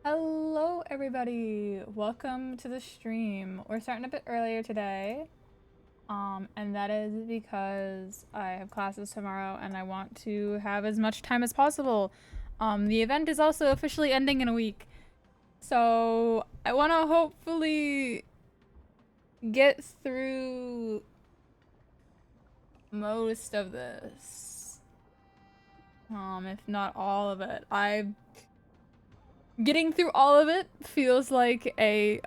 Hello everybody, welcome to the stream. We're starting a bit earlier today, and that is because I have classes tomorrow and I want to have as much time as possible. The event is also officially ending in a week, so I want to hopefully get through most of this, if not all of it. Getting through all of it feels like a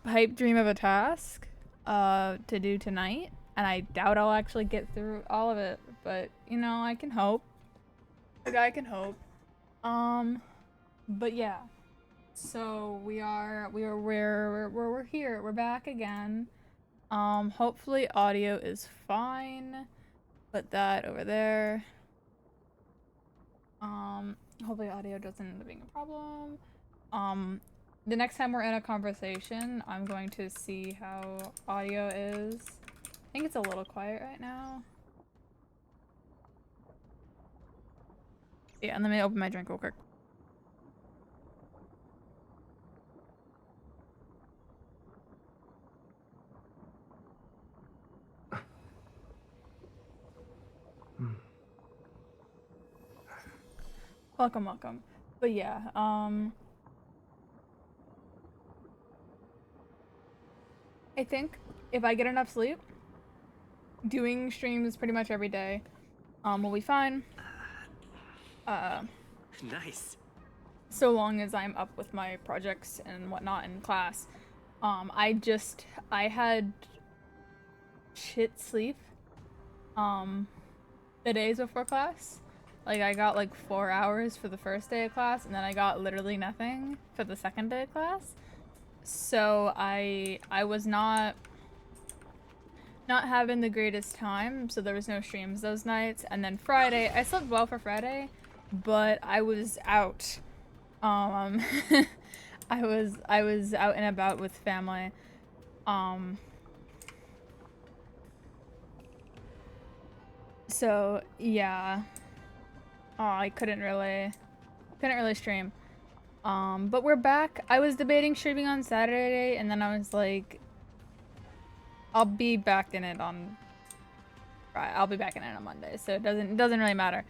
pipe dream of a task to do tonight, and I doubt I'll actually get through all of it, but you know, I can hope. The guy can hope. But yeah. So we're here. We're back again. Hopefully audio is fine. Put that over there. Hopefully audio doesn't end up being a problem. The next time we're in a conversation, I'm going to see how audio is. I think it's a little quiet right now. Yeah, and let me open my drink real quick. Welcome, welcome. But yeah, I think if I get enough sleep, doing streams pretty much every day, will be fine. Nice. So long as I'm up with my projects and whatnot in class. I had shit sleep, the days before class. Like, I got like 4 hours for the first day of class, and then I got literally nothing for the second day of class. So I was not having the greatest time, so there was no streams those nights. And then Friday, I slept well for Friday, but I was out. I was out and about with family. So yeah. Oh, I couldn't really stream. But we're back. I was debating streaming on Saturday, and then I was like, I'll be back in it on Monday, so it doesn't really matter.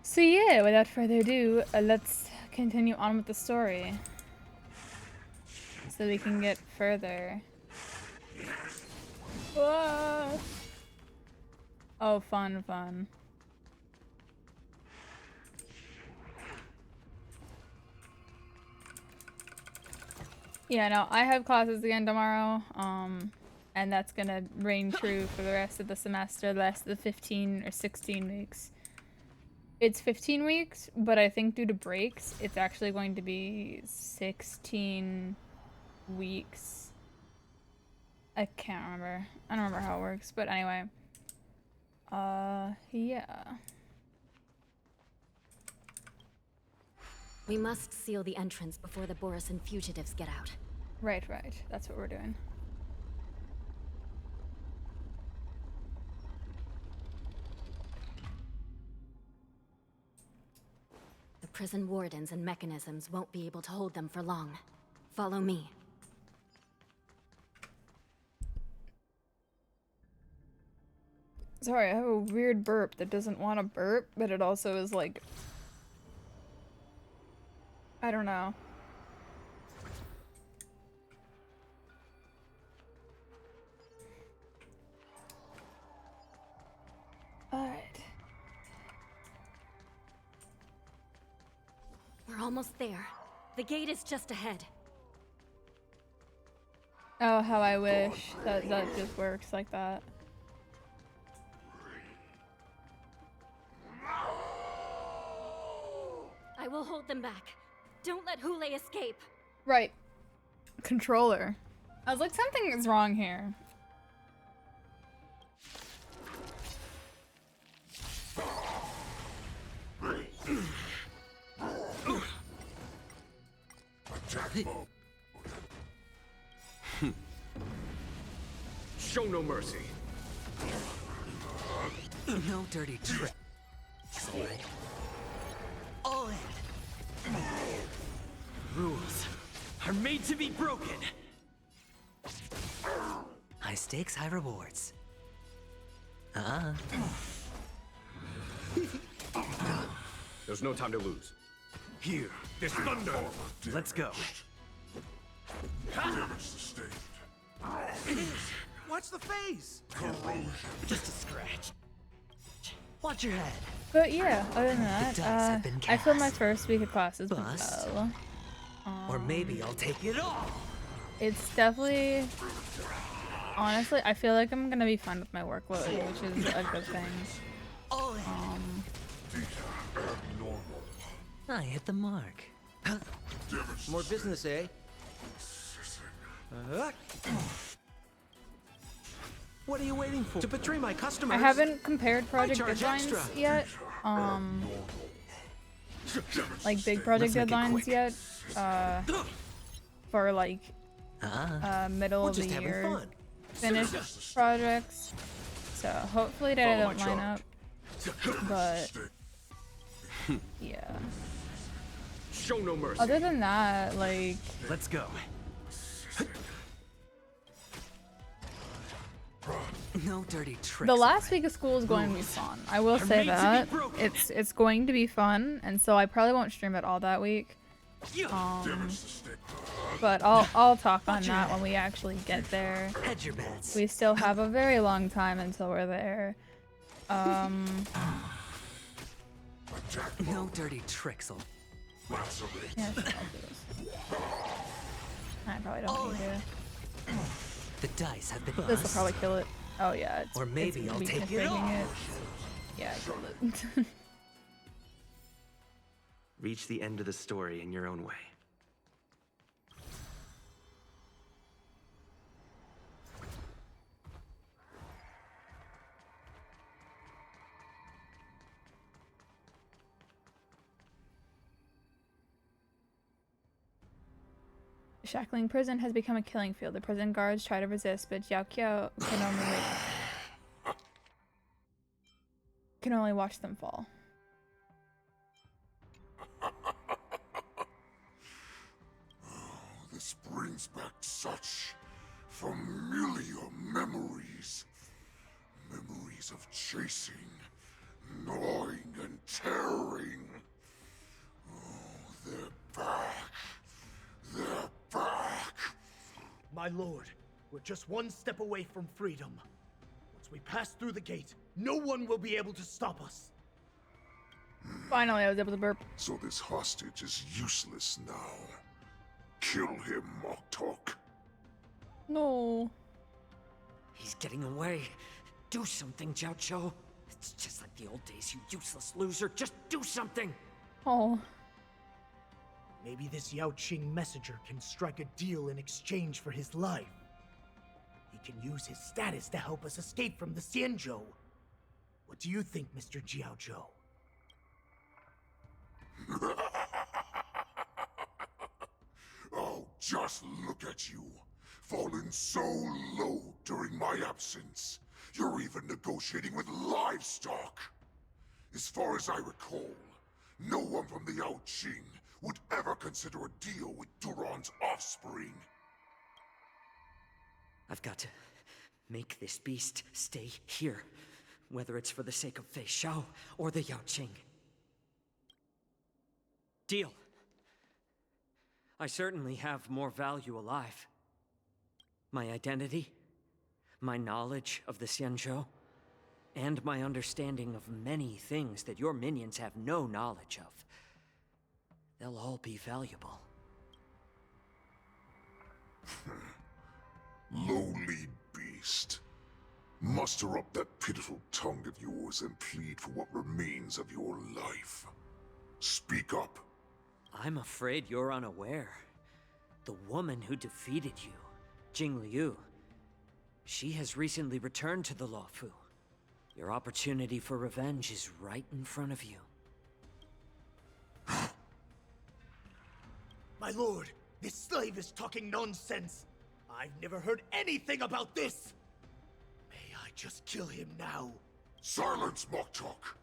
So yeah, without further ado, let's continue on with the story, so we can get further. Whoa. Oh, fun. Yeah, no, I have classes again tomorrow, and that's gonna reign true for the rest of the semester, the rest of the 15 or 16 weeks. It's 15 weeks, but I think due to breaks, it's actually going to be 16 weeks. I can't remember. I don't remember how it works, but anyway. Yeah. We must seal the entrance before the Borisan fugitives get out. Right. That's what we're doing. The prison wardens and mechanisms won't be able to hold them for long. Follow me. Sorry, I have a weird burp that doesn't want to burp, but it also is like... I don't know. Alright. We're almost there. The gate is just ahead. Oh, how I wish that just works like that. I will hold them back. Don't let Hule escape. Right. Controller. I was like, something is wrong here. Show no mercy. No dirty trick. All in. Ruin made to be broken. High stakes, high rewards. There's no time to lose. Here, this thunder! Let's go. Watch the face! Just a scratch. Watch your head. But yeah, other than The dice have that, been I feel my cast. first week of classes went Bust. well. Or maybe I'll take it all. It's definitely, honestly, I feel like I'm gonna be fine with my workload, which is a good thing. Oh, I hit the mark. More business, eh? What are you waiting for? To betray my customers? I haven't compared project charge deadlines extra. yet. Like big project Let's make it deadlines quick. yet. For like middle We're of the just having year fun. finished projects. So hopefully they don't line up. But yeah. Show no mercy. Other than that, like Let's go. No dirty tricks. the last week of school is going to be fun. I will say made to be that. broken. It's going to be fun, and so I probably won't stream it all that week. But I'll talk on that when we actually get there. Hedge your bets. We still have a very long time until we're there. No dirty tricks. Yeah, I think I'll do this. I probably don't need to. The dice have been This will bust. probably kill it. Oh yeah, it's, Or maybe it's I'll be take it configuring all. it. Yeah, I killed it. Reach the end of the story in your own way. Shackling prison has become a killing field. The prison guards try to resist, but Jiao Qiao can only watch them fall. This brings back such familiar memories. Memories of chasing, gnawing, and tearing. Oh, they're back. They're back. My lord, we're just one step away from freedom. Once we pass through the gate, no one will be able to stop us. Finally, I was able to burp. So this hostage is useless now. Kill him, Moktok. No. He's getting away. Do something, Jiao Zhou. It's just like the old days, you useless loser. Just do something. Oh. Maybe this Yao Qing messenger can strike a deal in exchange for his life. He can use his status to help us escape from the Xianzhou. What do you think, Mr. Jiao Zhou? Oh, just look at you. Fallen so low during my absence. You're even negotiating with livestock. As far as I recall, no one from the Yao Qing would ever consider a deal with Duran's offspring. I've got to make this beast stay here, whether it's for the sake of Fei Shao or the Yao Qing. Deal. I certainly have more value alive. My identity, my knowledge of the Xianzhou, and my understanding of many things that your minions have no knowledge of. They'll all be valuable. Lowly beast. Muster up that pitiful tongue of yours and plead for what remains of your life. Speak up. I'm afraid you're unaware. The woman who defeated you, Jing Liu, she has recently returned to the Luofu. Your opportunity for revenge is right in front of you. My lord, this slave is talking nonsense. I've never heard anything about this. May I just kill him now? Silence, Moktok.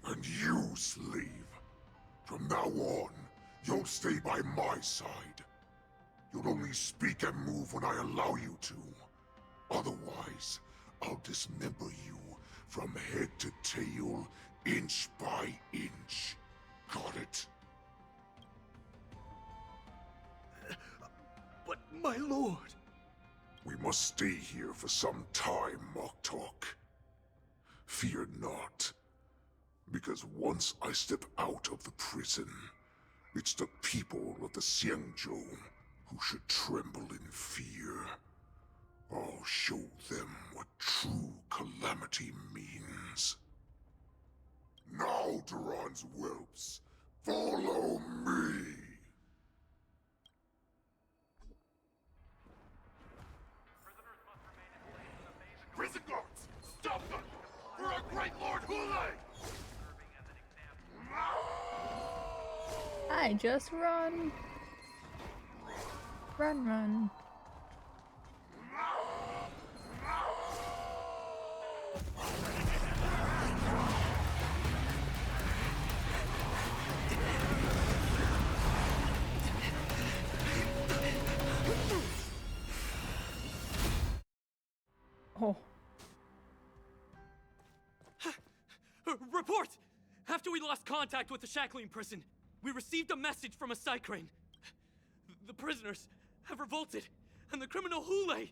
And you, slave. From now on, you'll stay by my side. You'll only speak and move when I allow you to. Otherwise, I'll dismember you from head to tail, inch by inch. Got it? But my lord... We must stay here for some time, Moktok. Fear not. Because once I step out of the prison, it's the people of the Xianzhou who should tremble in fear. I'll show them what true calamity means. Now, Duran's whelps, follow me! Prison guards, stop them! For our great Lord Hule! I just run. Run, run. Oh. Report! After we lost contact with the Shackling prison, we received a message from a Psycrane. The prisoners have revolted, and the criminal Hule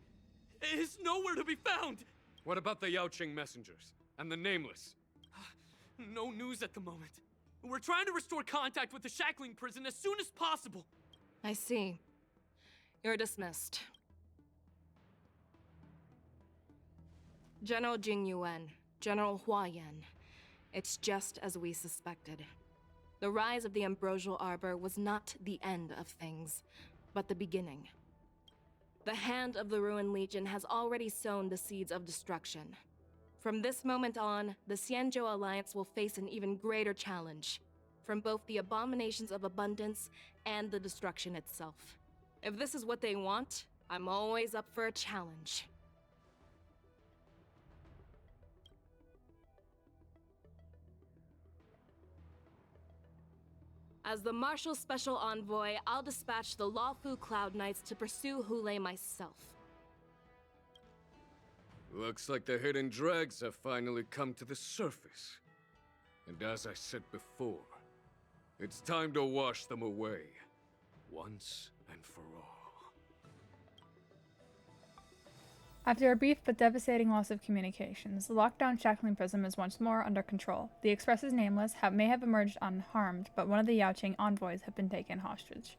is nowhere to be found. What about the Yaoqing messengers? And the Nameless? No news at the moment. We're trying to restore contact with the Shackling prison as soon as possible. I see. You're dismissed. General Jing Yuan, General Hua Yan. It's just as we suspected. The rise of the Ambrosial Arbor was not the end of things, but the beginning. The hand of the Ruined Legion has already sown the seeds of destruction. From this moment on, the Xianzhou Alliance will face an even greater challenge, from both the abominations of abundance and the destruction itself. If this is what they want, I'm always up for a challenge. As the Marshal Special Envoy, I'll dispatch the Luofu Cloud Knights to pursue Hule myself. Looks like the hidden dregs have finally come to the surface. And as I said before, it's time to wash them away, once and for all. After a brief but devastating loss of communications, the lockdown Shackling Prism is once more under control. The Express's Nameless may have emerged unharmed, but one of the Yaoqing envoys have been taken hostage.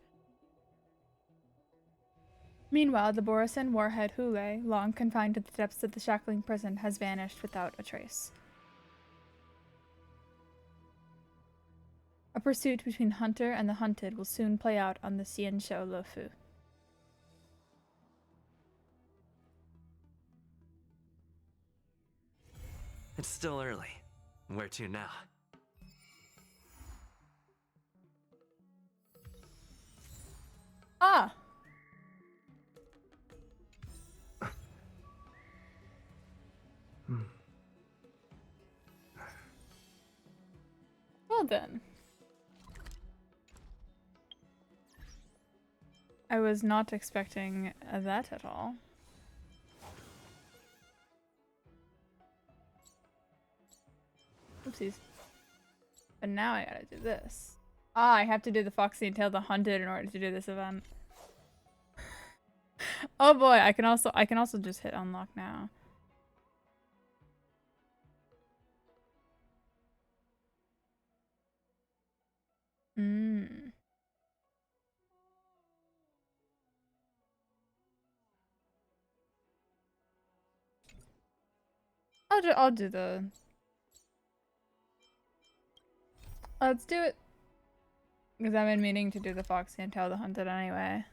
Meanwhile, the Borisan warhead Hule, long confined to the depths of the Shackling Prison, has vanished without a trace. A pursuit between Hunter and the Hunted will soon play out on the Xianzhou Luofu. It's still early. Where to now? Ah! Well then. I was not expecting that at all. Oopsies. But now I gotta do this. Ah, I have to do the Foxy and Tail the Hunted in order to do this event. Oh boy, I can also just hit unlock now. Hmm. I'll do the... Let's do it. Because I've been meaning to do the Foxy and Tail the Hunted anyway.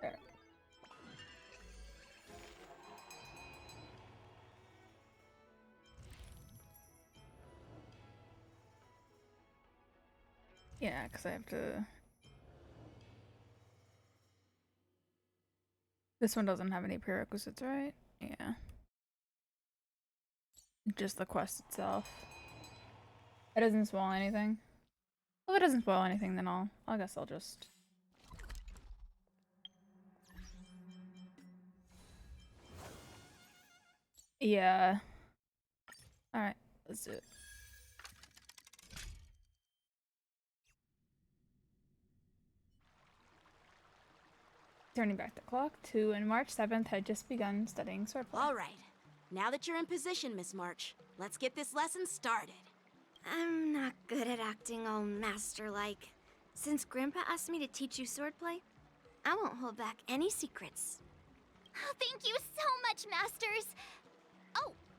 There. Yeah, because I have to... This one doesn't have any prerequisites, right? Yeah. Just the quest itself. It doesn't spoil anything. Well, if it doesn't spoil anything, then I guess I'll just... Yeah. Alright, let's do it. Turning back the clock to when March 7th had just begun studying swordplay. All right. Now that you're in position, Miss March, let's get this lesson started. I'm not good at acting all master-like. Since Grandpa asked me to teach you swordplay, I won't hold back any secrets. Oh, thank you so much, Masters!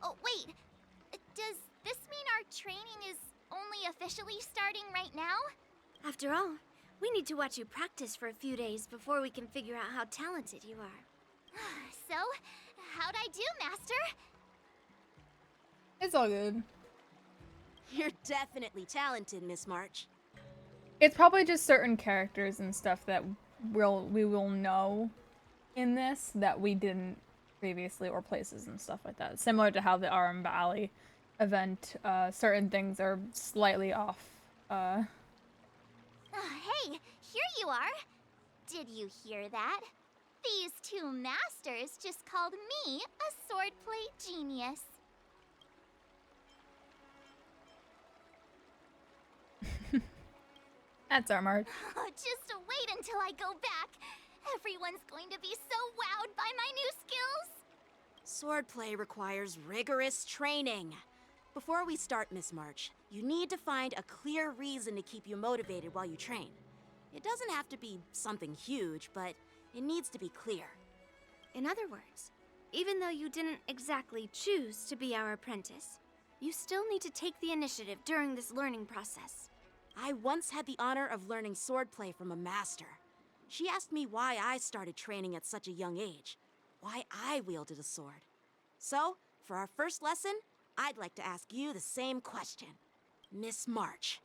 Oh, wait. Does this mean our training is only officially starting right now? After all, we need to watch you practice for a few days before we can figure out how talented you are. So, how'd I do, Master? It's all good. You're definitely talented, Miss March. It's probably just certain characters and stuff that we will know in this that we didn't previously, or places and stuff like that. Similar to how the Aram Valley event, certain things are slightly off. Hey, here you are. Did you hear that? These two masters just called me a swordplay genius. That's our mark. Just wait until I go back. Everyone's going to be so wowed by my new skills. Swordplay requires rigorous training. Before we start, Miss March, you need to find a clear reason to keep you motivated while you train. It doesn't have to be something huge, but it needs to be clear. In other words, even though you didn't exactly choose to be our apprentice, you still need to take the initiative during this learning process. I once had the honor of learning swordplay from a master. She asked me why I started training at such a young age, why I wielded a sword. So, for our first lesson, I'd like to ask you the same question. Miss March,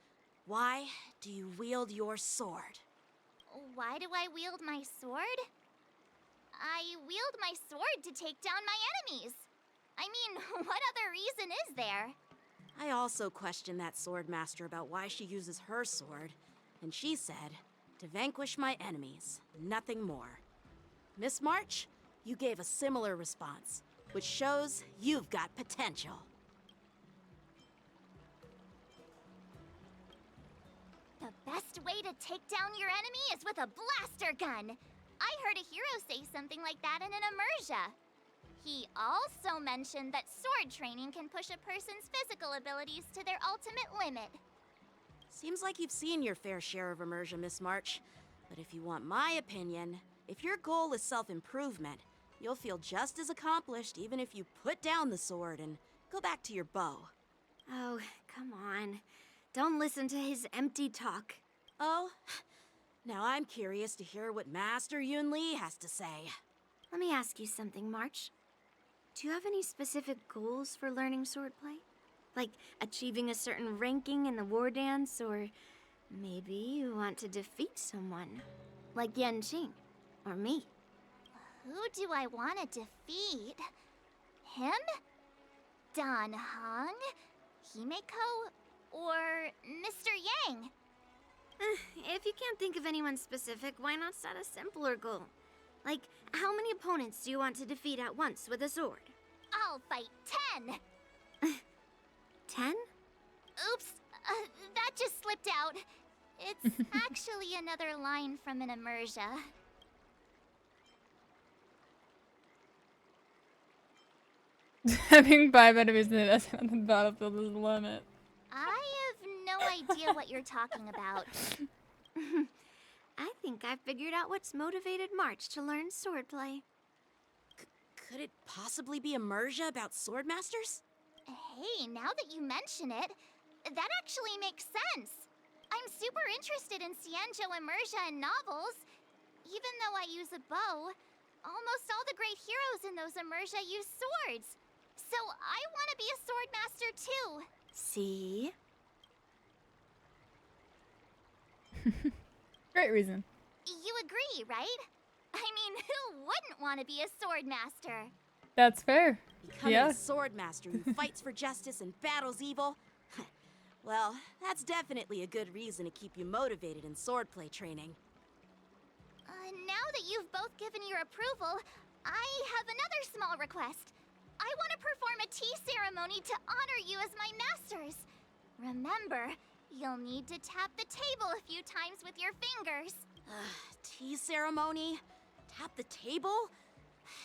why do you wield your sword? Why do I wield my sword? I wield my sword to take down my enemies. I mean, what other reason is there? I also questioned that sword master about why she uses her sword, and she said, to vanquish my enemies, nothing more. Miss March, you gave a similar response, which shows you've got potential. The best way to take down your enemy is with a blaster gun. I heard a hero say something like that in an immersia. He also mentioned that sword training can push a person's physical abilities to their ultimate limit. Seems like you've seen your fair share of immersion, Miss March. But if you want my opinion, if your goal is self-improvement, you'll feel just as accomplished even if you put down the sword and go back to your bow. Oh, come on. Don't listen to his empty talk. Oh, now I'm curious to hear what Master Yunli has to say. Let me ask you something, March. Do you have any specific goals for learning swordplay? Like achieving a certain ranking in the war dance, or maybe you want to defeat someone, like Yanqing, or me. Who do I want to defeat? Him? Dan Heng? Himeko? Or Mr. Yang? If you can't think of anyone specific, why not set a simpler goal? Like, how many opponents do you want to defeat at once with a sword? I'll fight 10! 10? Oops, that just slipped out. It's actually another line from an immersia. Having 5 enemies in it, that's not the battlefield is the limit. I have no idea what you're talking about. I think I figured out what's motivated March to learn swordplay. Could it possibly be immersia about swordmasters? Hey, now that you mention it, that actually makes sense. I'm super interested in Xianzhou immersia and novels. Even though I use a bow, almost all the great heroes in those immersia use swords. So I want to be a swordmaster too. See? Great reason. You agree, right? I mean, who wouldn't want to be a sword master? That's fair. Becoming Yeah. a sword master who fights for justice and battles evil? Well, that's definitely a good reason to keep you motivated in swordplay training. Now that you've both given your approval, I have another small request. I want to perform a tea ceremony to honor you as my masters. Remember, you'll need to tap the table a few times with your fingers. Tea ceremony? Tap the table?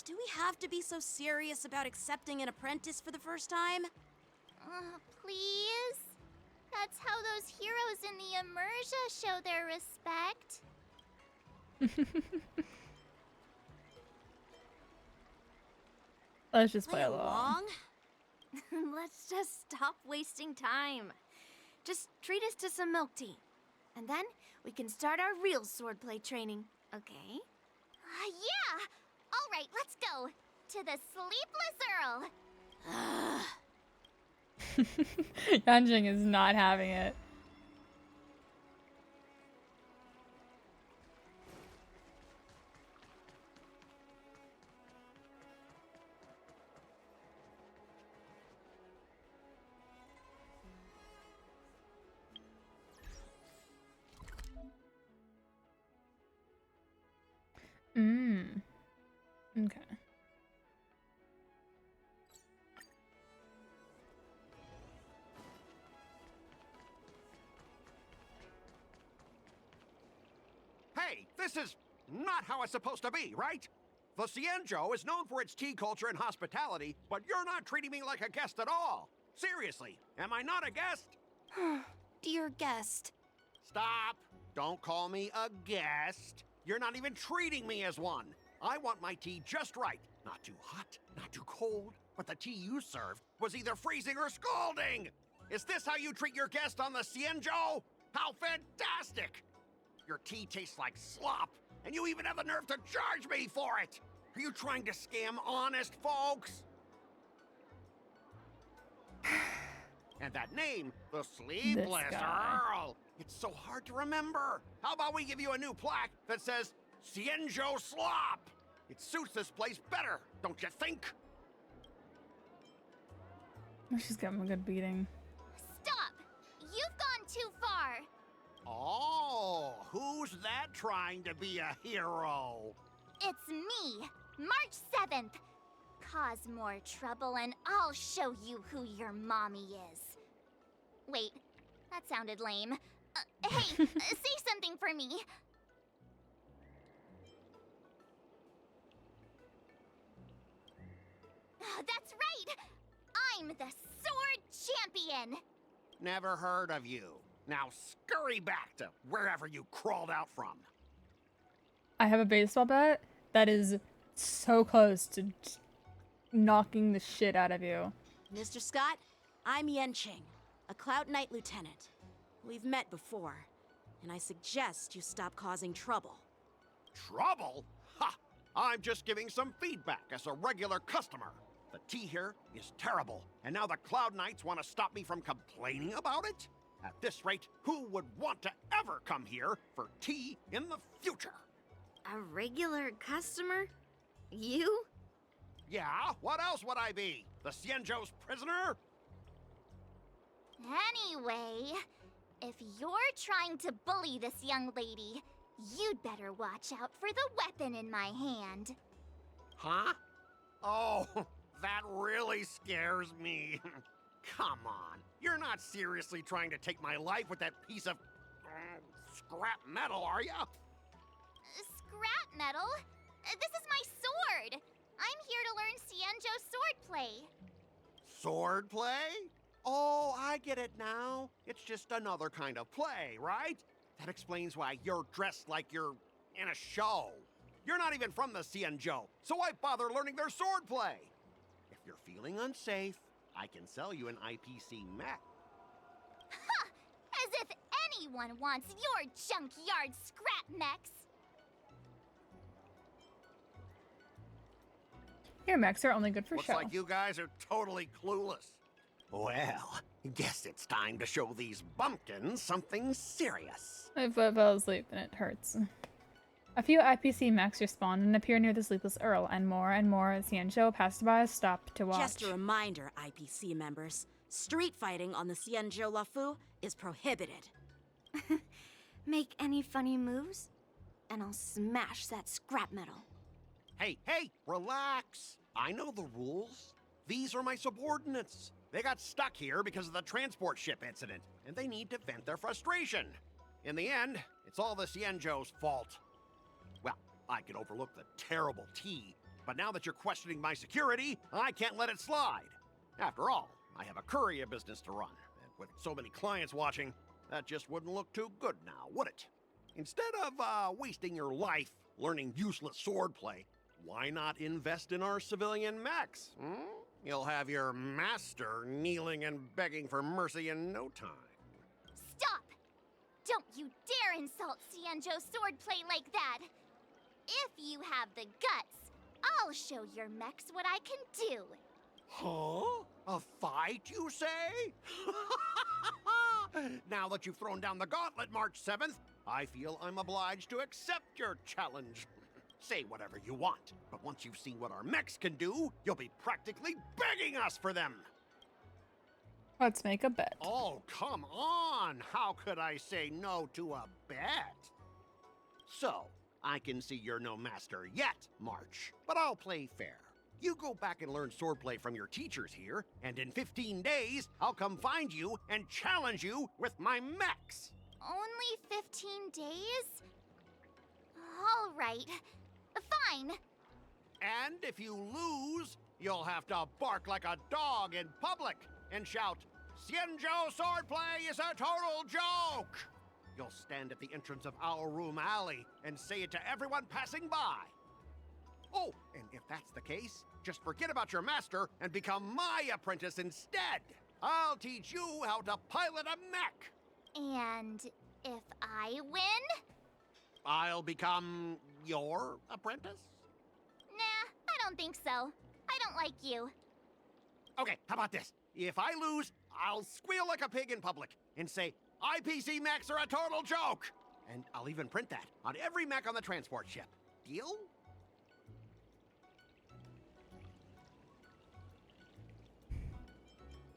Do we have to be so serious about accepting an apprentice for the first time? Please? That's how those heroes in the Immersia show their respect. Let's just play along. Let's just stop wasting time. Just treat us to some milk tea. And then we can start our real swordplay training, okay? Yeah! Alright, let's go. To the Sleepless Earl. Yanjing is not having it. Okay. Hey, this is not how it's supposed to be, right? The Xianzhou is known for its tea culture and hospitality, but you're not treating me like a guest at all. Seriously, am I not a guest? Dear guest. Stop! Don't call me a guest. You're not even treating me as one. I want my tea just right. Not too hot, not too cold, but the tea you served was either freezing or scalding. Is this how you treat your guest on the Xianzhou? How fantastic! Your tea tastes like slop, and you even have the nerve to charge me for it! Are you trying to scam honest folks? And that name, the Sleepless Earl, it's so hard to remember. How about we give you a new plaque that says Xianzhou Slop? It suits this place better, don't you think? She's getting a good beating. Stop! You've gone too far! Oh, who's that trying to be a hero? It's me, March 7th. Cause more trouble and I'll show you who your mommy is. Wait, that sounded lame. Hey, say something for me. That's right! I'm the Sword Champion! Never heard of you. Now scurry back to wherever you crawled out from. I have a baseball bat that is so close to knocking the shit out of you. Mr. Skott, I'm Yenching, a Cloud Knight Lieutenant. We've met before, and I suggest you stop causing trouble. Trouble? Ha! I'm just giving some feedback as a regular customer. The tea here is terrible, and now the Cloud Knights want to stop me from complaining about it? At this rate, who would want to ever come here for tea in the future? A regular customer? You? Yeah, what else would I be? The Xianzhou's prisoner? Anyway, if you're trying to bully this young lady, you'd better watch out for the weapon in my hand. Huh? Oh, that really scares me. Come on, you're not seriously trying to take my life with that piece of scrap metal, are ya? Scrap metal? This is my sword! I'm here to learn Xianzhou swordplay. Swordplay? Oh, I get it now. It's just another kind of play, right? That explains why you're dressed like you're in a show. You're not even from the Xianzhou, so why bother learning their swordplay? If you're feeling unsafe, I can sell you an IPC mech. Ha! As if anyone wants your junkyard scrap mechs! Your mechs are only good for Looks show. like you guys are totally clueless. Well, guess it's time to show these bumpkins something serious. I fell asleep and it hurts. A few IPC mechs respawn and appear near the Sleepless Earl, and more Xianzhou passersby stop to watch. Just a reminder, IPC members. Street fighting on the Xianzhou Luofu is prohibited. Make any funny moves, and I'll smash that scrap metal. Hey, relax. I know the rules. These are my subordinates. They got stuck here because of the transport ship incident, and they need to vent their frustration. In the end, it's all the Xianzhou's fault. Well, I could overlook the terrible tea, but now that you're questioning my security, I can't let it slide. After all, I have a courier business to run, and with so many clients watching, that just wouldn't look too good now, would it? Instead of wasting your life learning useless swordplay, why not invest in our civilian mechs? You'll have your master kneeling and begging for mercy in no time. Stop! Don't you dare insult Xianzhou swordplay like that! If you have the guts, I'll show your mechs what I can do. Huh? A fight, you say? Now that you've thrown down the gauntlet, March 7th, I feel I'm obliged to accept your challenge. Say whatever you want, but once you've seen what our mechs can do, you'll be practically begging us for them. Let's make a bet. Oh, come on! How could I say no to a bet? So, I can see you're no master yet, March, but I'll play fair. You go back and learn swordplay from your teachers here, and in 15 days, I'll come find you and challenge you with my mechs. Only 15 days? All right. Fine. And if you lose, you'll have to bark like a dog in public and shout, "Xianzhou swordplay is a total joke!" You'll stand at the entrance of Owl Room Alley and say it to everyone passing by. Oh, and if that's the case, just forget about your master and become my apprentice instead. I'll teach you how to pilot a mech. And if I win? I'll become your apprentice? Nah, I don't think so. I don't like you. Okay, how about this? If I lose, I'll squeal like a pig in public and say, IPC mechs are a total joke! And I'll even print that on every mech on the transport ship. Deal?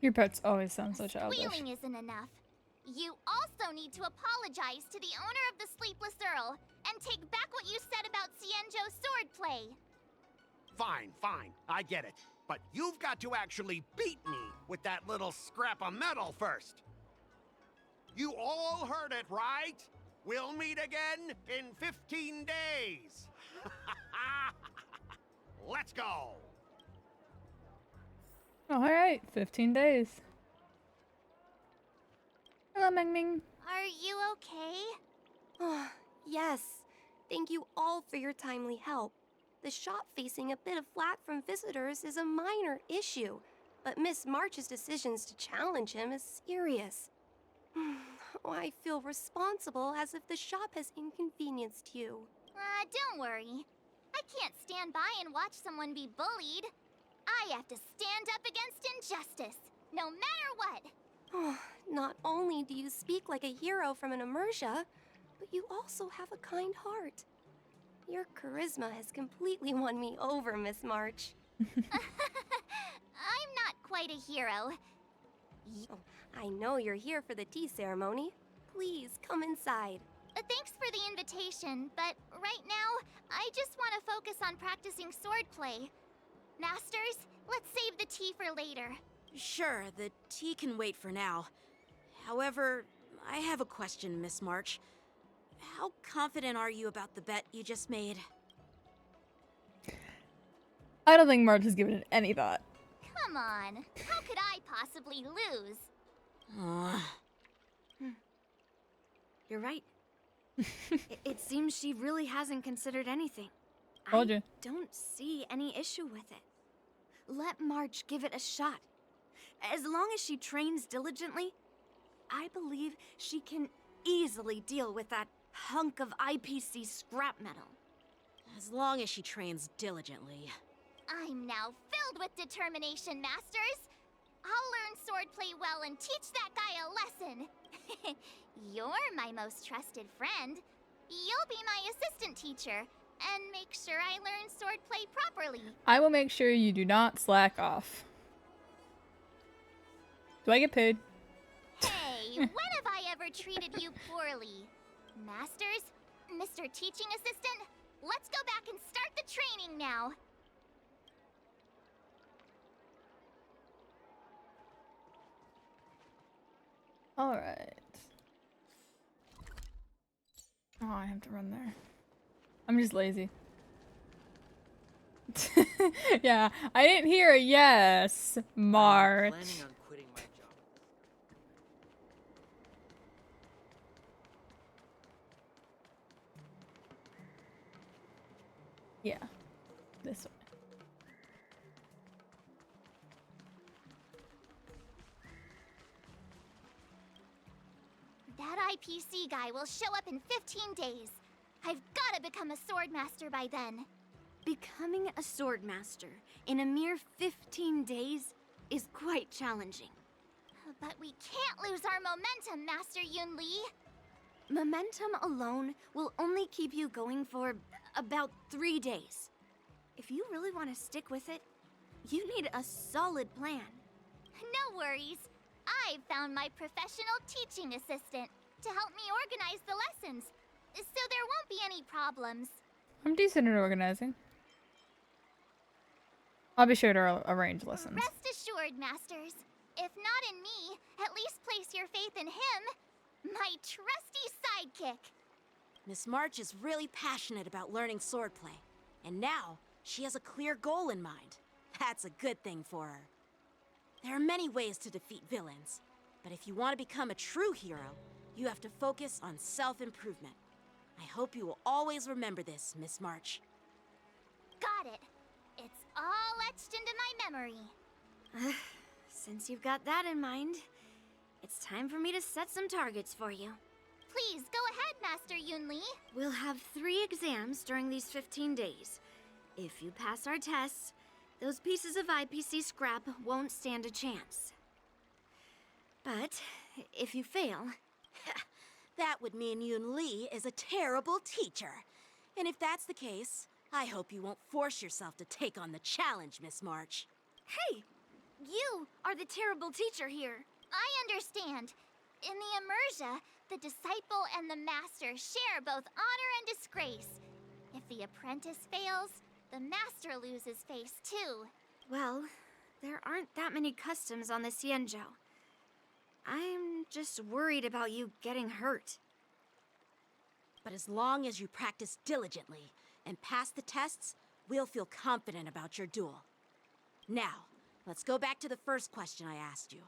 Your pets always sound so childish. Squealing isn't enough. You also need to apologize to the owner of the Sleepless Earl and take back what you said about Xianzhou swordplay. Fine, I get it. But you've got to actually beat me with that little scrap of metal first. You all heard it, right? We'll meet again in 15 days. Let's go. Alright, 15 days. Hello, Ming Ming. Are you okay? Yes. Thank you all for your timely help. The shop facing a bit of flack from visitors is a minor issue, but Miss March's decisions to challenge him is serious. I feel responsible as if the shop has inconvenienced you. Don't worry. I can't stand by and watch someone be bullied. I have to stand up against injustice, no matter what. Not only do you speak like a hero from an immersia, but you also have a kind heart. Your charisma has completely won me over, Miss March. I'm not quite a hero. I know you're here for the tea ceremony. Please come inside. Thanks for the invitation, but right now, I just want to focus on practicing swordplay. Masters, let's save the tea for later. Sure, the tea can wait for now. However, I have a question, Miss March. How confident are you about the bet you just made? I don't think March has given it any thought. Come on, how could I possibly lose? You're right. It seems she really hasn't considered anything. Told you. Don't see any issue with it. Let March give it a shot. As long as she trains diligently, I believe she can easily deal with that hunk of IPC scrap metal. As long as she trains diligently. I'm now filled with determination, Masters. I'll learn swordplay well and teach that guy a lesson. You're my most trusted friend. You'll be my assistant teacher and make sure I learn swordplay properly. I will make sure you do not slack off. Do I get paid? Hey, when have I ever treated you poorly? Masters? Mr. Teaching Assistant? Let's go back and start the training now. Alright. Oh, I have to run there. I'm just lazy. Yeah, I didn't hear a yes, March. Planning on quitting my job. Yeah, this way. That IPC guy will show up in 15 days. I've gotta become a swordmaster by then. Becoming a swordmaster in a mere 15 days is quite challenging. But we can't lose our momentum, Master Yunli. Momentum alone will only keep you going for about 3 days. If you really want to stick with it, you need a solid plan. No worries. I've found my professional teaching assistant to help me organize the lessons, so there won't be any problems. I'm decent at organizing. I'll be sure to arrange lessons. Rest assured, Masters. If not in me, at least place your faith in him, my trusty sidekick. Miss March is really passionate about learning swordplay, and now she has a clear goal in mind. That's a good thing for her. There are many ways to defeat villains, but if you want to become a true hero, you have to focus on self-improvement. I hope you will always remember this, Miss March. Got it. It's all etched into my memory. Since you've got that in mind, it's time for me to set some targets for you. Please, go ahead, Master Yunli. We'll have 3 exams during these 15 days. If you pass our tests, those pieces of IPC scrap won't stand a chance. But if you fail... That would mean Yunli is a terrible teacher. And if that's the case, I hope you won't force yourself to take on the challenge, Miss March. Hey! You are the terrible teacher here. I understand. In the Immersia, the disciple and the master share both honor and disgrace. If the apprentice fails, the master loses face too. Well, there aren't that many customs on the Xianzhou. I'm just worried about you getting hurt. But as long as you practice diligently and pass the tests, we'll feel confident about your duel. Now, let's go back to the first question I asked you.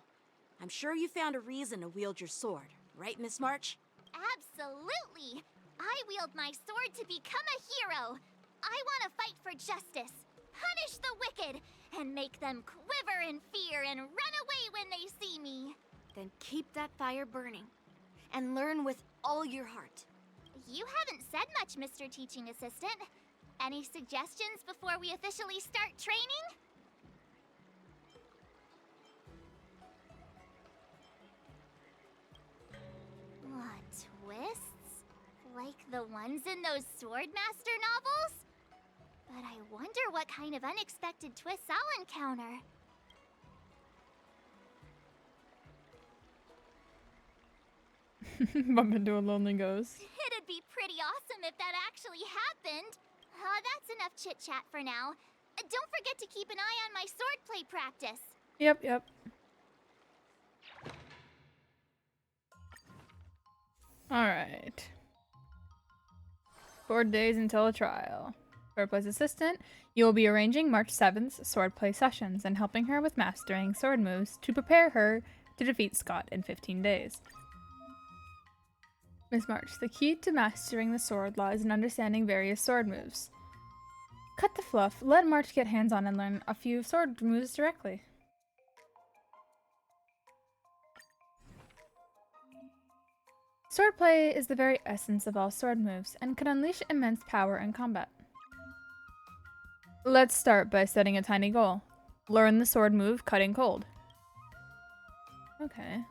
I'm sure you found a reason to wield your sword, right, Miss March? Absolutely! I wield my sword to become a hero! I want to fight for justice, punish the wicked, and make them quiver in fear and run away when they see me! Then keep that fire burning, and learn with all your heart. You haven't said much, Mr. Teaching Assistant. Any suggestions before we officially start training? What, twists? Like the ones in those Swordmaster novels? But I wonder what kind of unexpected twists I'll encounter. Bump into a lonely ghost. It'd be pretty awesome if that actually happened. That's enough chit-chat for now. Don't forget to keep an eye on my swordplay practice. Yep. Alright. 4 days until a trial. For Play's assistant, you will be arranging March 7th's swordplay sessions and helping her with mastering sword moves to prepare her to defeat Skott in 15 days. Miss March, the key to mastering the sword lies in understanding various sword moves. Cut the fluff, let March get hands-on and learn a few sword moves directly. Swordplay is the very essence of all sword moves and can unleash immense power in combat. Let's start by setting a tiny goal. Learn the sword move Cutting Cold. Okay.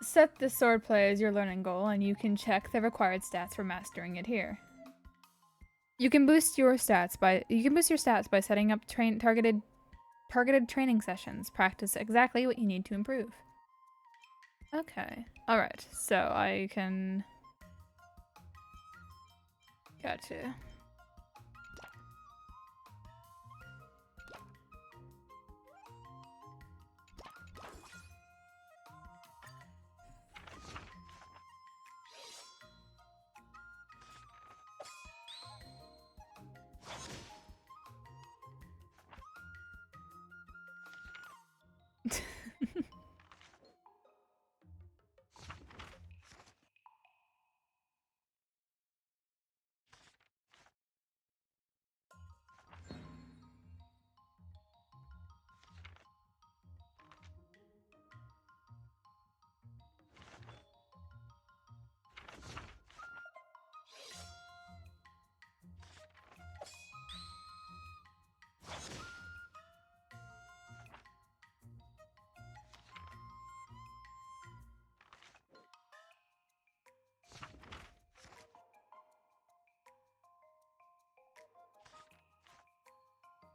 Set the swordplay as your learning goal, and you can check the required stats for mastering it here. You can boost your stats by setting up targeted training sessions. Practice exactly what you need to improve. Okay. All right. So I can. Gotcha.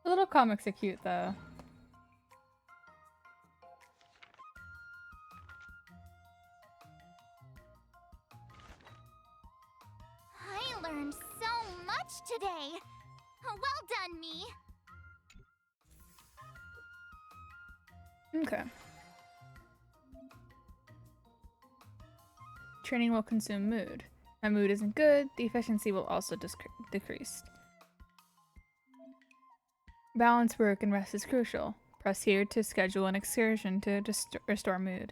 The little comics are cute, though. I learned so much today. Well done, me. Okay. Training will consume mood. My mood isn't good, the efficiency will also decrease. Balance work and rest is crucial. Press here to schedule an excursion to restore mood.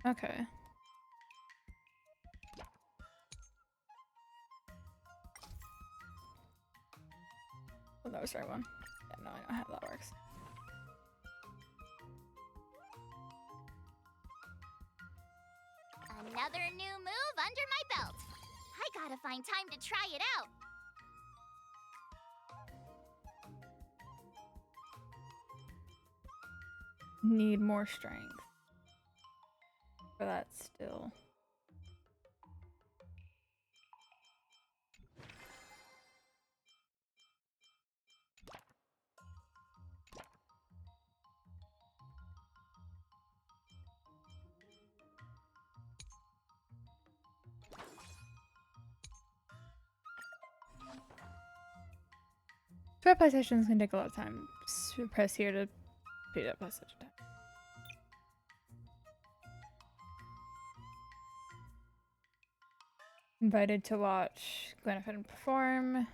Okay. Oh, that was the right one. Yeah, no, I know how that works. Another new move under my belt. I gotta find time to try it out. Need more strength. For that still. Sword play sessions can take a lot of time. Press here to speed up passage time. Invited to watch Glenafin perform.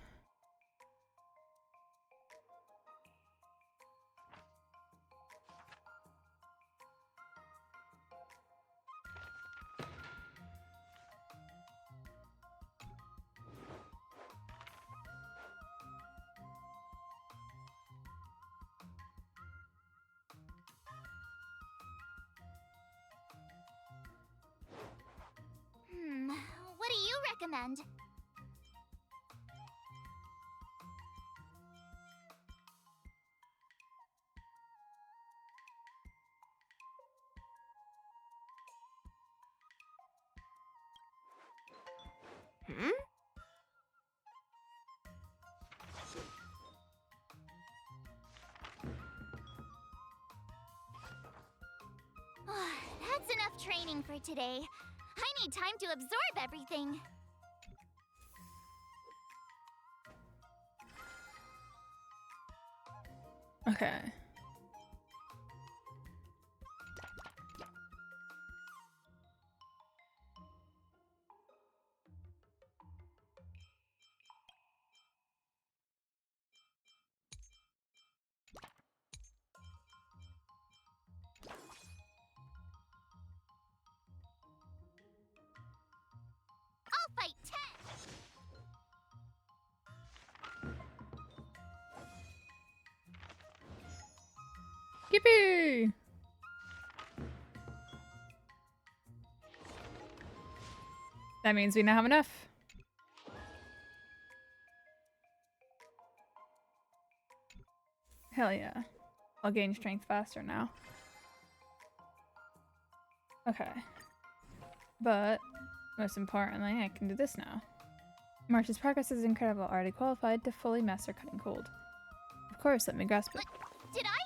What do you recommend? That's enough training for today. I need time to absorb everything. Okay. I'll fight 10. Yippee! That means we now have enough. Hell yeah. I'll gain strength faster now. Okay. But, most importantly, I can do this now. March's progress is incredible. Already qualified to fully master cutting cold. Of course, let me grasp it. Did I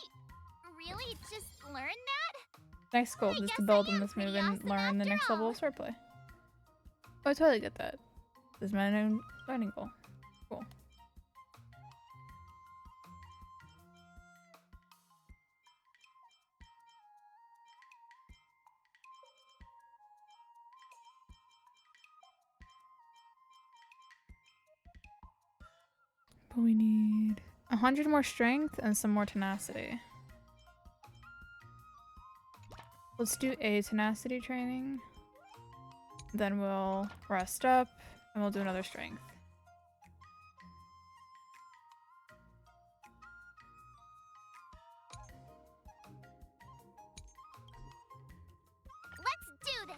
really just learn that? Next goal is to build on this move and learn the next level of swordplay. Oh, I totally get that. This is my own learning goal. Cool. But we need 100 more strength and some more tenacity. Let's do a tenacity training. Then we'll rest up and we'll do another strength. Let's do this.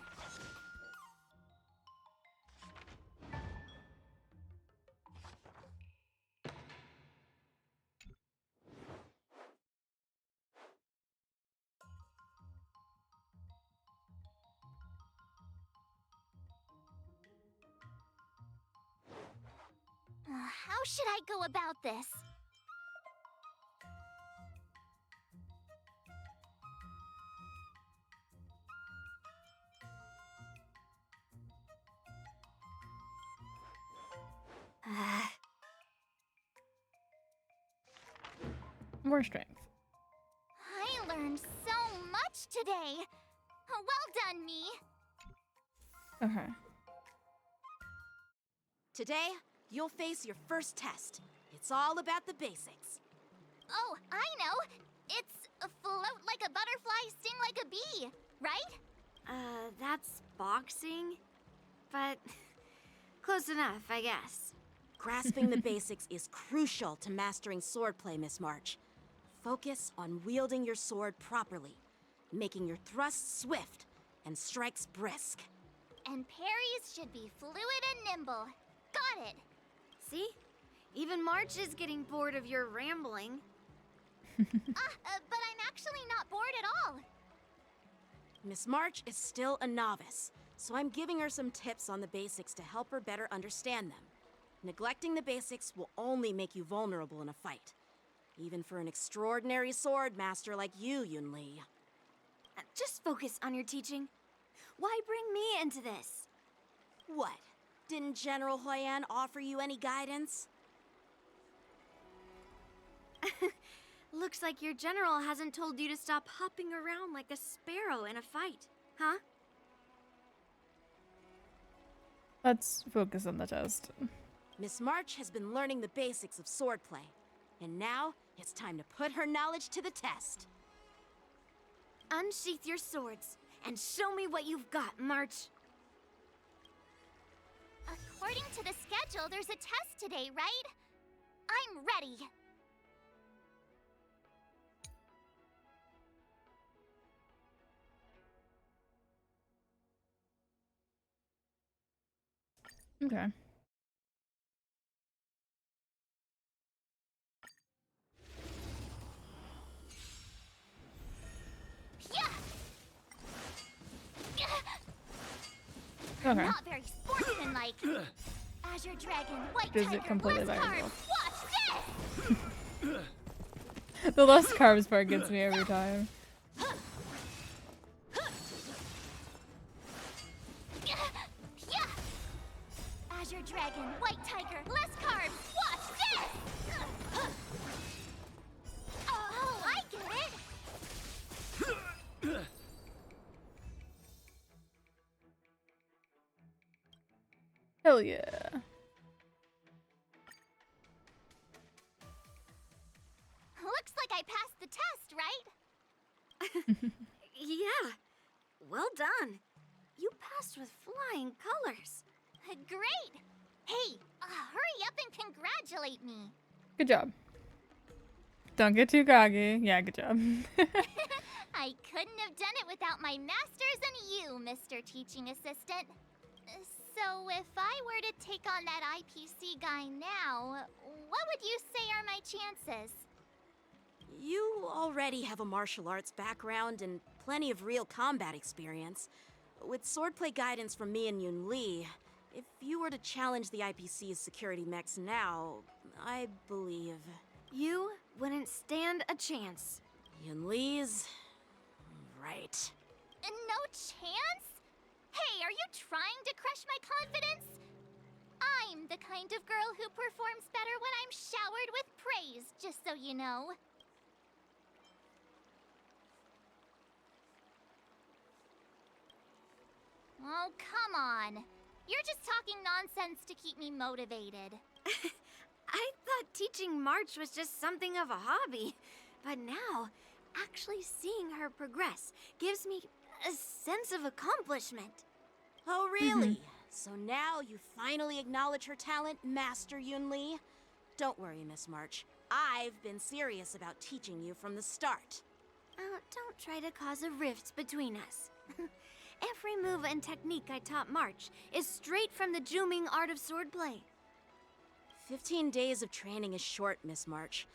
How should I go about this? More strength. I learned so much today. Well done, me. Okay. Today, you'll face your first test. It's all about the basics. Oh, I know. It's float like a butterfly, sting like a bee, right? That's boxing? But close enough, I guess. Grasping the basics is crucial to mastering swordplay, Miss March. Focus on wielding your sword properly, making your thrusts swift and strikes brisk. And parries should be fluid and nimble. Got it. See? Even March is getting bored of your rambling. But I'm actually not bored at all. Miss March is still a novice, so I'm giving her some tips on the basics to help her better understand them. Neglecting the basics will only make you vulnerable in a fight. Even for an extraordinary sword master like you, Yunli. Just focus on your teaching. Why bring me into this? What? Didn't General Huayan offer you any guidance? Looks like your general hasn't told you to stop hopping around like a sparrow in a fight, huh? Let's focus on the test. Miss March has been learning the basics of swordplay, and now it's time to put her knowledge to the test. Unsheath your swords and show me what you've got, March. According to the schedule, there's a test today, right? I'm ready. Okay. Okay. Not very sportsmanlike. Azure Dragon, White Does Tiger, it completely less by carbs. itself. Watch this! The less carbs part gets me every time. Azure Dragon, White Tiger, less carbs. Watch this! Oh, I get it. Hell yeah. Looks like I passed the test, right? Yeah. Well done. You passed with flying colors. Great! Hey, hurry up and congratulate me. Good job. Don't get too cocky. Yeah, good job. I couldn't have done it without my masters and you, Mr. Teaching Assistant. So if I were to take on that IPC guy now, what would you say are my chances? You already have a martial arts background and plenty of real combat experience. With swordplay guidance from me and Yun Li, if you were to challenge the IPC's security mechs now, I believe... You wouldn't stand a chance. Yun Li's... right. No chance? Hey, are you trying to crush my confidence? I'm the kind of girl who performs better when I'm showered with praise, just so you know. Oh, come on. You're just talking nonsense to keep me motivated. I thought teaching March was just something of a hobby, but now, actually seeing her progress gives me a sense of accomplishment. Oh, really? So now you finally acknowledge her talent, Master Yun Li? Don't worry, Miss March. I've been serious about teaching you from the start. Oh, don't try to cause a rift between us. Every move and technique I taught March is straight from the Juming art of swordplay. 15 days of training is short, Miss March.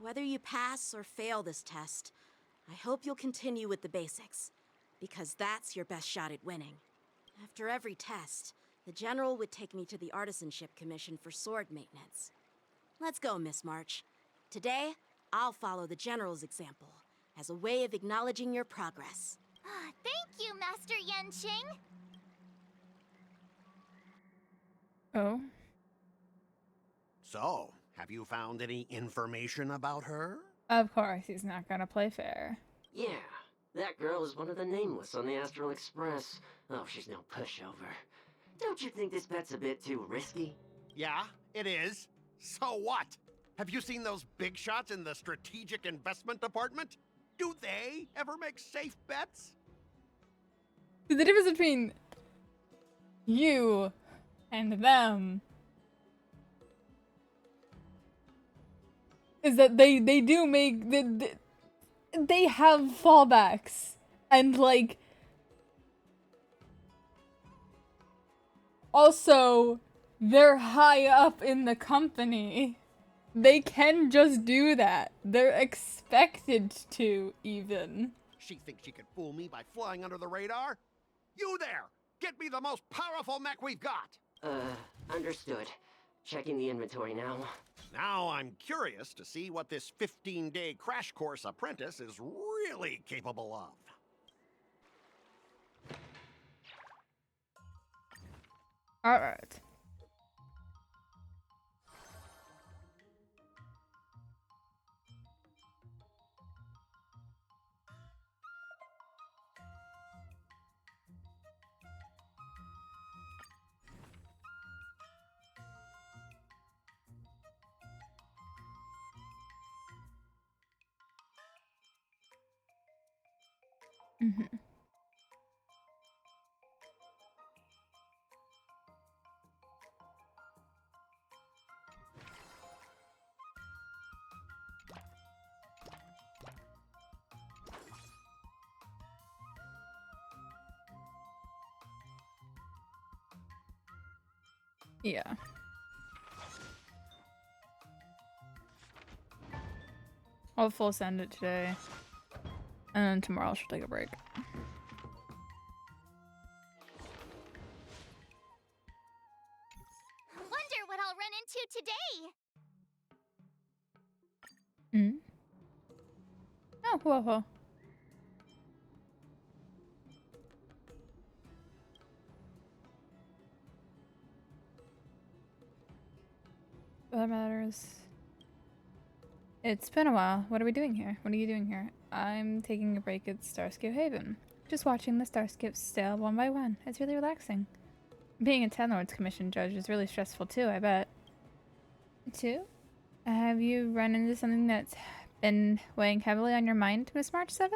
Whether you pass or fail this test, I hope you'll continue with the basics, because that's your best shot at winning. After every test, the General would take me to the Artisanship Commission for sword maintenance. Let's go, Miss March. Today, I'll follow the General's example as a way of acknowledging your progress. Thank you, Master Yanqing. Oh. So, have you found any information about her? Of course, he's not gonna play fair. Yeah, that girl is one of the nameless on the Astral Express. Oh, she's no pushover. Don't you think this bet's a bit too risky? Yeah, it is. So what? Have you seen those big shots in the Strategic Investment Department? Do they ever make safe bets? The difference between you and them is that they do make they have fallbacks, and like also they're high up in the company. They can just do that. They're expected to, even. She thinks she could fool me by flying under the radar? You there! Get me the most powerful mech we've got! Understood. Checking the inventory now. Now I'm curious to see what this 15-day crash course apprentice is really capable of. Alright. Mm-hmm. Yeah. I'll full send it today. And then tomorrow she'll take a break. Wonder what I'll run into today. Hmm? Oh, whoa. That matters. It's been a while. What are we doing here? What are you doing here? I'm taking a break at Starskip Haven. Just watching the Starships sail one by one. It's really relaxing. Being a Ten Lords Commission judge is really stressful too, I bet. Too? Have you run into something that's been weighing heavily on your mind, Miss March 7th?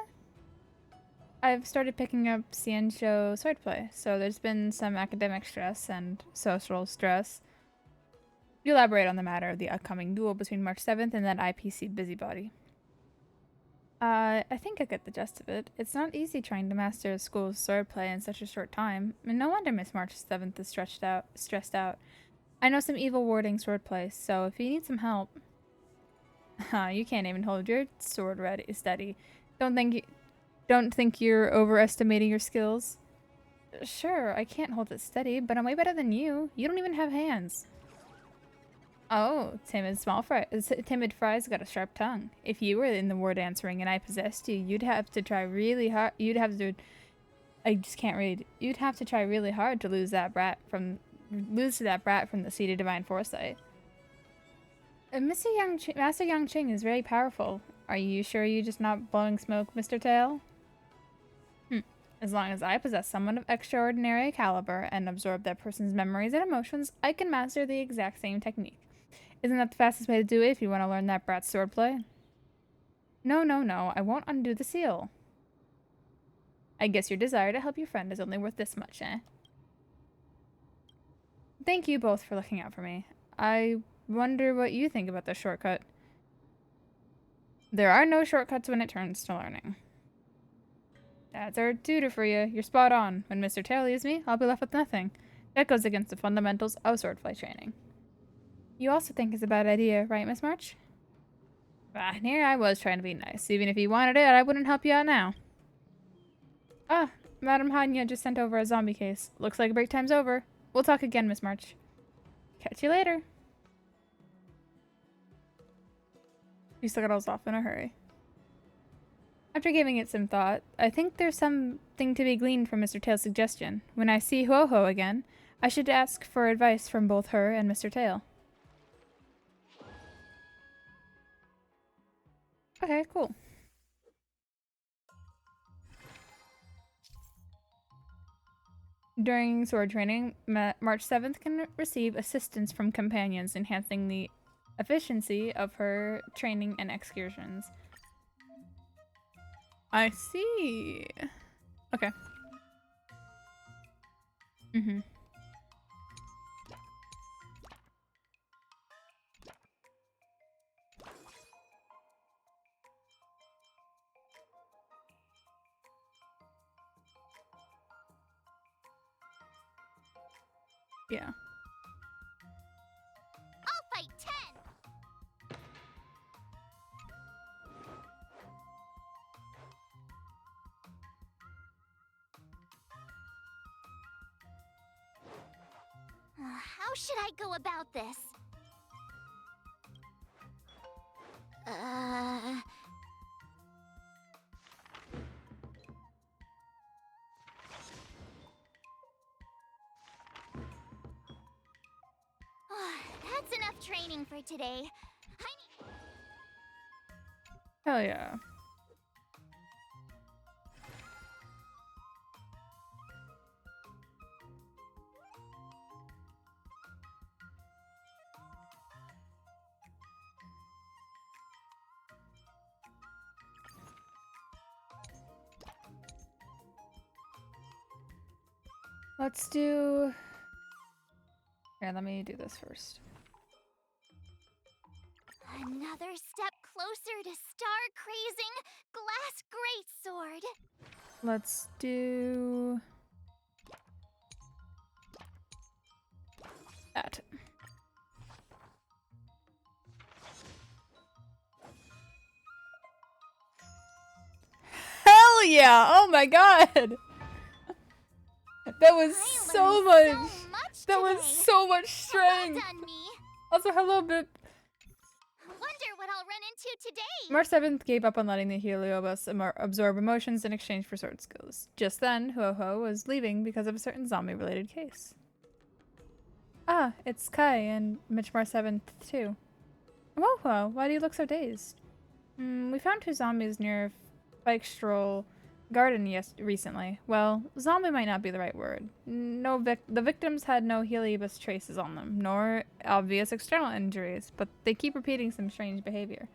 I've started picking up Xianzhou swordplay, so there's been some academic stress and social stress. You elaborate on the matter of the upcoming duel between March 7th and that IPC busybody. I think I get the gist of it. It's not easy trying to master a school's swordplay in such a short time, and no wonder Miss March 7th is stressed out. I know some evil warding swordplay, so if you need some help... You can't even hold your sword steady. Don't think you're overestimating your skills. Sure, I can't hold it steady, but I'm way better than you. You don't even have hands. Oh, timid Fry's got a sharp tongue. If you were in the war dance ring and I possessed you, you'd have to try really hard. I just can't read. You'd have to try really hard to lose to that brat from the seed of divine foresight. Master Yang Ching is very powerful. Are you sure you're just not blowing smoke, Mr. Tail? As long as I possess someone of extraordinary caliber and absorb that person's memories and emotions, I can master the exact same technique. Isn't that the fastest way to do it if you want to learn that brat's swordplay? No, I won't undo the seal. I guess your desire to help your friend is only worth this much, eh? Thank you both for looking out for me. I wonder what you think about this shortcut. There are no shortcuts when it turns to learning. That's our tutor for you. You're spot on. When Mr. Tail leaves me, I'll be left with nothing. That goes against the fundamentals of swordplay training. You also think it's a bad idea, right, Miss March? Here I was trying to be nice. Even if you wanted it, I wouldn't help you out now. Ah, Madame Hanya just sent over a zombie case. Looks like break time's over. We'll talk again, Miss March. Catch you later. She scuttles off in a hurry. After giving it some thought, I think there's something to be gleaned from Mr. Tail's suggestion. When I see Huoho again, I should ask for advice from both her and Mr. Tail. Okay, cool. During sword training, March 7th can receive assistance from companions, enhancing the efficiency of her training and excursions. I see. Okay. Yeah. I'll fight 10! How should I go about this? That's enough training for today. Hell yeah. Let's do... Here, let me do this first. Another step closer to star-crazing glass greatsword. Let's do... that. Hell yeah! Oh my god! That was so much! That was so much strength! Well done, me. Also, hello, Bip. Wonder what I'll run into today. March 7th gave up on letting the Heliobus absorb emotions in exchange for sword skills. Just then, Huoho was leaving because of a certain zombie-related case. Ah, it's Kai and March 7th, too. Huoho, why do you look so dazed? We found 2 zombies near Fikestroll Garden recently. Well, zombie might not be the right word. The victims had no Heliobus traces on them, nor obvious external injuries, but they keep repeating some strange behavior.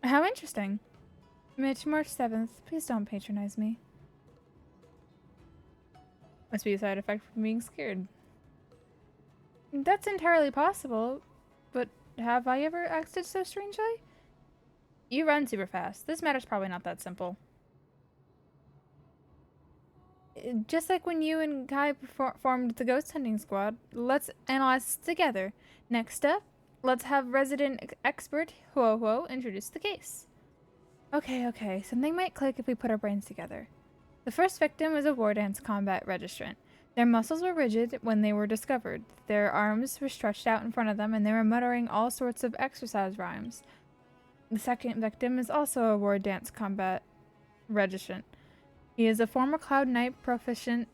How interesting. March 7th, please don't patronize me. Must be a side effect from being scared. That's entirely possible, but have I ever acted so strangely? You run super fast. This matter's probably not that simple. Just like when you and Kai formed the ghost hunting squad, let's analyze this together. Next up, let's have resident expert Luofu introduce the case. Okay, something might click if we put our brains together. The first victim was a war dance combat registrant. Their muscles were rigid when they were discovered. Their arms were stretched out in front of them, and they were muttering all sorts of exercise rhymes. The second victim is also a war dance combat registrant. He is a former Cloud Knight proficient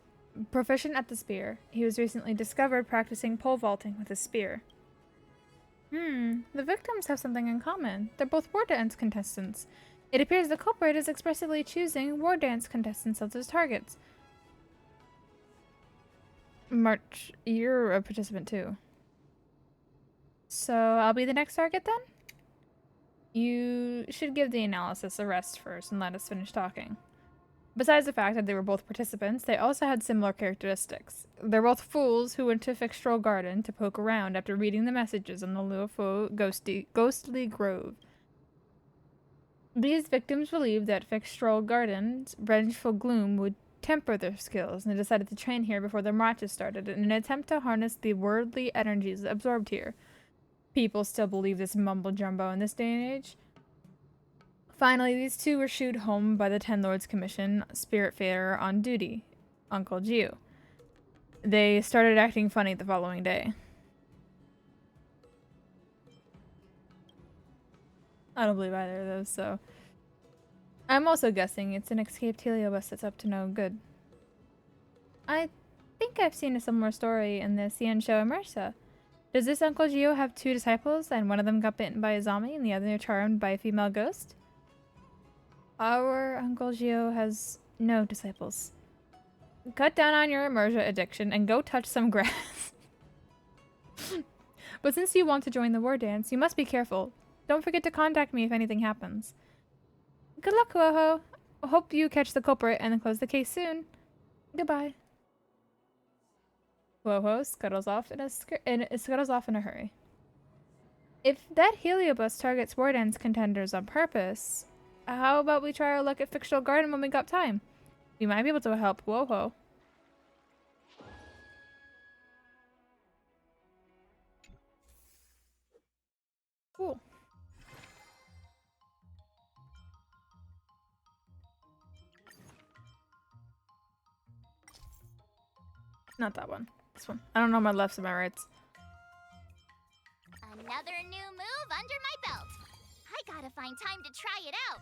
at the spear. He was recently discovered practicing pole vaulting with a spear. The victims have something in common. They're both war dance contestants. It appears the culprit is expressively choosing war dance contestants as his targets. March, you're a participant too. So I'll be the next target then? You should give the analysis a rest first and let us finish talking. Besides the fact that they were both participants, they also had similar characteristics. They're both fools who went to Fixtral Garden to poke around after reading the messages on the Luofu ghostly grove. These victims believed that Fixtral Garden's vengeful gloom would temper their skills, and they decided to train here before their marches started in an attempt to harness the worldly energies absorbed here. People still believe this mumbo-jumbo in this day and age. Finally, these two were shooed home by the Ten Lords Commission Spiritfarer on duty, Uncle Jiu. They started acting funny the following day. I don't believe either of those, so... I'm also guessing it's an escaped Heliobus that's up to no good. I think I've seen a similar story in the Xianzhou Immersa. Does this Uncle Gio have two disciples, and one of them got bitten by a zombie and the other charmed by a female ghost? Our Uncle Gio has no disciples. Cut down on your immersion addiction and go touch some grass. But since you want to join the war dance, you must be careful. Don't forget to contact me if anything happens. Good luck, Luofu. Hope you catch the culprit and then close the case soon. Goodbye. Luofu scuttles off in a hurry. If that Heliobus targets war dance contenders on purpose, how about we try our luck at Fictional Garden when we got time? We might be able to help Luofu. Cool. Not that one. This one. I don't know my lefts and my rights. Another new move under my belt. I gotta find time to try it out.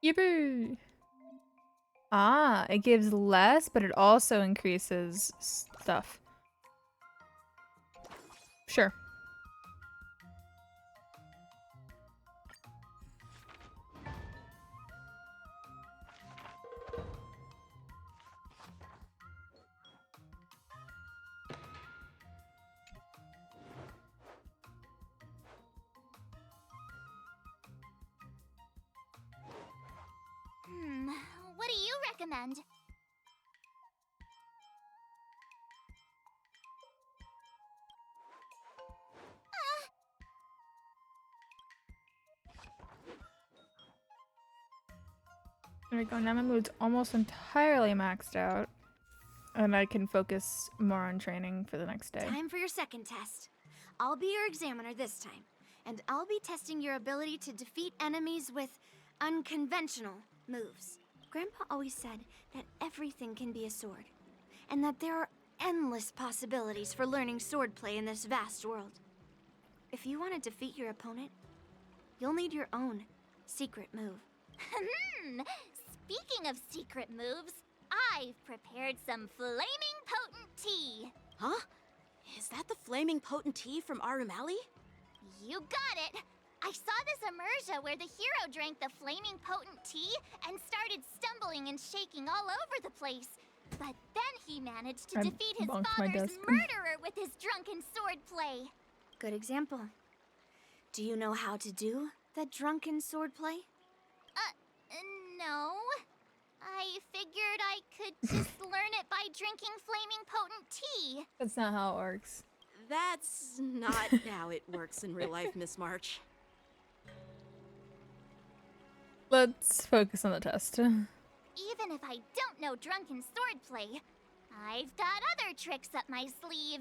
Yippee! Ah, it gives less, but it also increases stuff. Sure. What do you recommend? There we go. Now my mood's almost entirely maxed out. And I can focus more on training for the next day. Time for your second test. I'll be your examiner this time. And I'll be testing your ability to defeat enemies with unconventional moves. Grandpa always said that everything can be a sword. And that there are endless possibilities for learning swordplay in this vast world. If you want to defeat your opponent, you'll need your own secret move. Speaking of secret moves, I've prepared some flaming potent tea. Huh? Is that the flaming potent tea from Arumali? You got it! I saw this immersion where the hero drank the flaming potent tea and started stumbling and shaking all over the place. But then he managed to defeat his father's murderer with his drunken swordplay. Good example. Do you know how to do that drunken swordplay? No. I figured I could just learn it by drinking flaming potent tea. That's not how it works. That's not how it works in real life, Miss March. Let's focus on the test. Even if I don't know drunken swordplay, I've got other tricks up my sleeve.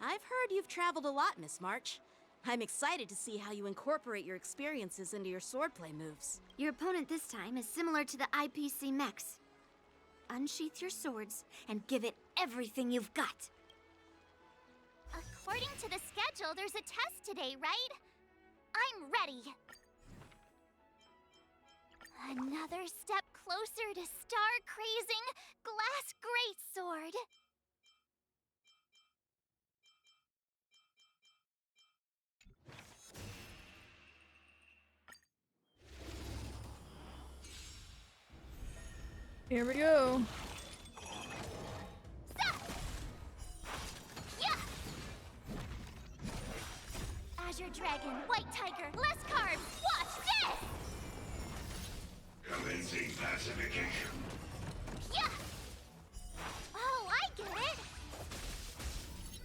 I've heard you've traveled a lot, Miss March. I'm excited to see how you incorporate your experiences into your swordplay moves. Your opponent this time is similar to the IPC mechs. Unsheath your swords and give it everything you've got. According to the schedule, there's a test today, right? I'm ready. Another step closer to star-crazing glass greatsword. Here we go. Azure Dragon, White Tiger, less carbs. Watch this! Commencing pacification. Yeah! Oh, I get it!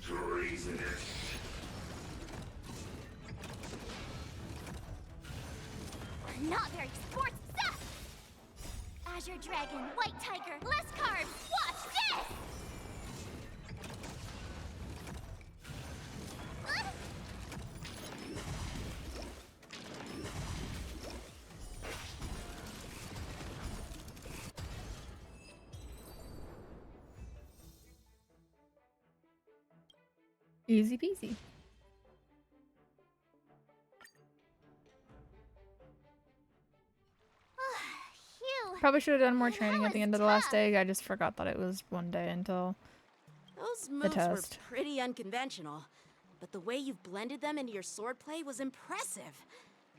Treasonous. Not very sports. Azure Dragon, White Tiger, less carbs. Watch this! Easy peasy. Probably should have done more training at the end of the last day. I just forgot that it was one day until Those the moves were test. pretty unconventional, but the way you've blended them into your swordplay was impressive.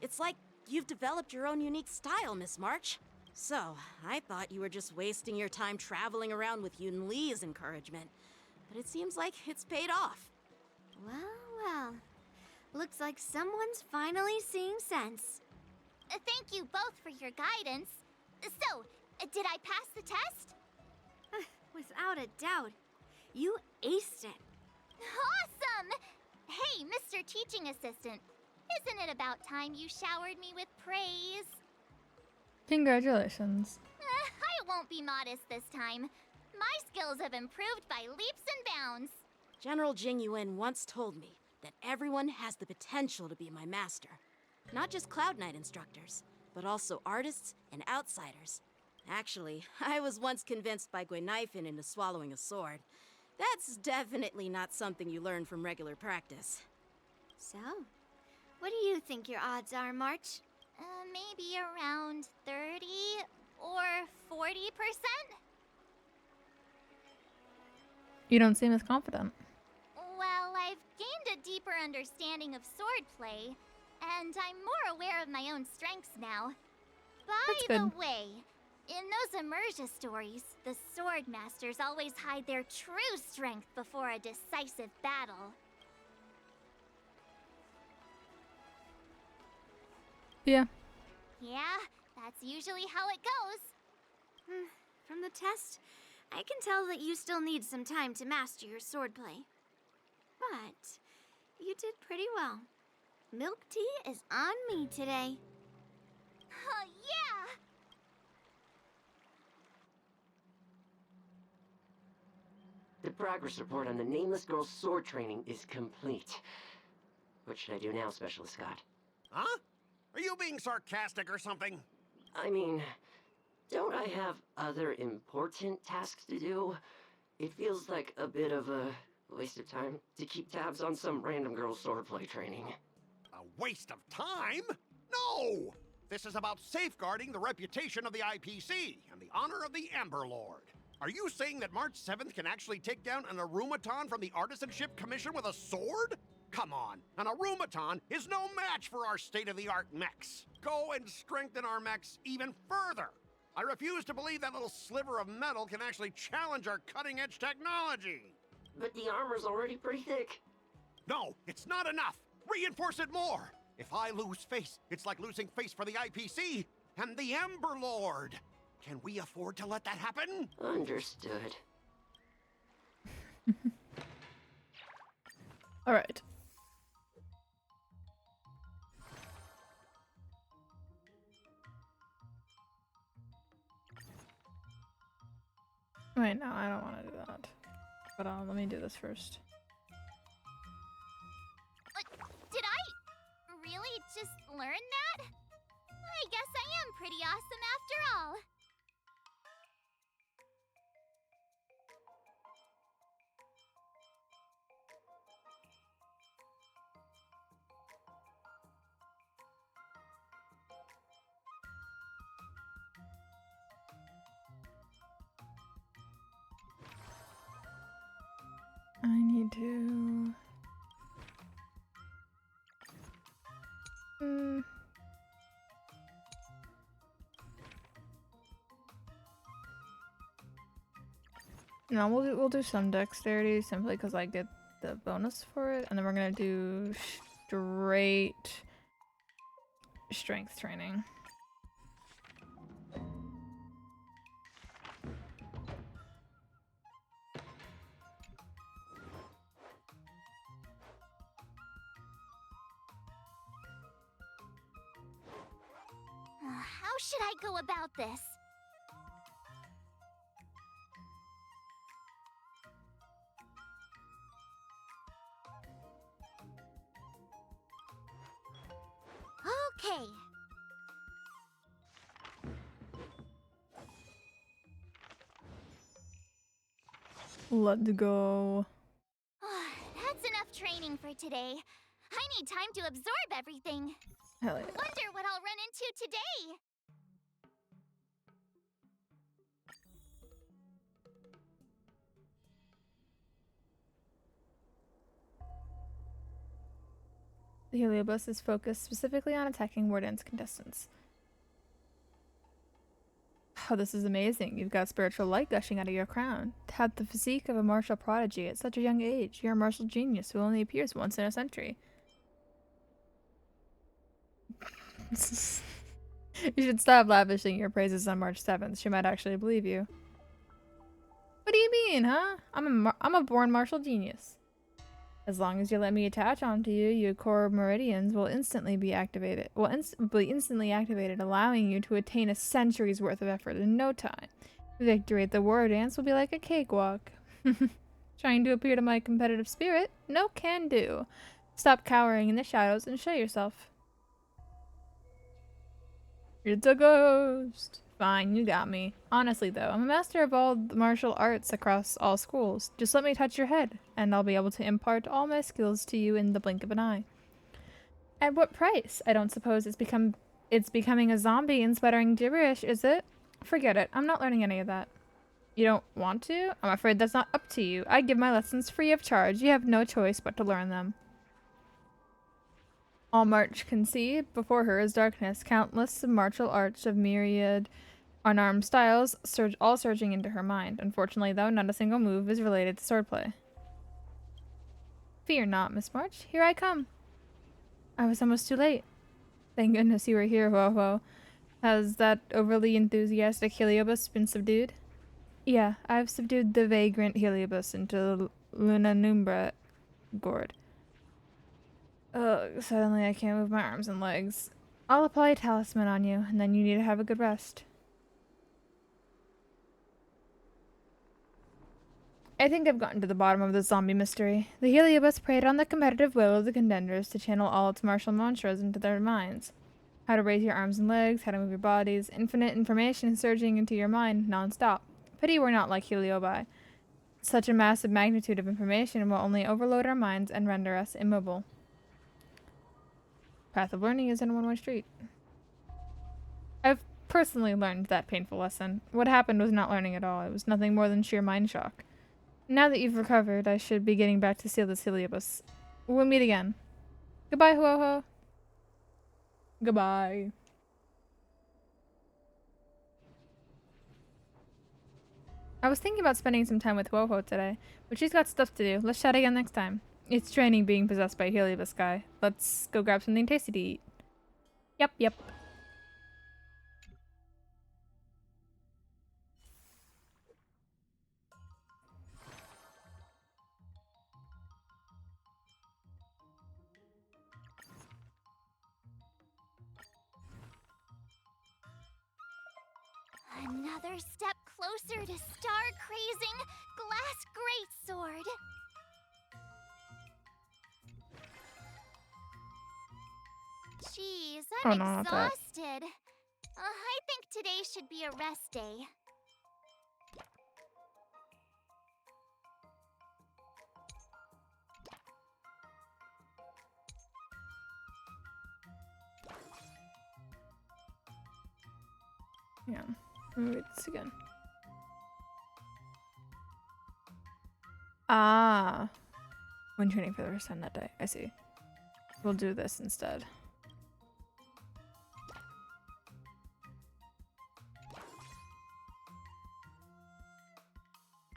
It's like you've developed your own unique style, Miss March. So, I thought you were just wasting your time traveling around with Yun Li's encouragement, but it seems like it's paid off. Well, well. Looks like someone's finally seeing sense. Thank you both for your guidance. So, did I pass the test? Without a doubt. You aced it. Awesome! Hey, Mr. Teaching Assistant, isn't it about time you showered me with praise? Congratulations. I won't be modest this time. My skills have improved by leaps and bounds. General Jing Yuan once told me that everyone has the potential to be my master. Not just Cloud Knight instructors, but also artists and outsiders. Actually, I was once convinced by Guinaifen into swallowing a sword. That's definitely not something you learn from regular practice. So, what do you think your odds are, March? Maybe around 30 or 40%? You don't seem as confident. Well, I've gained a deeper understanding of swordplay, and I'm more aware of my own strengths now. That's By the good. way, in those Immersia stories, the sword masters always hide their true strength before a decisive battle. Yeah. Yeah, that's usually how it goes. From the test, I can tell that you still need some time to master your swordplay. But you did pretty well. Milk tea is on me today. Yeah! The progress report on the Nameless Girl's sword training is complete. What should I do now, Specialist Skott? Huh? Are you being sarcastic or something? I mean, don't I have other important tasks to do? It feels like a bit of a waste of time to keep tabs on some random girl's swordplay training. A waste of time? No! This is about safeguarding the reputation of the IPC and the honor of the Ember Lord. Are you saying that March 7th can actually take down an Arumaton from the Artisanship Commission with a sword? Come on, an Arumaton is no match for our state-of-the-art mechs. Go and strengthen our mechs even further. I refuse to believe that little sliver of metal can actually challenge our cutting-edge technology. But the armor's already pretty thick. No, it's not enough. Reinforce it more. If I lose face, it's like losing face for the IPC and the Ember Lord. Can we afford to let that happen? Understood. All right. Wait, no, I don't want to do that. But let me do this first. Did I really just learn that? I guess I am pretty awesome after all. I need to... No, we'll do some dexterity simply because I get the bonus for it, and then we're gonna do straight strength training. How should I go about this? Okay. Let's go. That's enough training for today. I need time to absorb everything. Hell yeah. Wonder what I'll run into today. The Heliobus is focused specifically on attacking Warden's contestants. Oh, this is amazing. You've got spiritual light gushing out of your crown. To have the physique of a martial prodigy at such a young age, you're a martial genius who only appears once in a century. You should stop lavishing your praises on March 7th. She might actually believe you. What do you mean, huh? I'm a born martial genius. As long as you let me attach onto you, your core meridians will instantly be activated. Instantly activated, allowing you to attain a century's worth of effort in no time. Victory at the war dance will be like a cakewalk. Trying to appear to my competitive spirit? No can do. Stop cowering in the shadows and show yourself. It's a ghost. Fine, you got me. Honestly though, I'm a master of all the martial arts across all schools. Just let me touch your head, and I'll be able to impart all my skills to you in the blink of an eye. At what price? I don't suppose it's becoming a zombie and sputtering gibberish, is it? Forget it. I'm not learning any of that. You don't want to? I'm afraid that's not up to you. I give my lessons free of charge. You have no choice but to learn them. All March can see before her is darkness, countless martial arts of myriad unarmed styles all surging into her mind. Unfortunately, though, not a single move is related to swordplay. Fear not, Miss March. Here I come. I was almost too late. Thank goodness you were here, Luofu. Has that overly enthusiastic Heliobus been subdued? Yeah, I've subdued the vagrant Heliobus into Luna Numbra gourd. Ugh, suddenly I can't move my arms and legs. I'll apply a talisman on you, and then you need to have a good rest. I think I've gotten to the bottom of the zombie mystery. The Heliobus preyed on the competitive will of the contenders to channel all its martial mantras into their minds. How to raise your arms and legs, how to move your bodies, infinite information surging into your mind non-stop. Pity we're not like Heliobi. Such a massive magnitude of information will only overload our minds and render us immobile. Path of learning is in a one-way street. I've personally learned that painful lesson. What happened was not learning at all. It was nothing more than sheer mind shock. Now that you've recovered, I should be getting back to seal this Heliobus. We'll meet again. Goodbye, Huoho. Goodbye. I was thinking about spending some time with Huoho today, but she's got stuff to do. Let's chat again next time. It's training being possessed by a Heliobus guy. Let's go grab something tasty to eat. Yep. Another step closer to star-crazing glass greatsword. Jeez, Oh, I'm no, not that. exhausted. I think today should be a rest day. Yeah. Let me read this again. Ah. When training for the first time that day. I see. We'll do this instead.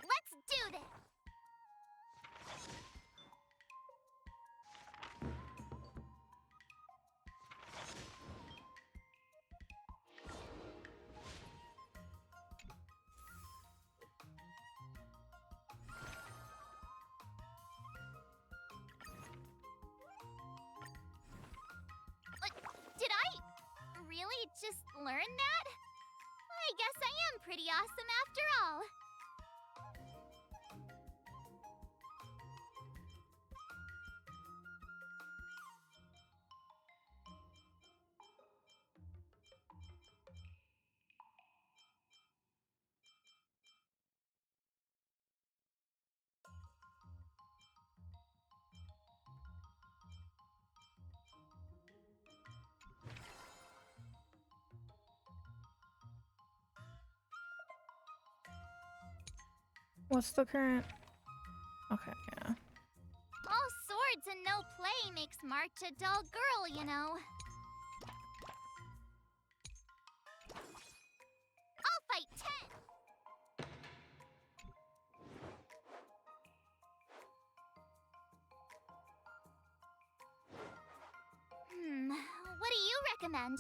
Let's do this! Did I really just learn that? I guess I am pretty awesome after all. What's the current? Okay, yeah. All swords and no play makes March a dull girl, you know. I'll fight 10! What do you recommend?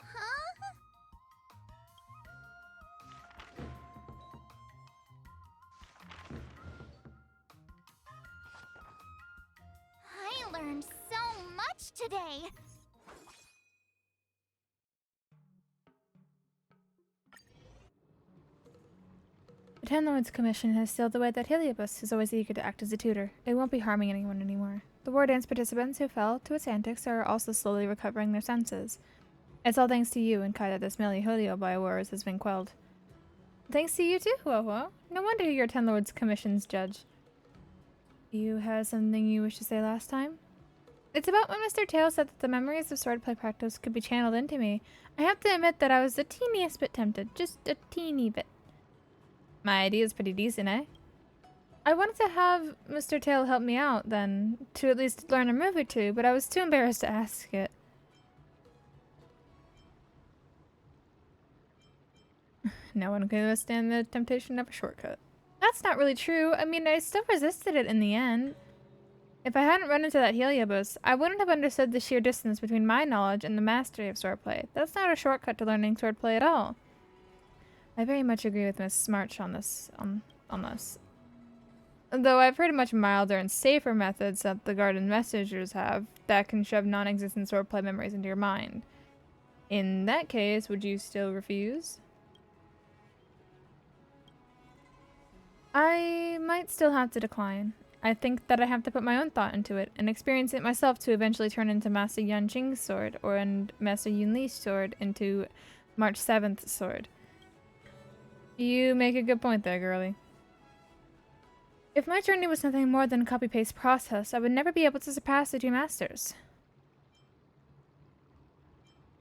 Huh? I learned so much today! The Ten Lords Commission has sealed away that Heliobus is always eager to act as a tutor. It won't be harming anyone anymore. The war dance participants who fell to its antics are also slowly recovering their senses. It's all thanks to you and Kai that this Meli Julio by wars has been quelled. Thanks to you too, Luofu. No wonder you're Ten Lords Commission's judge. You had something you wished to say last time? It's about when Mr. Tail said that the memories of swordplay practice could be channeled into me. I have to admit that I was the teeniest bit tempted. Just a teeny bit. My idea is pretty decent, eh? I wanted to have Mr. Tail help me out, then, to at least learn a move or two, but I was too embarrassed to ask it. No one can withstand the temptation of a shortcut. That's not really true. I mean, I still resisted it in the end. If I hadn't run into that Heliobus, I wouldn't have understood the sheer distance between my knowledge and the mastery of swordplay. That's not a shortcut to learning swordplay at all. I very much agree with Miss March on this. Though I've heard much milder and safer methods that the Garden Messengers have that can shove non-existent swordplay memories into your mind. In that case, would you still refuse? I might still have to decline. I think that I have to put my own thought into it and experience it myself to eventually turn into Master Yun Jing's sword and Master Yun Li's sword into March 7th sword. You make a good point there, girlie. If my journey was nothing more than a copy-paste process, I would never be able to surpass the two masters.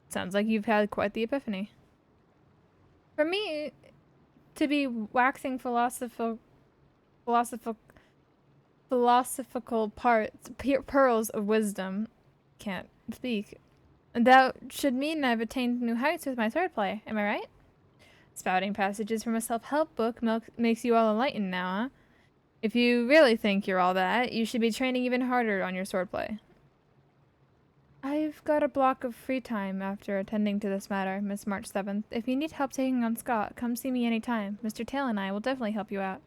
Sounds like you've had quite the epiphany. For me, to be waxing philosophical pearls of wisdom, can't speak, that should mean I've attained new heights with my swordplay, am I right? Spouting passages from a self-help book makes you all enlightened now, huh? If you really think you're all that, you should be training even harder on your swordplay. I've got a block of free time after attending to this matter, Miss March 7th. If you need help taking on Skott, come see me anytime. Mr. Tail and I will definitely help you out.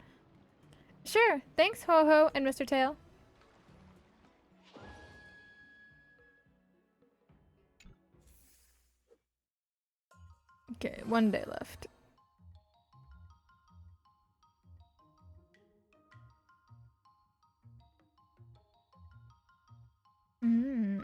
Sure, thanks, Ho-Ho and Mr. Tail. Okay, 1 day left. Hmm.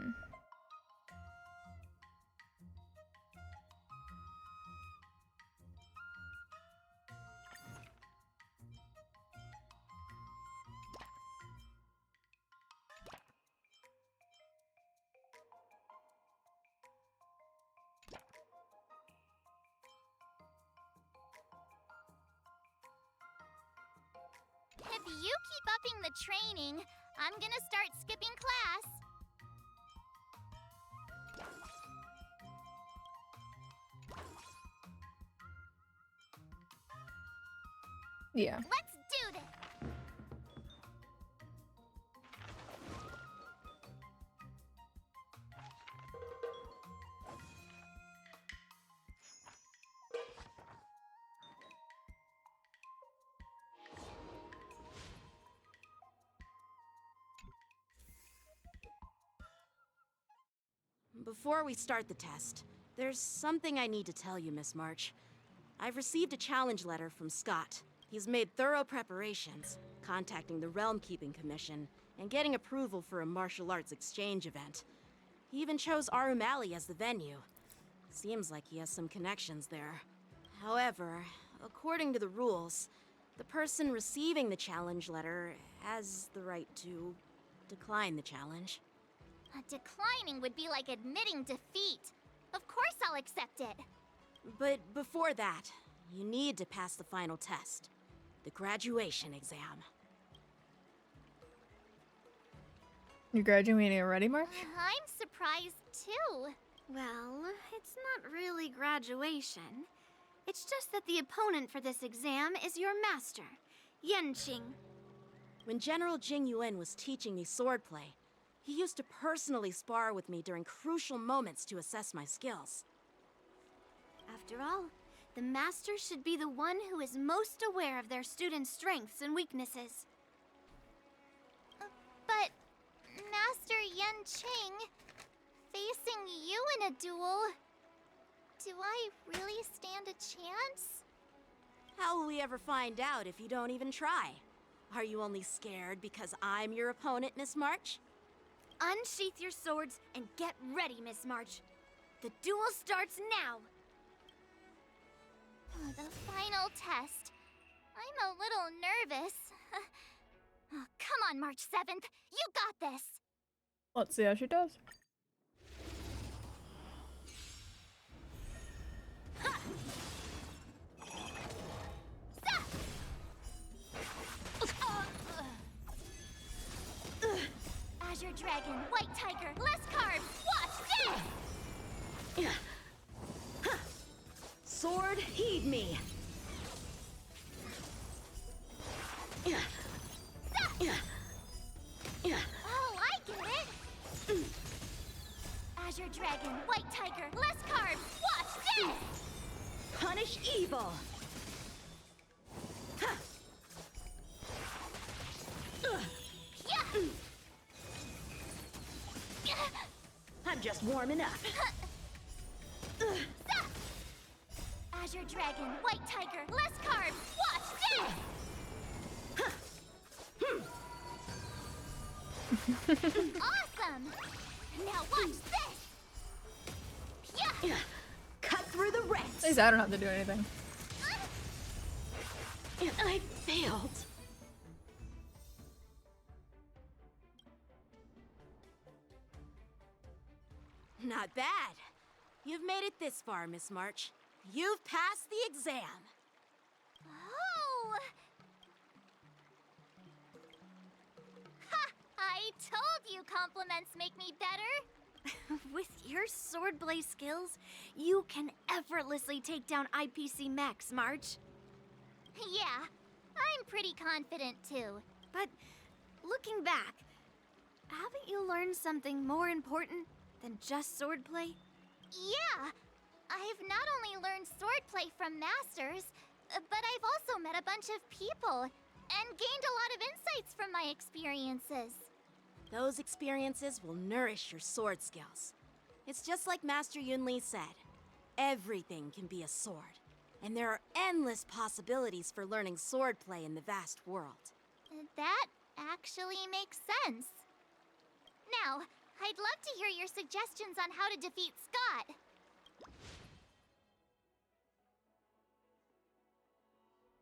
If you keep upping the training, I'm gonna start skipping class. Yeah. Let's do this! Before we start the test, there's something I need to tell you, Miss March. I've received a challenge letter from Skott. He's made thorough preparations, contacting the Realm Keeping Commission, and getting approval for a martial arts exchange event. He even chose Arumali as the venue. Seems like he has some connections there. However, according to the rules, the person receiving the challenge letter has the right to decline the challenge. Declining would be like admitting defeat. Of course I'll accept it. But before that, you need to pass the final test. The graduation exam. You're graduating already, March? I'm surprised too. Well, it's not really graduation. It's just that the opponent for this exam is your master, Yenqing. When General Jing Yuan was teaching me swordplay, he used to personally spar with me during crucial moments to assess my skills. After all, the master should be the one who is most aware of their students' strengths and weaknesses. But, Master Yenqing, facing you in a duel, do I really stand a chance? How will we ever find out if you don't even try? Are you only scared because I'm your opponent, Miss March? Unsheath your swords and get ready, Miss March. The duel starts now! The final test. I'm a little nervous. Oh, come on, March 7th. You got this! Let's see how she does. Azure Dragon, White Tiger, less carbs. Watch this! Sword, heed me! Oh, I get it! Azure Dragon, White Tiger, less carbs. Watch this! Punish evil! I'm just warming up. Azure Dragon, White Tiger, less carbs. Watch this! Awesome! Now watch this! Cut through the ranks! At least I don't have to do anything. And I failed. Not bad. You've made it this far, Miss March. You've passed the exam. Oh! Ha! I told you compliments make me better. With your swordplay skills, you can effortlessly take down IPC Max, March. Yeah, I'm pretty confident too. But looking back, haven't you learned something more important than just swordplay? Yeah, I've not only learned swordplay from masters, but I've also met a bunch of people and gained a lot of insights from my experiences. Those experiences will nourish your sword skills. It's just like Master Yunli said. Everything can be a sword, and there are endless possibilities for learning swordplay in the vast world. That actually makes sense. Now, I'd love to hear your suggestions on how to defeat Skott.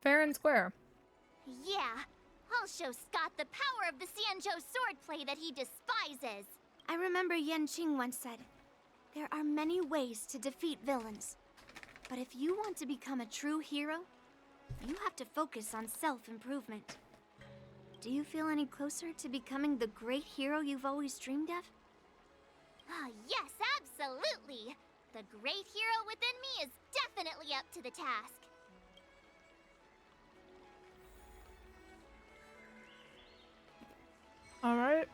Fair and square. Yeah, I'll show Skott the power of the Xianzhou swordplay that he despises. I remember Yanqing once said, there are many ways to defeat villains. But if you want to become a true hero, you have to focus on self-improvement. Do you feel any closer to becoming the great hero you've always dreamed of? Ah, yes, absolutely. The great hero within me is definitely up to the task. All right.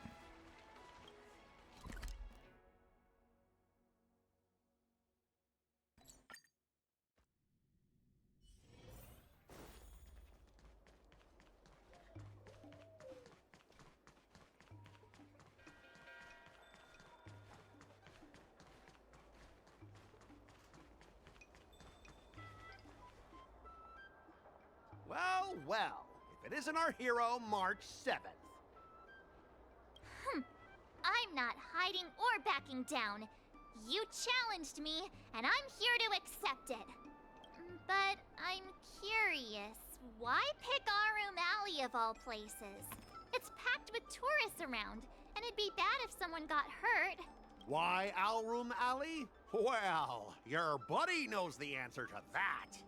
Well, well, if it isn't our hero, March 7th. I'm not hiding or backing down. You challenged me, and I'm here to accept it. But I'm curious, why pick Arum Alley of all places? It's packed with tourists around, and it'd be bad if someone got hurt. Why Alroom Alley? Well, your buddy knows the answer to that.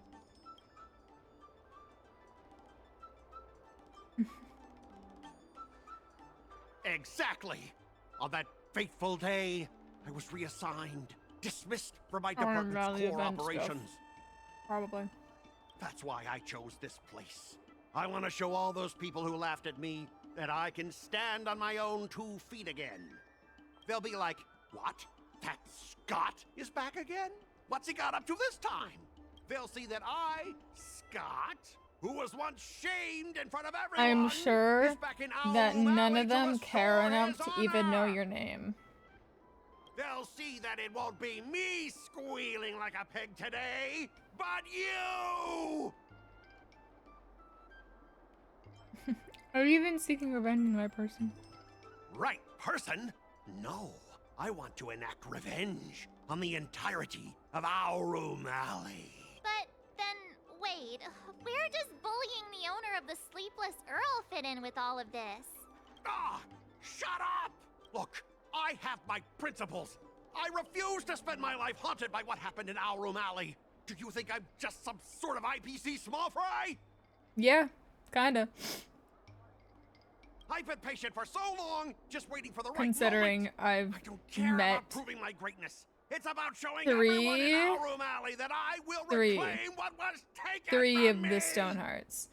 Exactly. On that fateful day, I was reassigned, dismissed from my department's core operations. Probably. That's why I chose this place. I want to show all those people who laughed at me that I can stand on my own 2 feet again. They'll be like, what? That Skott is back again? What's he got up to this time? They'll see that I, Skott, who was once shamed in front of everyone, I'm sure is back in that Alroom none Alley of to them restore care enough his to even know honor. your name. They'll see that it won't be me squealing like a pig today, but you! Are you even seeking revenge in my person? Right person? No, I want to enact revenge on the entirety of Alroom Alley. But then, wait, where does bullying the owner of the Sleepless Earl fit in with all of this? Ah! Shut up! Look, I have my principles. I refuse to spend my life haunted by what happened in Alroom Alley. Do you think I'm just some sort of IPC small fry? Yeah, kinda. I've been patient for so long, just waiting for the right Considering moment. I've I don't care met about proving my greatness. It's about showing everyone in Alroom Alley that I will reclaim what was taken three from of me. the Stonehearts.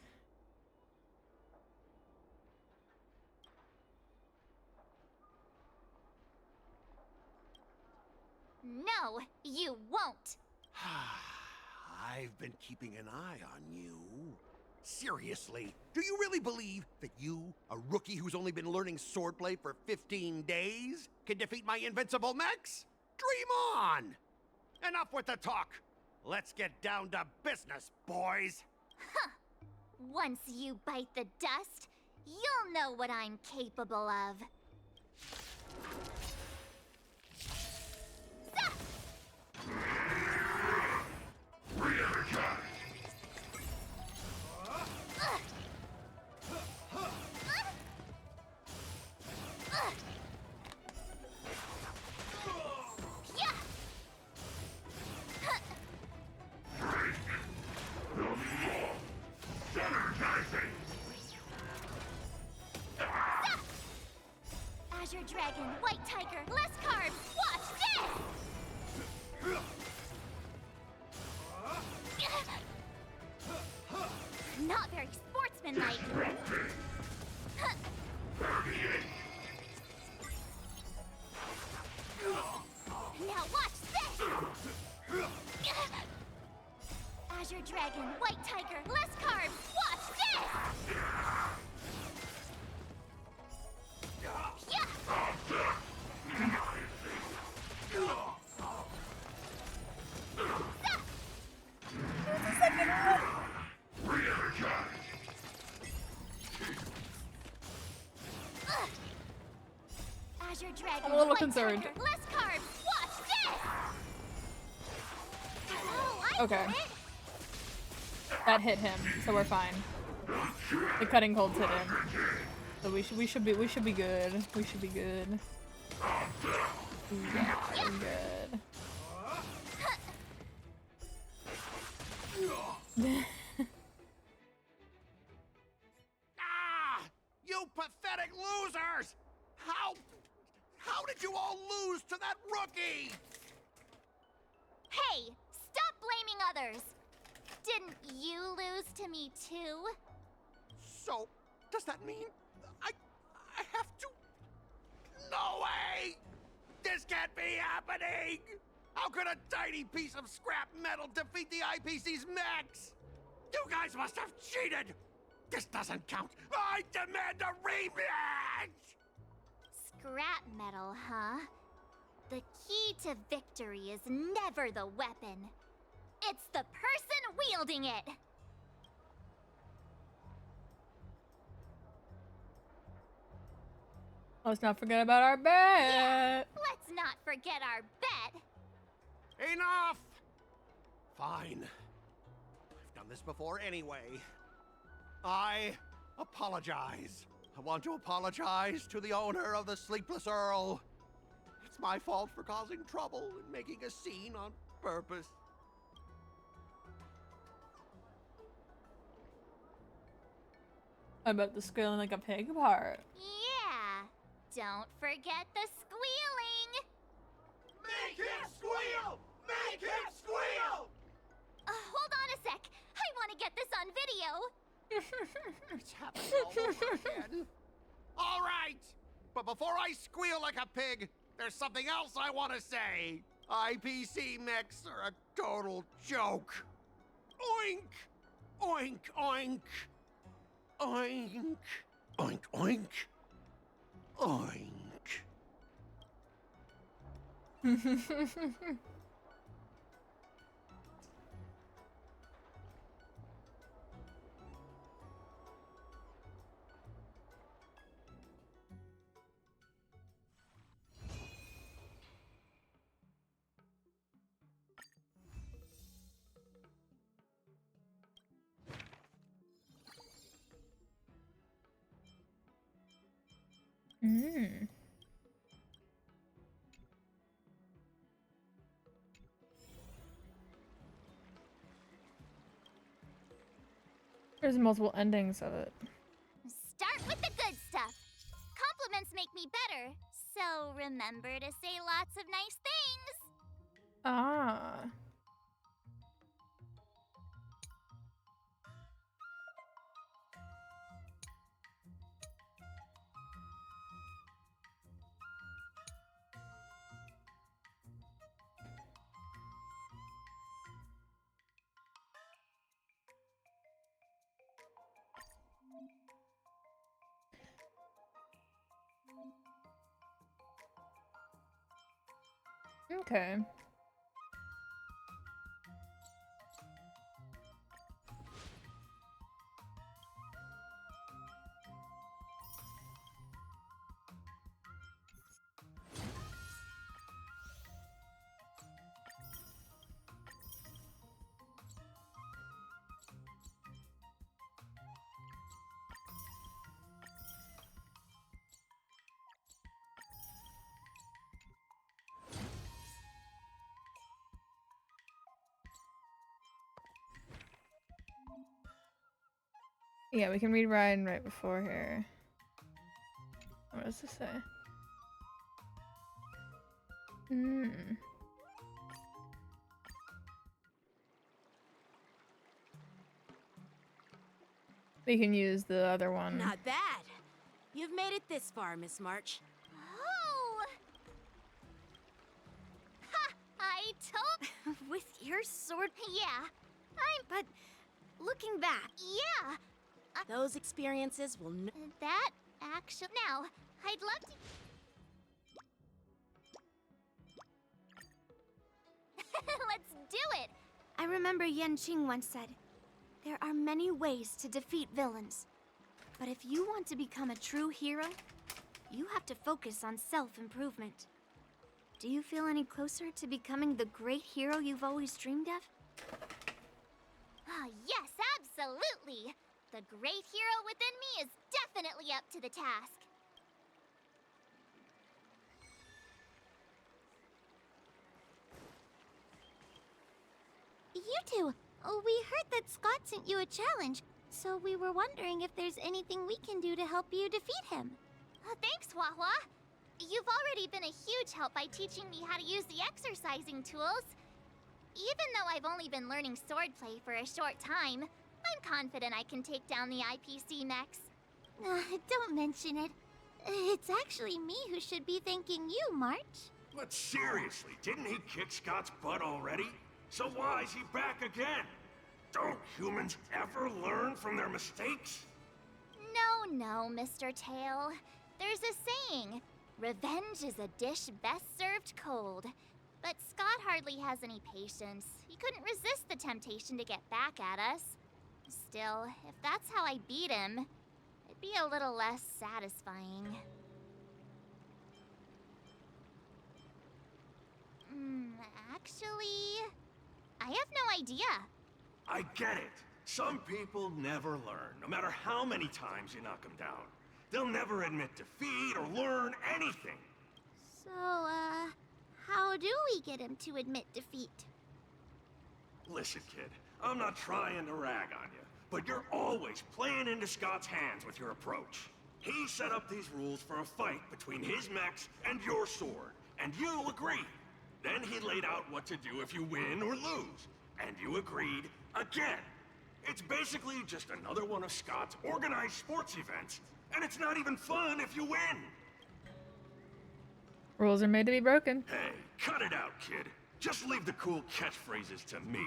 No, you won't. I've been keeping an eye on you. Seriously, do you really believe that you, a rookie who's only been learning swordplay for 15 days, can defeat my invincible mechs? Dream on! Enough with the talk. Let's get down to business, boys. Huh. Once you bite the dust, you'll know what I'm capable of. Azure Dragon, White Tiger, less carbs! Watch this! Not very sportsmanlike. Now watch this! Azure Dragon, White Tiger, less carbs! Watch this! Dragon. I'm a little Light concerned. Tiger, less carbs. Watch this. Oh, I Okay. get it. That hit him, so we're fine. The cutting colds hit him. So we should be good. We should be good. Yeah, we're good. Ah! You pathetic losers! How did you all lose to that rookie? Hey, stop blaming others. Didn't you lose to me too? So, does that mean I have to? No way! This can't be happening! How could a tiny piece of scrap metal defeat the IPC's mechs? You guys must have cheated! This doesn't count! I demand a rematch! Scrap metal, huh? The key to victory is never the weapon. It's the person wielding it! Let's not forget about our bet. Yeah, let's not forget our bet. Enough! Fine. I've done this before anyway. I apologize. I want to apologize to the owner of the Sleepless Earl. It's my fault for causing trouble and making a scene on purpose. About the squealing like a pig part. Yeah, don't forget the squealing. Make him squeal! Make him squeal! Hold on a sec. I want to get this on video. It's happening all over again. All right, but before I squeal like a pig, there's something else I want to say. IPC mechs are a total joke. Oink! Oink, oink. Oink. Oink, oink. Oink. Mm. There's multiple endings of it. Start with the good stuff. Compliments make me better, so remember to say lots of nice things. Ah. Okay. Yeah, we can read Ryan right before here. What does this say? We can use the other one. Not bad. You've made it this far, Miss March. Oh! Ha! I told. With your sword? Yeah. But looking back. Yeah. Those experiences will That actually. Now, I'd love to. Let's do it. I remember Yan Qing once said, "There are many ways to defeat villains. But if you want to become a true hero, You have to focus on self-improvement. Do you feel any closer to becoming the great hero you've always dreamed of? Ah, yes, absolutely! The great hero within me is definitely up to the task. You two, we heard that Skott sent you a challenge, so we were wondering if there's anything we can do to help you defeat him. Thanks, Hua. You've already been a huge help by teaching me how to use the exercising tools. Even though I've only been learning swordplay for a short time, I'm confident I can take down the IPC mechs. Don't mention it. It's actually me who should be thanking you, March. But seriously, didn't he kick Scott's butt already? So why is he back again? Don't humans ever learn from their mistakes? No, Mr. Tail. There's a saying, revenge is a dish best served cold. But Skott hardly has any patience. He couldn't resist the temptation to get back at us. Still, if that's how I beat him, it'd be a little less satisfying. Actually, I have no idea. I get it. Some people never learn, no matter how many times you knock them down. They'll never admit defeat or learn anything. So, how do we get him to admit defeat? Listen, kid, I'm not trying to rag on you, but you're always playing into Scott's hands with your approach. He set up these rules for a fight between his mechs and your sword, and you agreed. Then he laid out what to do if you win or lose, and you agreed again. It's basically just another one of Scott's organized sports events, and it's not even fun if you win. Rules are made to be broken. Hey, cut it out, kid. Just leave the cool catchphrases to me.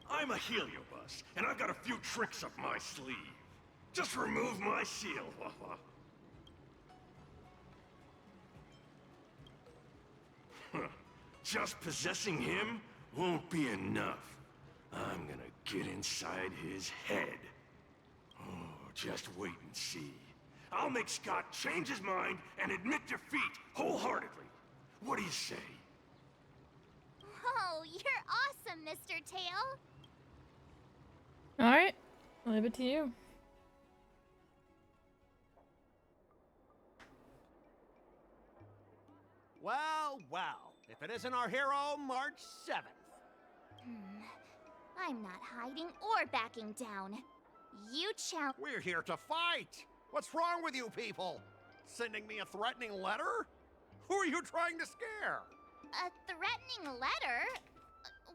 I'm a heliobus, and I've got a few tricks up my sleeve. Just remove my seal, Wawa. Just possessing him won't be enough. I'm gonna get inside his head. Oh, just wait and see. I'll make Skott change his mind and admit defeat wholeheartedly. What do you say? Oh, you're awesome, Mr. Tail. Alright, I'll leave it to you. Well, if it isn't our hero, March 7th. I'm not hiding or backing down. You challenge. We're here to fight! What's wrong with you people? Sending me a threatening letter? Who are you trying to scare? A threatening letter?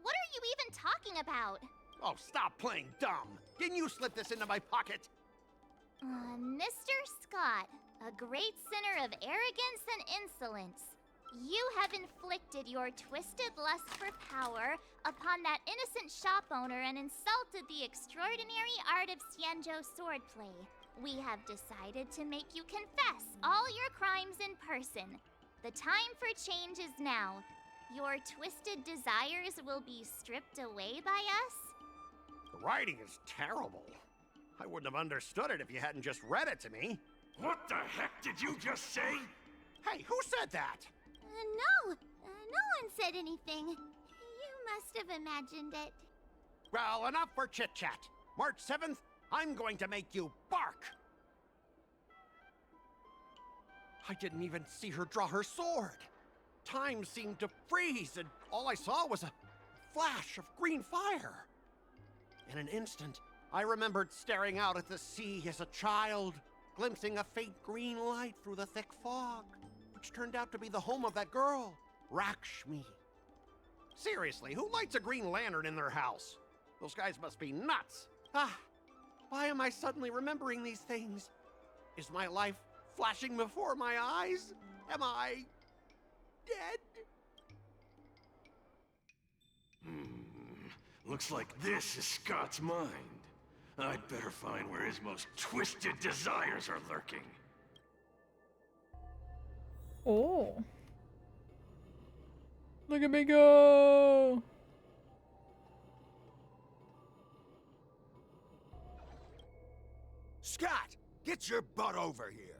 What are you even talking about? Oh, stop playing dumb! Didn't you slip this into my pocket? Mr. Skott, a great sinner of arrogance and insolence. You have inflicted your twisted lust for power upon that innocent shop owner and insulted the extraordinary art of Xianzhou swordplay. We have decided to make you confess all your crimes in person. The time for change is now. Your twisted desires will be stripped away by us? The writing is terrible. I wouldn't have understood it if you hadn't just read it to me. What the heck did you just say? Hey, who said that? No one said anything. You must have imagined it. Well, enough for chit-chat. March 7th, I'm going to make you bark. I didn't even see her draw her sword. Time seemed to freeze, and all I saw was a flash of green fire. In an instant, I remembered staring out at the sea as a child, glimpsing a faint green light through the thick fog, which turned out to be the home of that girl, Rakshmi. Seriously, who lights a green lantern in their house? Those guys must be nuts. Why am I suddenly remembering these things? Is my life flashing before my eyes? Am I dead? Looks like this is Scott's mind. I'd better find where his most twisted desires are lurking. Oh. Look at me go! Skott, get your butt over here.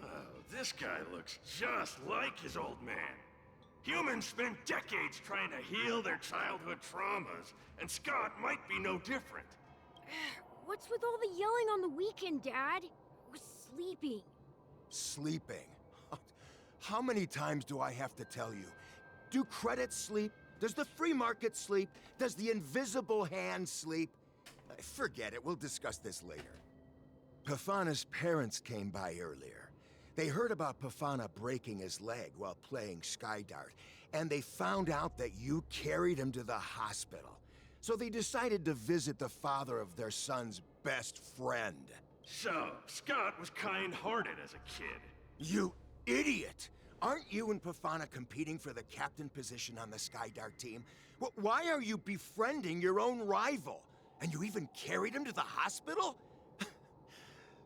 Oh, This guy looks just like his old man. Humans spend decades trying to heal their childhood traumas, and Skott might be no different. What's with all the yelling on the weekend, Dad? I was sleeping. Sleeping? How many times do I have to tell you? Do credits sleep? Does the free market sleep? Does the invisible hand sleep? Forget it, we'll discuss this later. Pafana's parents came by earlier. They heard about Pafana breaking his leg while playing Skydart, and they found out that you carried him to the hospital. So they decided to visit the father of their son's best friend. So, Skott was kind-hearted as a kid. You idiot! Aren't you and Pafana competing for the captain position on the Skydart team? Why are you befriending your own rival? And you even carried him to the hospital?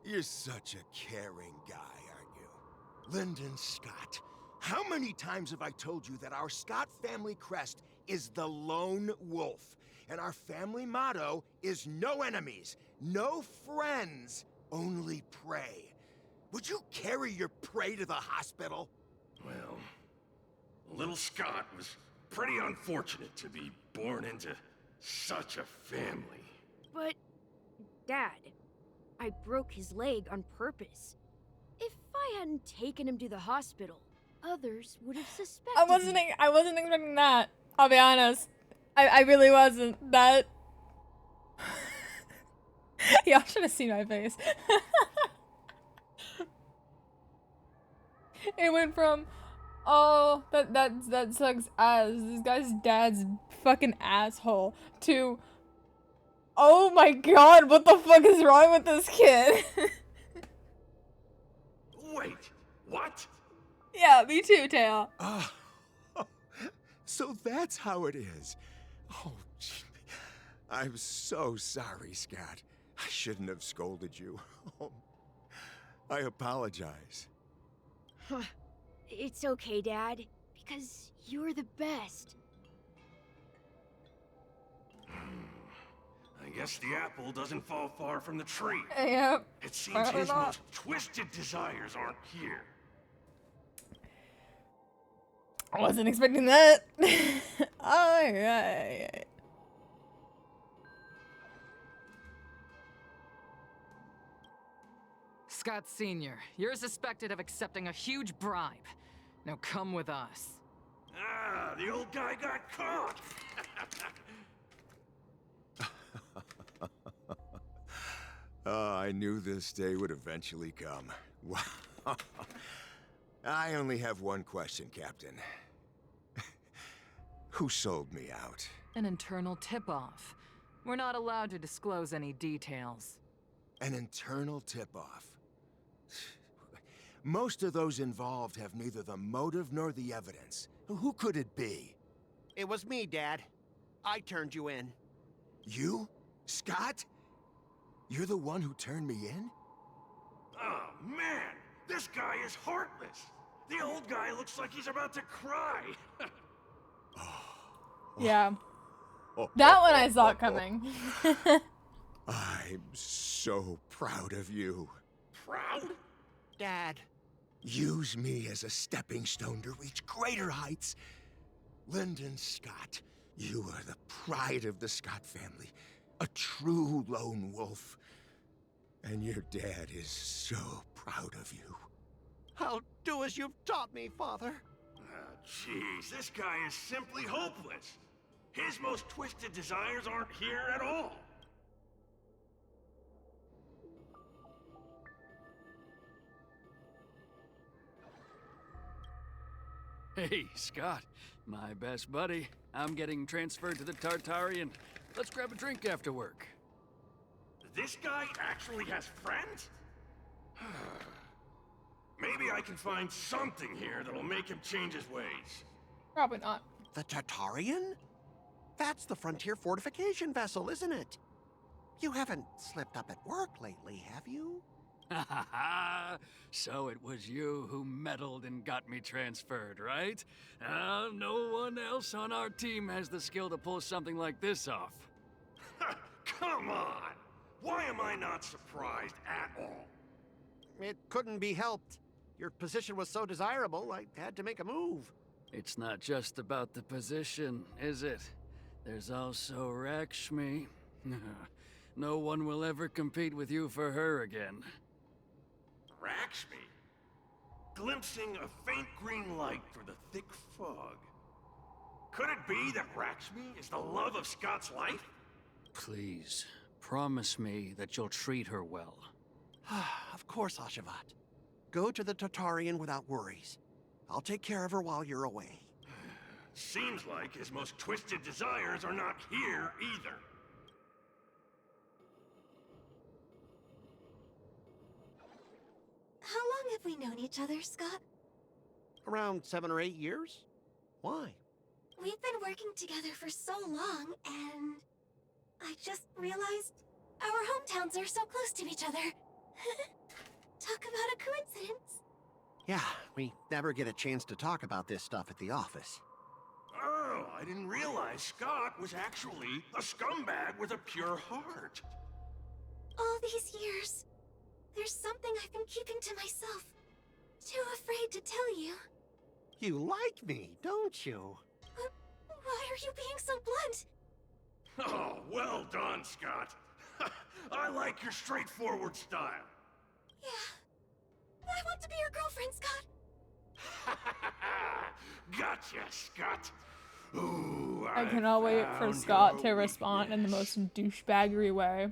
You're such a caring guy, aren't you? Lyndon Skott, how many times have I told you that our Skott family crest is the Lone Wolf, and our family motto is no enemies, no friends, only prey. Would you carry your prey to the hospital? Well, little Skott was pretty unfortunate to be born into such a family. But, Dad, I broke his leg on purpose. If I hadn't taken him to the hospital, others would have suspected I wasn't expecting that. I'll be honest. I really wasn't. That y'all should have seen my face. It went from, oh, that sucks ass, this guy's dad's fucking asshole, to, oh my god, what the fuck is wrong with this kid? Wait, what? Yeah, me too, Tail. So that's how it is. Oh, gee. I'm so sorry, Skott. I shouldn't have scolded you. I apologize. It's okay, Dad, because you're the best. I guess the apple doesn't fall far from the tree. Yep. It seems his most twisted desires aren't here. I wasn't expecting that. Alright. Skott Sr., you're suspected of accepting a huge bribe. Now come with us. Ah, the old guy got caught! I knew this day would eventually come. Wow. I only have one question, Captain. Who sold me out? An internal tip-off. We're not allowed to disclose any details. An internal tip-off. Most of those involved have neither the motive nor the evidence. Who could it be? It was me, Dad. I turned you in. You? Skott? You're the one who turned me in? Oh, man! This guy is heartless! The old guy looks like he's about to cry! Yeah. That one I saw coming. I'm so proud of you. Proud? Dad. Use me as a stepping stone to reach greater heights. Lyndon Skott, you are the pride of the Skott family. A true lone wolf. And your dad is so proud of you. I'll do as you've taught me, Father. Jeez, this guy is simply hopeless. His most twisted desires aren't here at all. Hey, Skott, my best buddy. I'm getting transferred to the Tartarian. Let's grab a drink after work. This guy actually has friends? Maybe I can find something here that'll make him change his ways. Probably not. The Tartarian? That's the frontier fortification vessel, isn't it? You haven't slipped up at work lately, have you? Ha ha ha! So it was you who meddled and got me transferred, right? No one else on our team has the skill to pull something like this off. Come on! Why am I not surprised at all? It couldn't be helped. Your position was so desirable, I had to make a move. It's not just about the position, is it? There's also Rakshmi. No one will ever compete with you for her again. Rakshmi? Glimpsing a faint green light through the thick fog. Could it be that Rakshmi is the love of Skott's life? Please, promise me that you'll treat her well. Of course, Ashavat. Go to the Tartarian without worries. I'll take care of her while you're away. Seems like his most twisted desires are not here either. How long have we known each other, Skott? Around 7 or 8 years? Why? We've been working together for so long, and I just realized our hometowns are so close to each other. Talk about a coincidence. Yeah, we never get a chance to talk about this stuff at the office. Oh, I didn't realize Skott was actually a scumbag with a pure heart. All these years, there's something I've been keeping to myself. Too afraid to tell you. You like me, don't you? Why are you being so blunt? Oh, well done, Skott. I like your straightforward style. Yeah. I want to be your girlfriend, Skott. Gotcha, Skott. Ooh, I cannot wait for Skott to respond in the most douchebaggery way.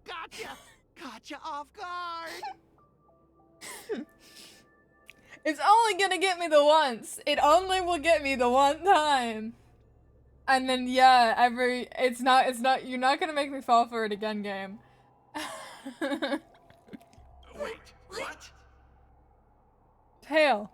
Gotcha off guard. It's only gonna get me the once. It only will get me the one time. And then yeah, it's not you're not gonna make me fall for it again, game. Wait, what? Tail,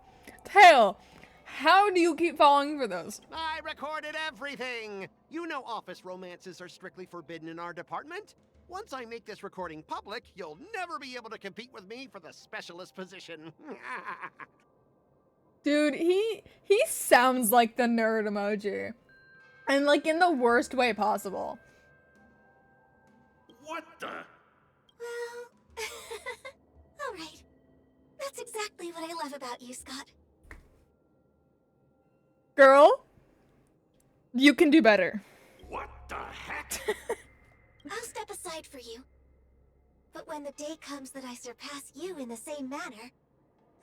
how do you keep falling for those? I recorded everything. You know office romances are strictly forbidden in our department. Once I make this recording public, you'll never be able to compete with me for the specialist position. Dude, he sounds like the nerd emoji. And like in the worst way possible. What the? Well, alright. That's exactly what I love about you, Skott. Girl, you can do better. What the heck? I'll step aside for you. But when the day comes that I surpass you in the same manner,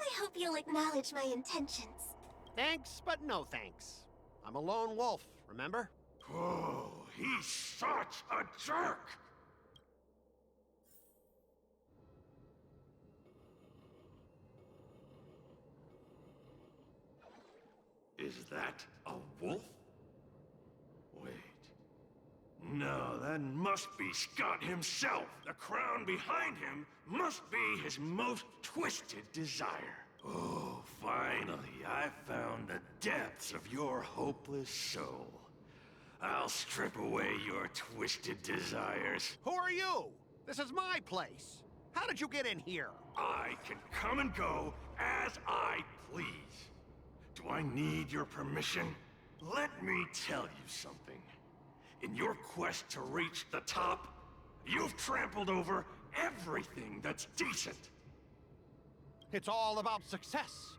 I hope you'll acknowledge my intentions. Thanks, but no thanks. I'm a lone wolf, remember? Oh, he's such a jerk! Is that a wolf? Wait. No, that must be Skott himself. The crown behind him must be his most twisted desire. Oh, finally, I found the depths of your hopeless soul. I'll strip away your twisted desires. Who are you? This is my place. How did you get in here? I can come and go as I please. Do I need your permission? Let me tell you something. In your quest to reach the top, you've trampled over everything that's decent. It's all about success.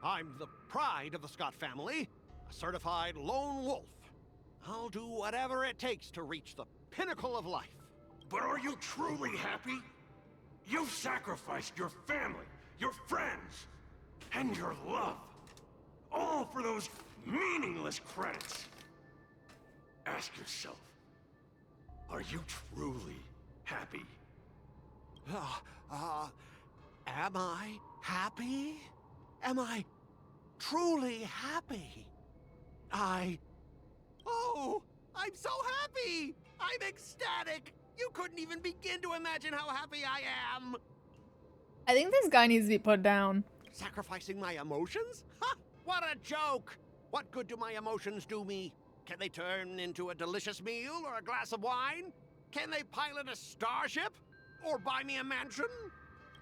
I'm the pride of the Skott family, a certified lone wolf. I'll do whatever it takes to reach the pinnacle of life. But are you truly happy? You've sacrificed your family, your friends, and your love. All for those meaningless credits. Ask yourself, are you truly happy? Am I happy? Am I truly happy? Oh, I'm so happy! I'm ecstatic! You couldn't even begin to imagine how happy I am! I think this guy needs to be put down. Sacrificing my emotions? Ha! What a joke! What good do my emotions do me? Can they turn into a delicious meal or a glass of wine? Can they pilot a starship? Or buy me a mansion?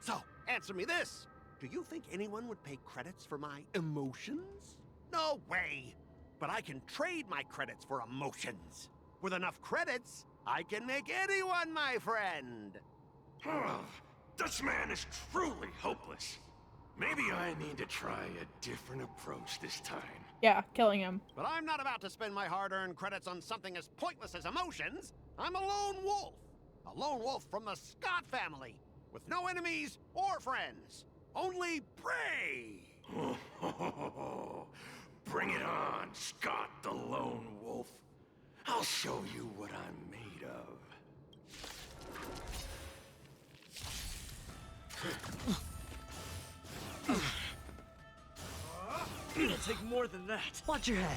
So, answer me this. Do you think anyone would pay credits for my emotions? No way! But I can trade my credits for emotions. With enough credits, I can make anyone my friend. This man is truly hopeless. Maybe I need to try a different approach this time. Yeah, killing him. But I'm not about to spend my hard-earned credits on something as pointless as emotions. I'm a lone wolf. A lone wolf from the Skott family, with no enemies or friends. Only prey! Bring it on, Skott the Lone Wolf. I'll show you what I'm made of. It'll take more than that. Watch your head.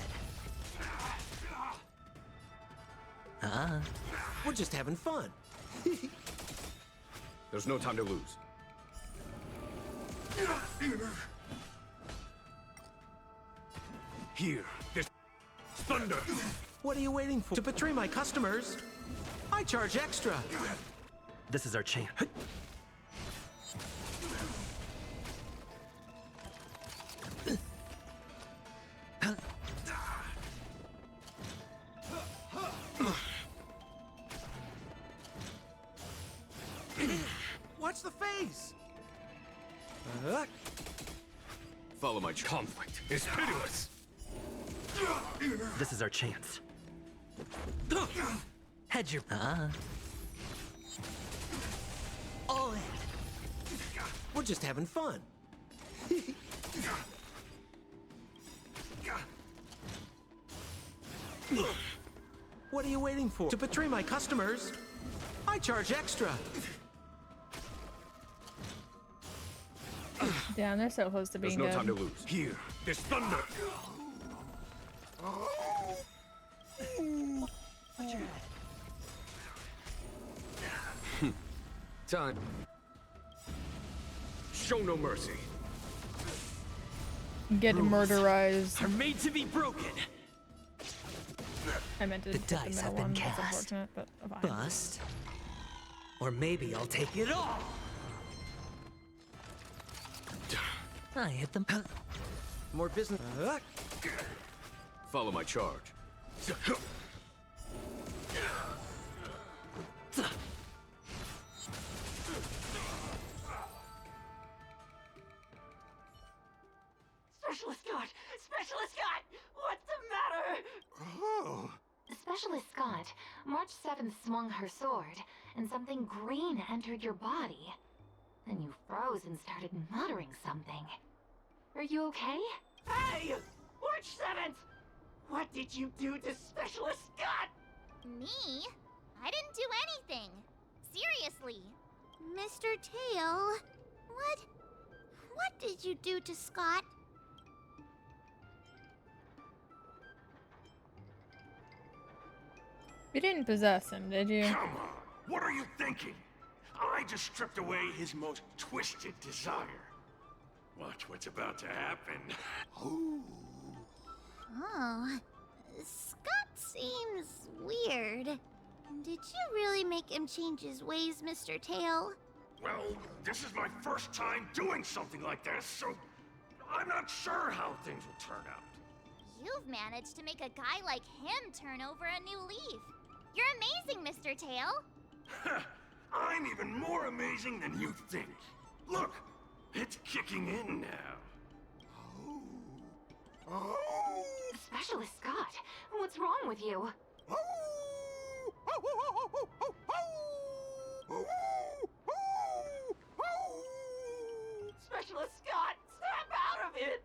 We're just having fun. There's no time to lose. Here, this thunder. What are you waiting for? To betray my customers? I charge extra. This is our chance. Watch the face. Follow my conflict. It's pitiless. This is our chance. Head your... All in. We're just having fun. What are you waiting for? To betray my customers? I charge extra. Damn, they're so close to being There's no good. time to lose. Here, this thunder. Watch your head. Time. Show no mercy. Get murderized. Are made to be broken. I meant to The hit the dice middle have been one. That's cast. unfortunate, but fine. Bust. Or maybe I'll take it all. I hit them. More business. Follow my charge. Specialist Scott! Specialist Scott! What's the matter? Oh. Specialist Scott, March 7th swung her sword, and something green entered your body. Then you froze and started muttering something. Are you okay? Hey! March 7th! What did you do to Specialist Scott? Me? I didn't do anything. Seriously. Mr. Tail, what did you do to Skott? You didn't possess him, did you? Come on, what are you thinking? I just stripped away his most twisted desire. Watch what's about to happen. Oh, Skott seems weird. Did you really make him change his ways, Mr. Tail? Well, this is my first time doing something like this, so I'm not sure how things will turn out. You've managed to make a guy like him turn over a new leaf. You're amazing, Mr. Tail. I'm even more amazing than you think. Look, it's kicking in now. Specialist Scott, what's wrong with you? Specialist Scott, snap out of it!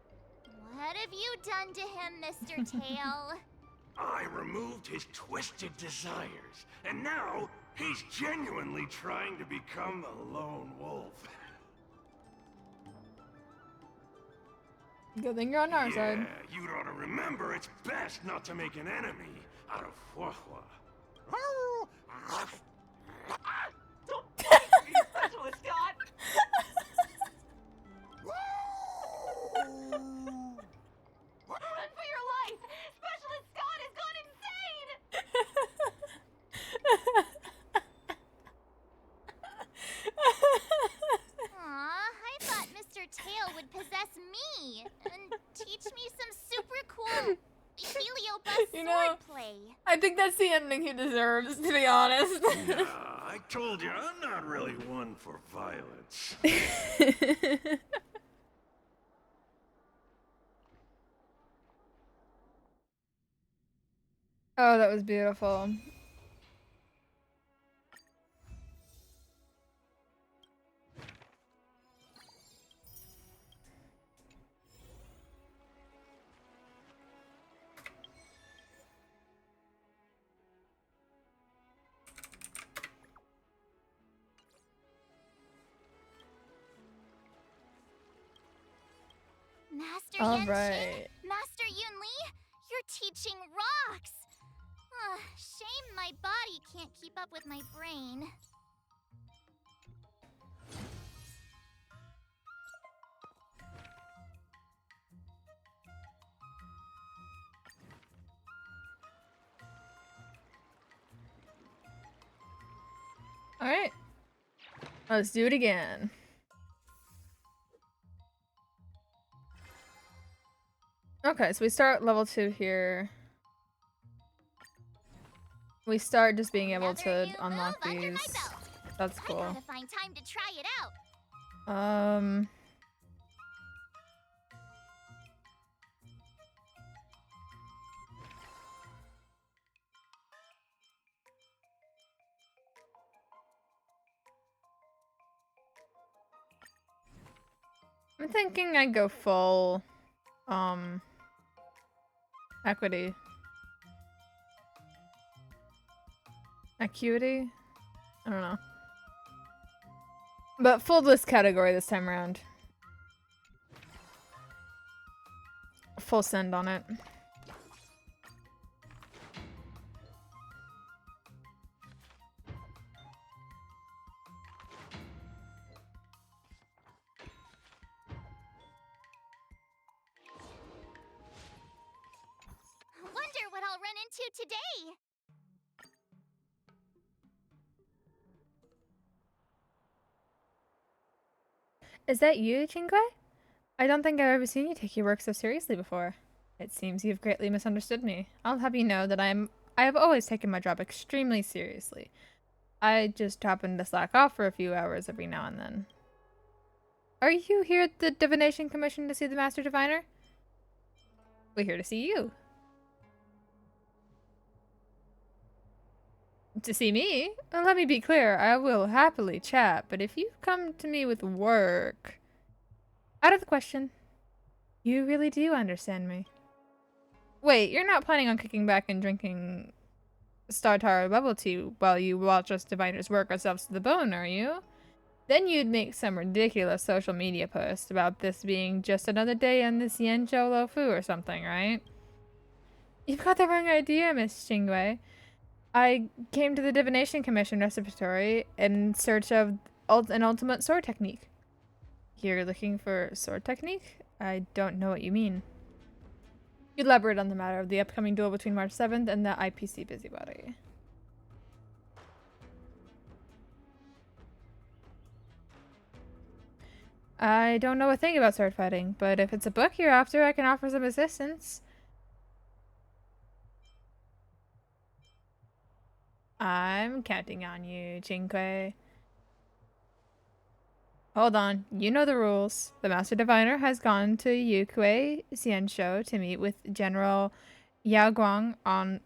What have you done to him, Mr. Tail? I removed his twisted desires, and now he's genuinely trying to become a lone wolf. Good thing you're on our side. Yeah, you ought to remember it's best not to make an enemy out of Huahua. Don't me, Specialist Scott! Run for your life! Specialist Scott has gone insane! Aw, I thought Mr. Tail would possess me and teach me some super cool heliobus You know, swordplay. I think that's the ending he deserves, to be honest. Yeah, I told you, I'm not really one for violence. Oh, that was beautiful. Master All Yanqing, right. Master Yunli, your teaching rocks. Shame my body can't keep up with my brain. All right. Let's do it again. Okay, so we start level 2 here. We start just being able to unlock these. That's I cool. gotta find time to try it out. I'm thinking I'd go full, equity. Acuity? I don't know. But full this category this time around. Full send on it. Wonder what I'll run into today. Is that you, Jingue? I don't think I've ever seen you take your work so seriously before. It seems you've greatly misunderstood me. I'll have you know that I have always taken my job extremely seriously. I just happen to slack off for a few hours every now and then. Are you here at the Divination Commission to see the Master Diviner? We're here to see you. To see me? Well, let me be clear, I will happily chat, but if you come to me with work... Out of the question. You really do understand me. Wait, you're not planning on kicking back and drinking Star Tower bubble tea while you watch us diviners work ourselves to the bone, are you? Then you'd make some ridiculous social media post about this being just another day on this Yanzhou Luofu or something, right? You've got the wrong idea, Miss Xingwei. I came to the Divination Commission Repository in search of an ultimate sword technique. You're looking for sword technique? I don't know what you mean. Elaborate on the matter of the upcoming duel between March 7th and the IPC busybody. I don't know a thing about sword fighting, but if it's a book you're after, I can offer some assistance. I'm counting on you, Jinque. Hold on, you know the rules. The Master Diviner has gone to Yukui Xianshou to meet with General Yao Guang on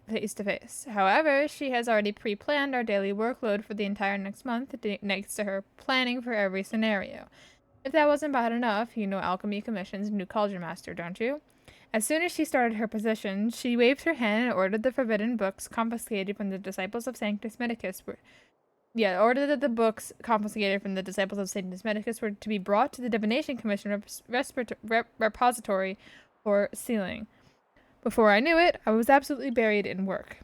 face-to-face. However, she has already pre-planned our daily workload for the entire next month, next to her planning for every scenario. If that wasn't bad enough, you know Alchemy Commission's new Cauldron Master, don't you? As soon as she started her position, she waved her hand and ordered the forbidden books confiscated from the disciples of Sanctus Medicus ordered that the books confiscated from the disciples of Sanctus Medicus were to be brought to the Divination Commission repository for sealing. Before I knew it, I was absolutely buried in work.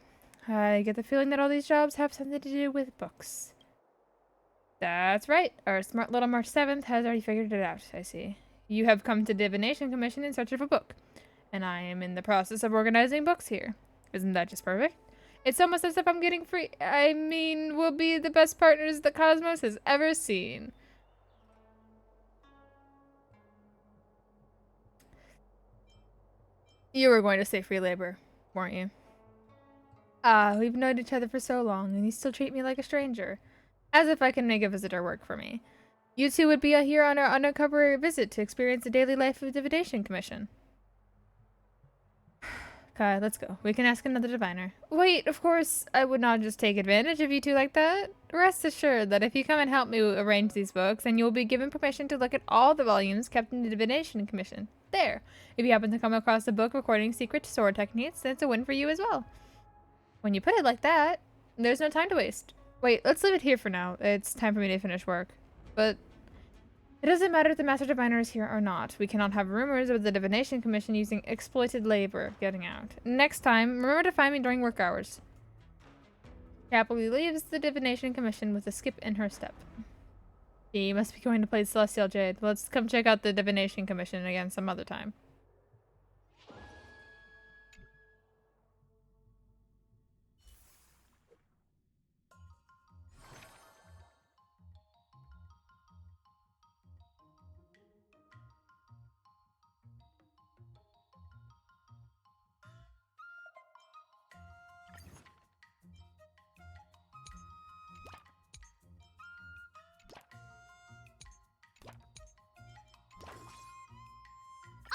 I get the feeling that all these jobs have something to do with books. That's right. Our smart little March 7th has already figured it out, I see. You have come to Divination Commission in search of a book, and I am in the process of organizing books here. Isn't that just perfect? It's almost as if I'm getting free. I mean, we'll be the best partners the Cosmos has ever seen. You were going to say free labor, weren't you? Ah, we've known each other for so long, and you still treat me like a stranger. As if I can make a visitor work for me. You two would be here on our undercover visit to experience the daily life of the Divination Commission. Kai, let's go. We can ask another diviner. Wait, of course, I would not just take advantage of you two like that. Rest assured that if you come and help me arrange these books, then you will be given permission to look at all the volumes kept in the Divination Commission. There. If you happen to come across a book recording secret sword techniques, then it's a win for you as well. When you put it like that, there's no time to waste. Wait, let's leave it here for now. It's time for me to finish work. But it doesn't matter if the Master Diviner is here or not. We cannot have rumors of the Divination Commission using exploited labor getting out. Next time, remember to find me during work hours. Happily leaves the Divination Commission with a skip in her step. He must be going to play Celestial Jade. Let's come check out the Divination Commission again some other time.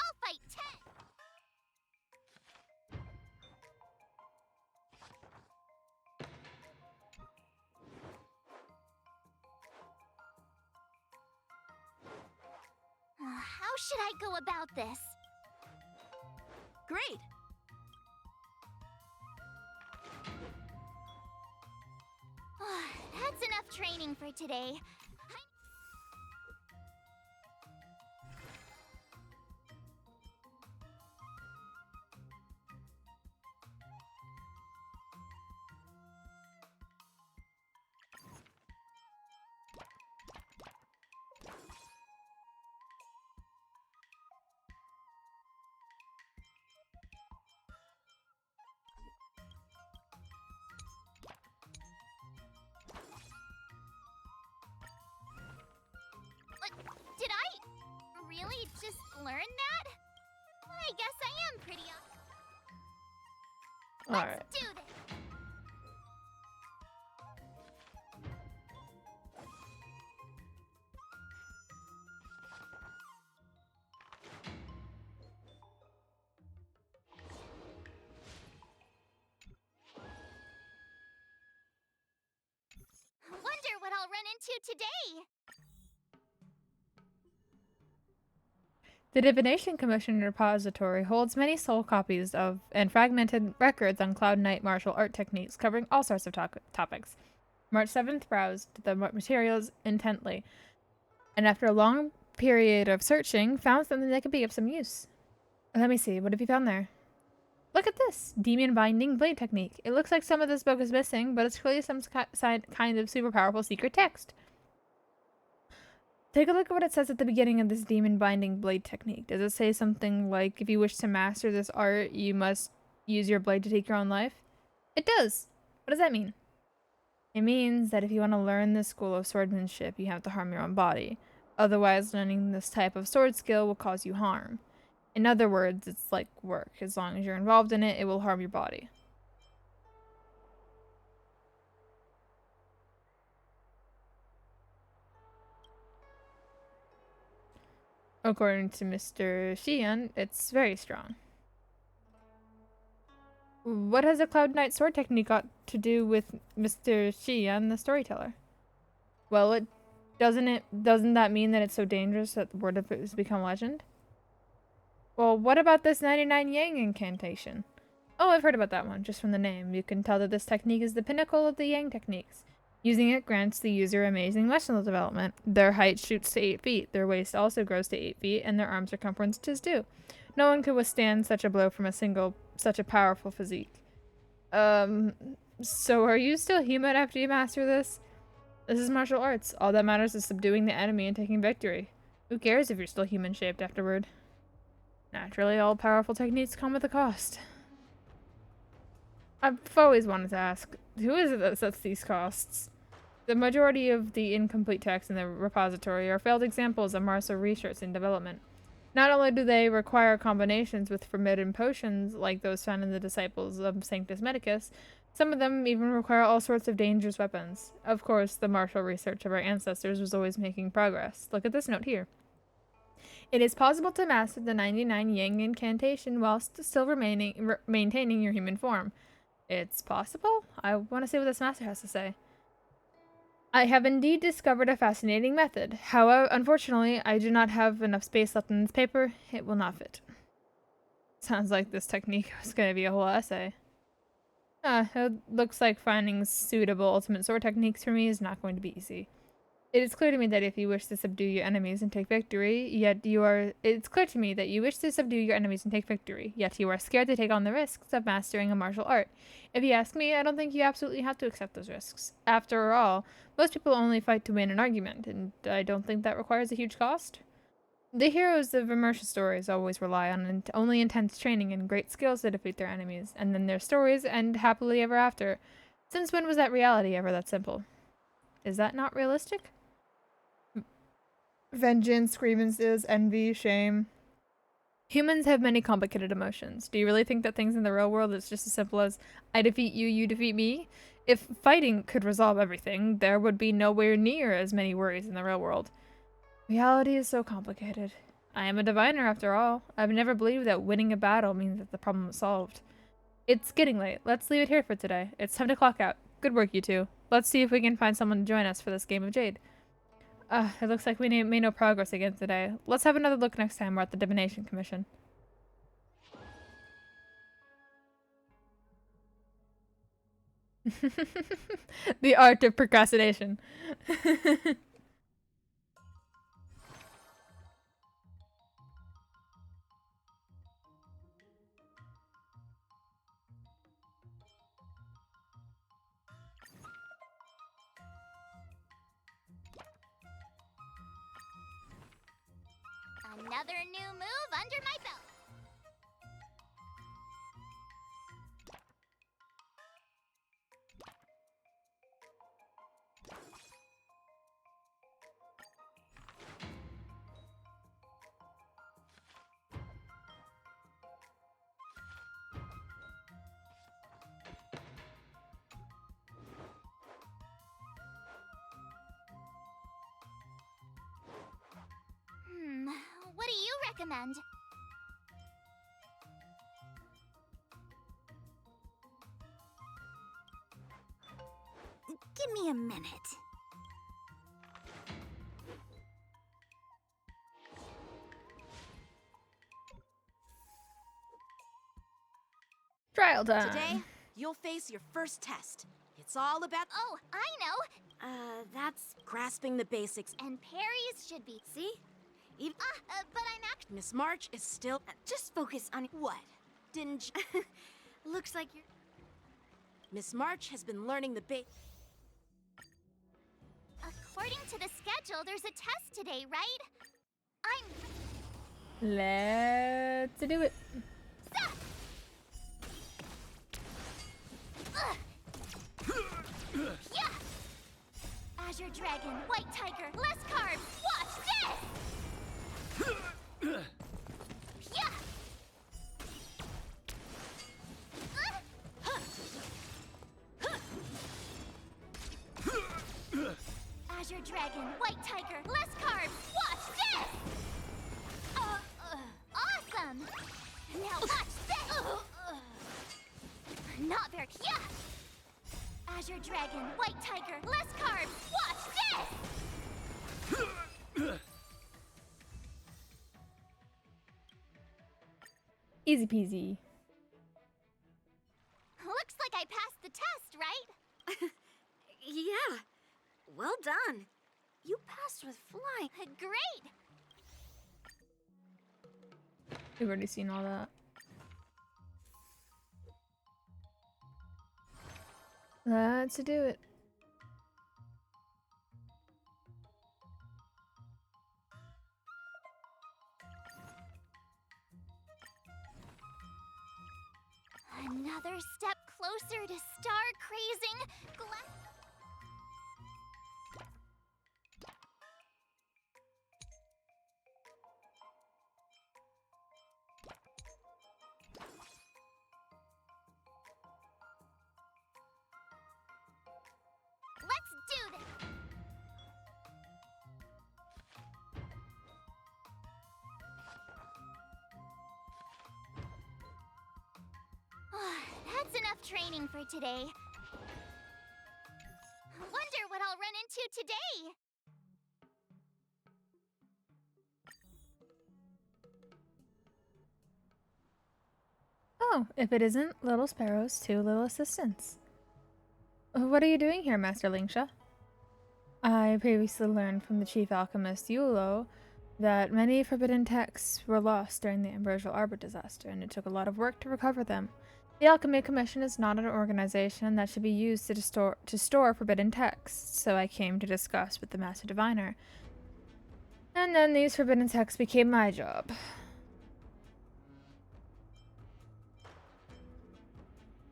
I'll fight 10. How should I go about this? Great. That's enough training for today. Did I really just learn that? I guess I am pretty Alright. Let's do this. Wonder what I'll run into today. The Divination Commission repository holds many soul copies of and fragmented records on Cloud Knight martial art techniques covering all sorts of topics. March 7th browsed the materials intently, and after a long period of searching, found something that could be of some use. Let me see, what have you found there? Look at this! Demon Binding Blade Technique. It looks like some of this book is missing, but it's clearly some kind of super powerful secret text. Take a look at what it says at the beginning of this Demon Binding Blade Technique. Does it say something like, if you wish to master this art, you must use your blade to take your own life? It does! What does that mean? It means that if you want to learn this school of swordsmanship, you have to harm your own body. Otherwise, learning this type of sword skill will cause you harm. In other words, it's like work. As long as you're involved in it, it will harm your body. According to Mr. Xian, it's very strong. What has a Cloud Knight sword technique got to do with Mr. Xian, the storyteller? Well, doesn't that mean that it's so dangerous that the word of it has become legend? Well, what about this 99 Yang incantation? Oh, I've heard about that one, just from the name. You can tell that this technique is the pinnacle of the Yang techniques. Using it grants the user amazing muscle development. Their height shoots to 8 feet, their waist also grows to 8 feet, and their arm circumference does too. No one could withstand such a blow from such a powerful physique. So are you still human after you master this? This is martial arts. All that matters is subduing the enemy and taking victory. Who cares if you're still human-shaped afterward? Naturally, all powerful techniques come with a cost. I've always wanted to ask, who is it that sets these costs? The majority of the incomplete texts in the repository are failed examples of martial research and development. Not only do they require combinations with forbidden potions like those found in the Disciples of Sanctus Medicus, Some of them even require all sorts of dangerous weapons. Of course, the martial research of our ancestors was always making progress. Look at this note here. It is possible to master the 99 Yang incantation whilst still maintaining your human form. It's possible? I want to see what this master has to say. I have indeed discovered a fascinating method. However, unfortunately, I do not have enough space left in this paper. It will not fit. Sounds like this technique was going to be a whole essay. It looks like finding suitable ultimate sword techniques for me is not going to be easy. It is clear to me that if you wish to subdue your enemies and take victory, yet you are scared to take on the risks of mastering a martial art. If you ask me, I don't think you absolutely have to accept those risks. After all, most people only fight to win an argument, and I don't think that requires a huge cost. The heroes of immersion stories always rely on only intense training and great skills to defeat their enemies, and then their stories end happily ever after. Since when was that reality ever that simple? Is that not realistic? Vengeance, grievances, envy, shame. Humans have many complicated emotions. Do you really think that things in the real world is just as simple as, I defeat you, you defeat me? If fighting could resolve everything, there would be nowhere near as many worries in the real world. Reality is so complicated. I am a diviner after all. I've never believed that winning a battle means that the problem is solved. It's getting late. Let's leave it here for today. It's time to clock out. Good work, you two. Let's see if we can find someone to join us for this game of Jade. It looks like we made no progress again today. Let's have another look next time we're at the Divination Commission. The art of procrastination. Another new move under my belt. What do you recommend? Give me a minute. Trial time. Today, you'll face your first test. It's all about— Oh, I know! that's grasping the basics. And parries should be— See? but I'm actually— Miss March is still— Just focus on What? Didn't you— Looks like you're... Miss March has been learning the According to the schedule, there's a test today, right? Let's do it. Yeah! Azure Dragon, White Tiger, less carbs! Watch this! Yeah! Azure Dragon, White Tiger, less carbs! Watch this! Awesome! Now watch this! Not very— Yeah! Azure Dragon, White Tiger, less carbs! Watch this! Easy peasy. Looks like I passed the test, right? Yeah. Well done. You passed with flying. Great! We've already seen all that. Let's do it. Another step closer to star crazing. That's enough training for today. Wonder what I'll run into today. Oh, if it isn't Little Sparrow's two little assistants. What are you doing here, Master Lingsha? I previously learned from the chief alchemist Yulo that many forbidden texts were lost during the Ambrosial Arbor disaster, and it took a lot of work to recover them. The Alchemy Commission is not an organization that should be used to store forbidden texts, so I came to discuss with the Master Diviner. And then these forbidden texts became my job.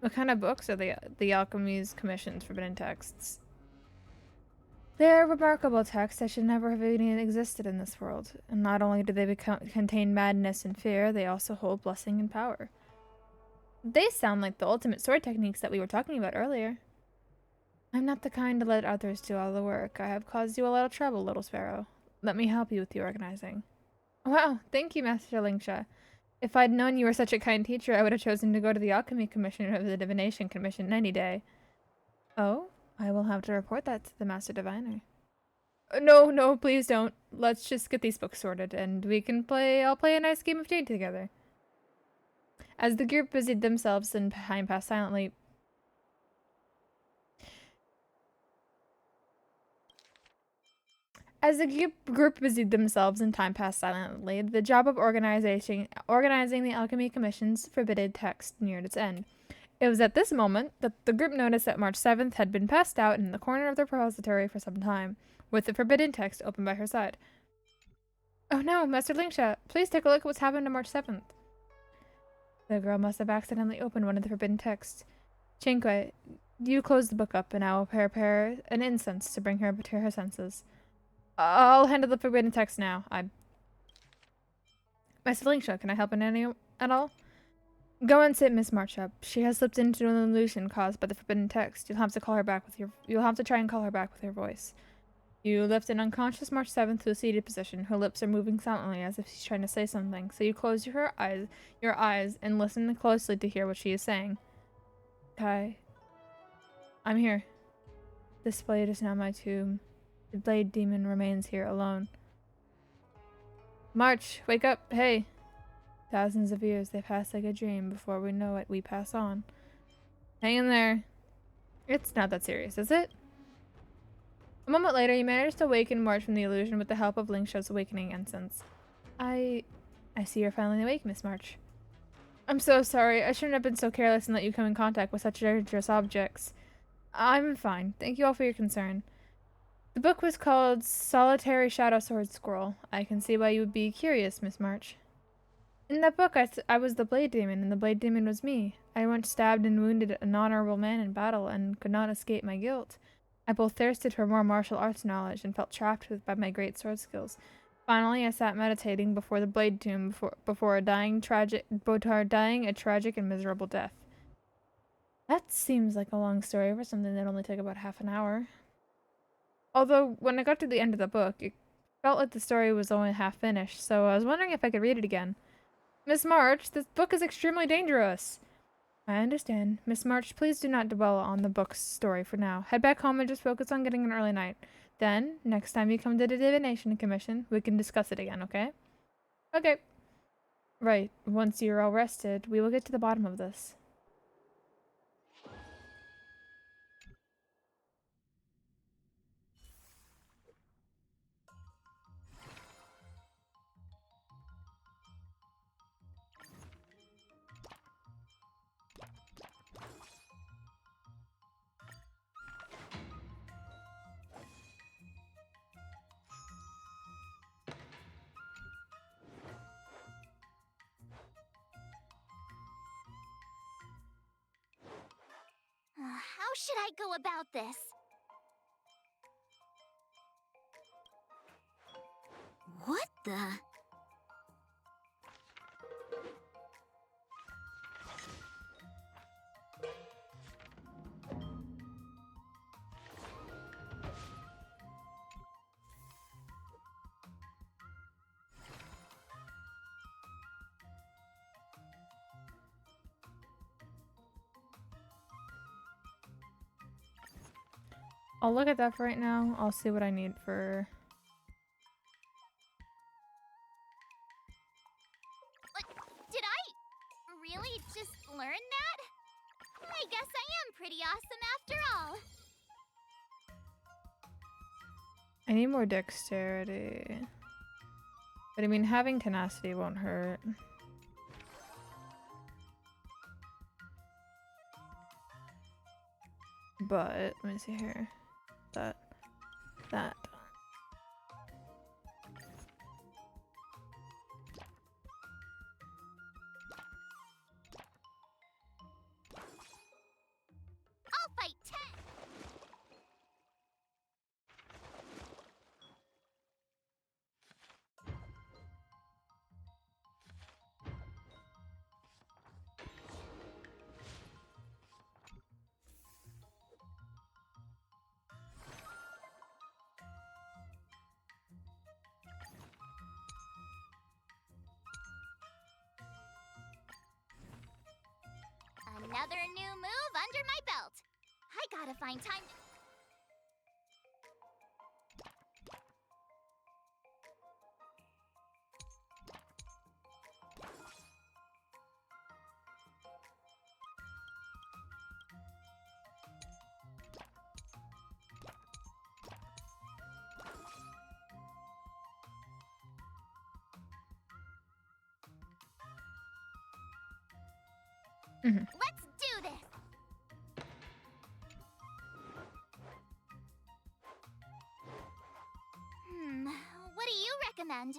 What kind of books are the Alchemy's Commission's forbidden texts? They're remarkable texts that should never have even existed in this world, and not only do they contain madness and fear, they also hold blessing and power. They sound like the ultimate sword techniques that we were talking about earlier. I'm not the kind to let others do all the work. I have caused you a lot of trouble, Little Sparrow. Let me help you with the organizing. Wow, thank you, Master Lingsha. If I'd known you were such a kind teacher, I would have chosen to go to the Alchemy Commission or the Divination Commission any day. Oh? I will have to report that to the Master Diviner. No, please don't. Let's just get these books sorted, and I'll play a nice game of Jade together. As the group busied themselves and time passed silently... the job of organizing the Alchemy Commission's forbidden text neared its end. It was at this moment that the group noticed that March 7th had been passed out in the corner of the repository for some time, with the forbidden text open by her side. Oh no, Master Lingsha, please take a look at what's happened to March 7th. The girl must have accidentally opened one of the forbidden texts. Chinque, you close the book up and I will prepare an incense to bring her to her senses. I'll handle the forbidden text now. Master Lingsha, can I help in any at all? Go and sit Miss March up. She has slipped into an illusion caused by the forbidden text. You'll have to try and call her back with your voice. You lift an unconscious March 7th to a seated position. Her lips are moving silently as if she's trying to say something, so you close your eyes and listen closely to hear what she is saying. Kai, I'm here. This blade is now my tomb. The blade demon remains here alone. March, wake up, hey! Thousands of years, they pass like a dream. Before we know it, we pass on. Hang in there. It's not that serious, is it? A moment later, you managed to awaken March from the illusion with the help of Lingsha's awakening incense. I see you're finally awake, Miss March. I'm so sorry. I shouldn't have been so careless and let you come in contact with such dangerous objects. I'm fine. Thank you all for your concern. The book was called Solitary Shadow Sword Scroll. I can see why you would be curious, Miss March. In that book, I was the Blade Demon, and the Blade Demon was me. I once stabbed and wounded an honorable man in battle, and could not escape my guilt. I both thirsted for more martial arts knowledge, and felt trapped by my great sword skills. Finally, I sat meditating before the Blade Tomb, before dying a tragic and miserable death. That seems like a long story for something that only took about half an hour. Although, when I got to the end of the book, it felt like the story was only half finished, so I was wondering if I could read it again. Miss March, this book is extremely dangerous. I understand. Miss March, please do not dwell on the book's story for now. Head back home and just focus on getting an early night. Then, next time you come to the Divination Commission, we can discuss it again, okay? Okay. Right. Once you're all rested, we will get to the bottom of this. How should I go about this? What the? I'll look at that for right now. I'll see what I need for... Did I really just learn that? I guess I am pretty awesome after all. I need more dexterity. But I mean, having tenacity won't hurt. But, let me see here. That. I'll fight 10. Another new move under my belt. I gotta find time to... Let's do this! What do you recommend?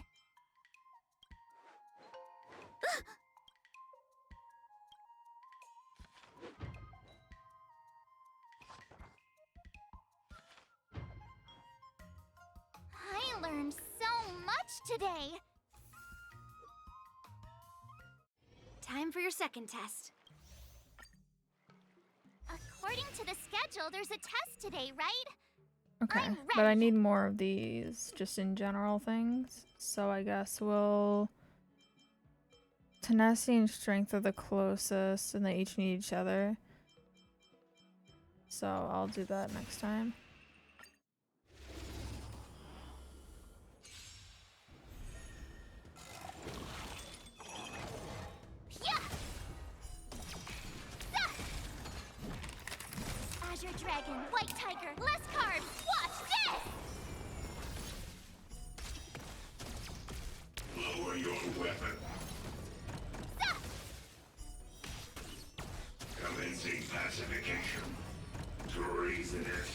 I learned so much today! Time for your second test. According to the schedule, there's a test today, right? Okay, but I need more of these, just in general things. So I guess we'll... Tenacity and strength are the closest, and they each need each other. So I'll do that next time. Azure Dragon, White Tiger, less carbs! Watch this! Lower your weapon. Commencing pacification. Treasonous.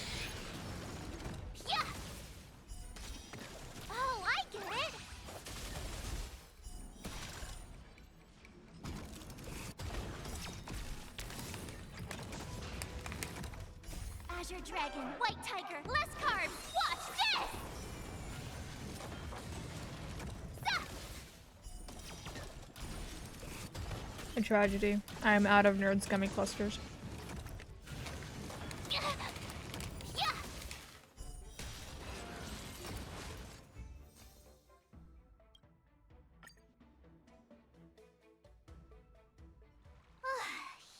Yeah! Oh, I get it! Azure Dragon, White Tiger, less carbs! Watch this! A tragedy. I am out of nerd scummy clusters.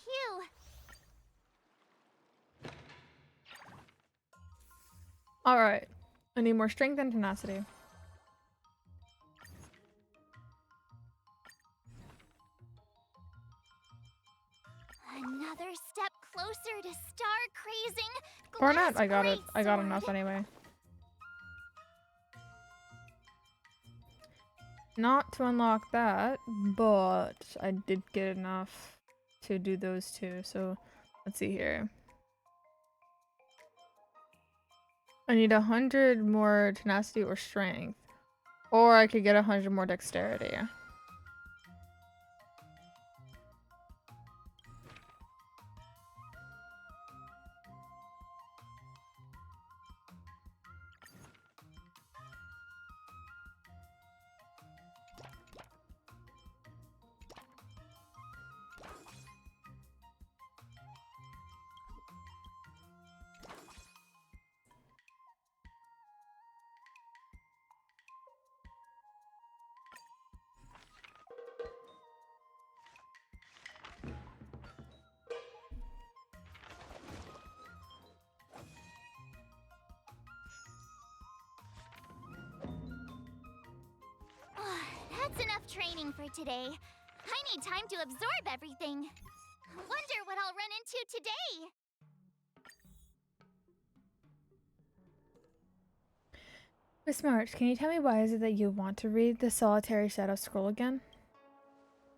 Phew. Alright. I need more strength and tenacity. Another step closer to star crazing. Or not, I got Great it. I got sword. enough anyway. Not to unlock that, but I did get enough to do those two, so let's see here. I need 100 more tenacity or strength, or I could get 100 more dexterity. training for today. I need time to absorb everything. Wonder what I'll run into today. Miss March, can you tell me why is it that you want to read the Solitary Shadow Scroll again?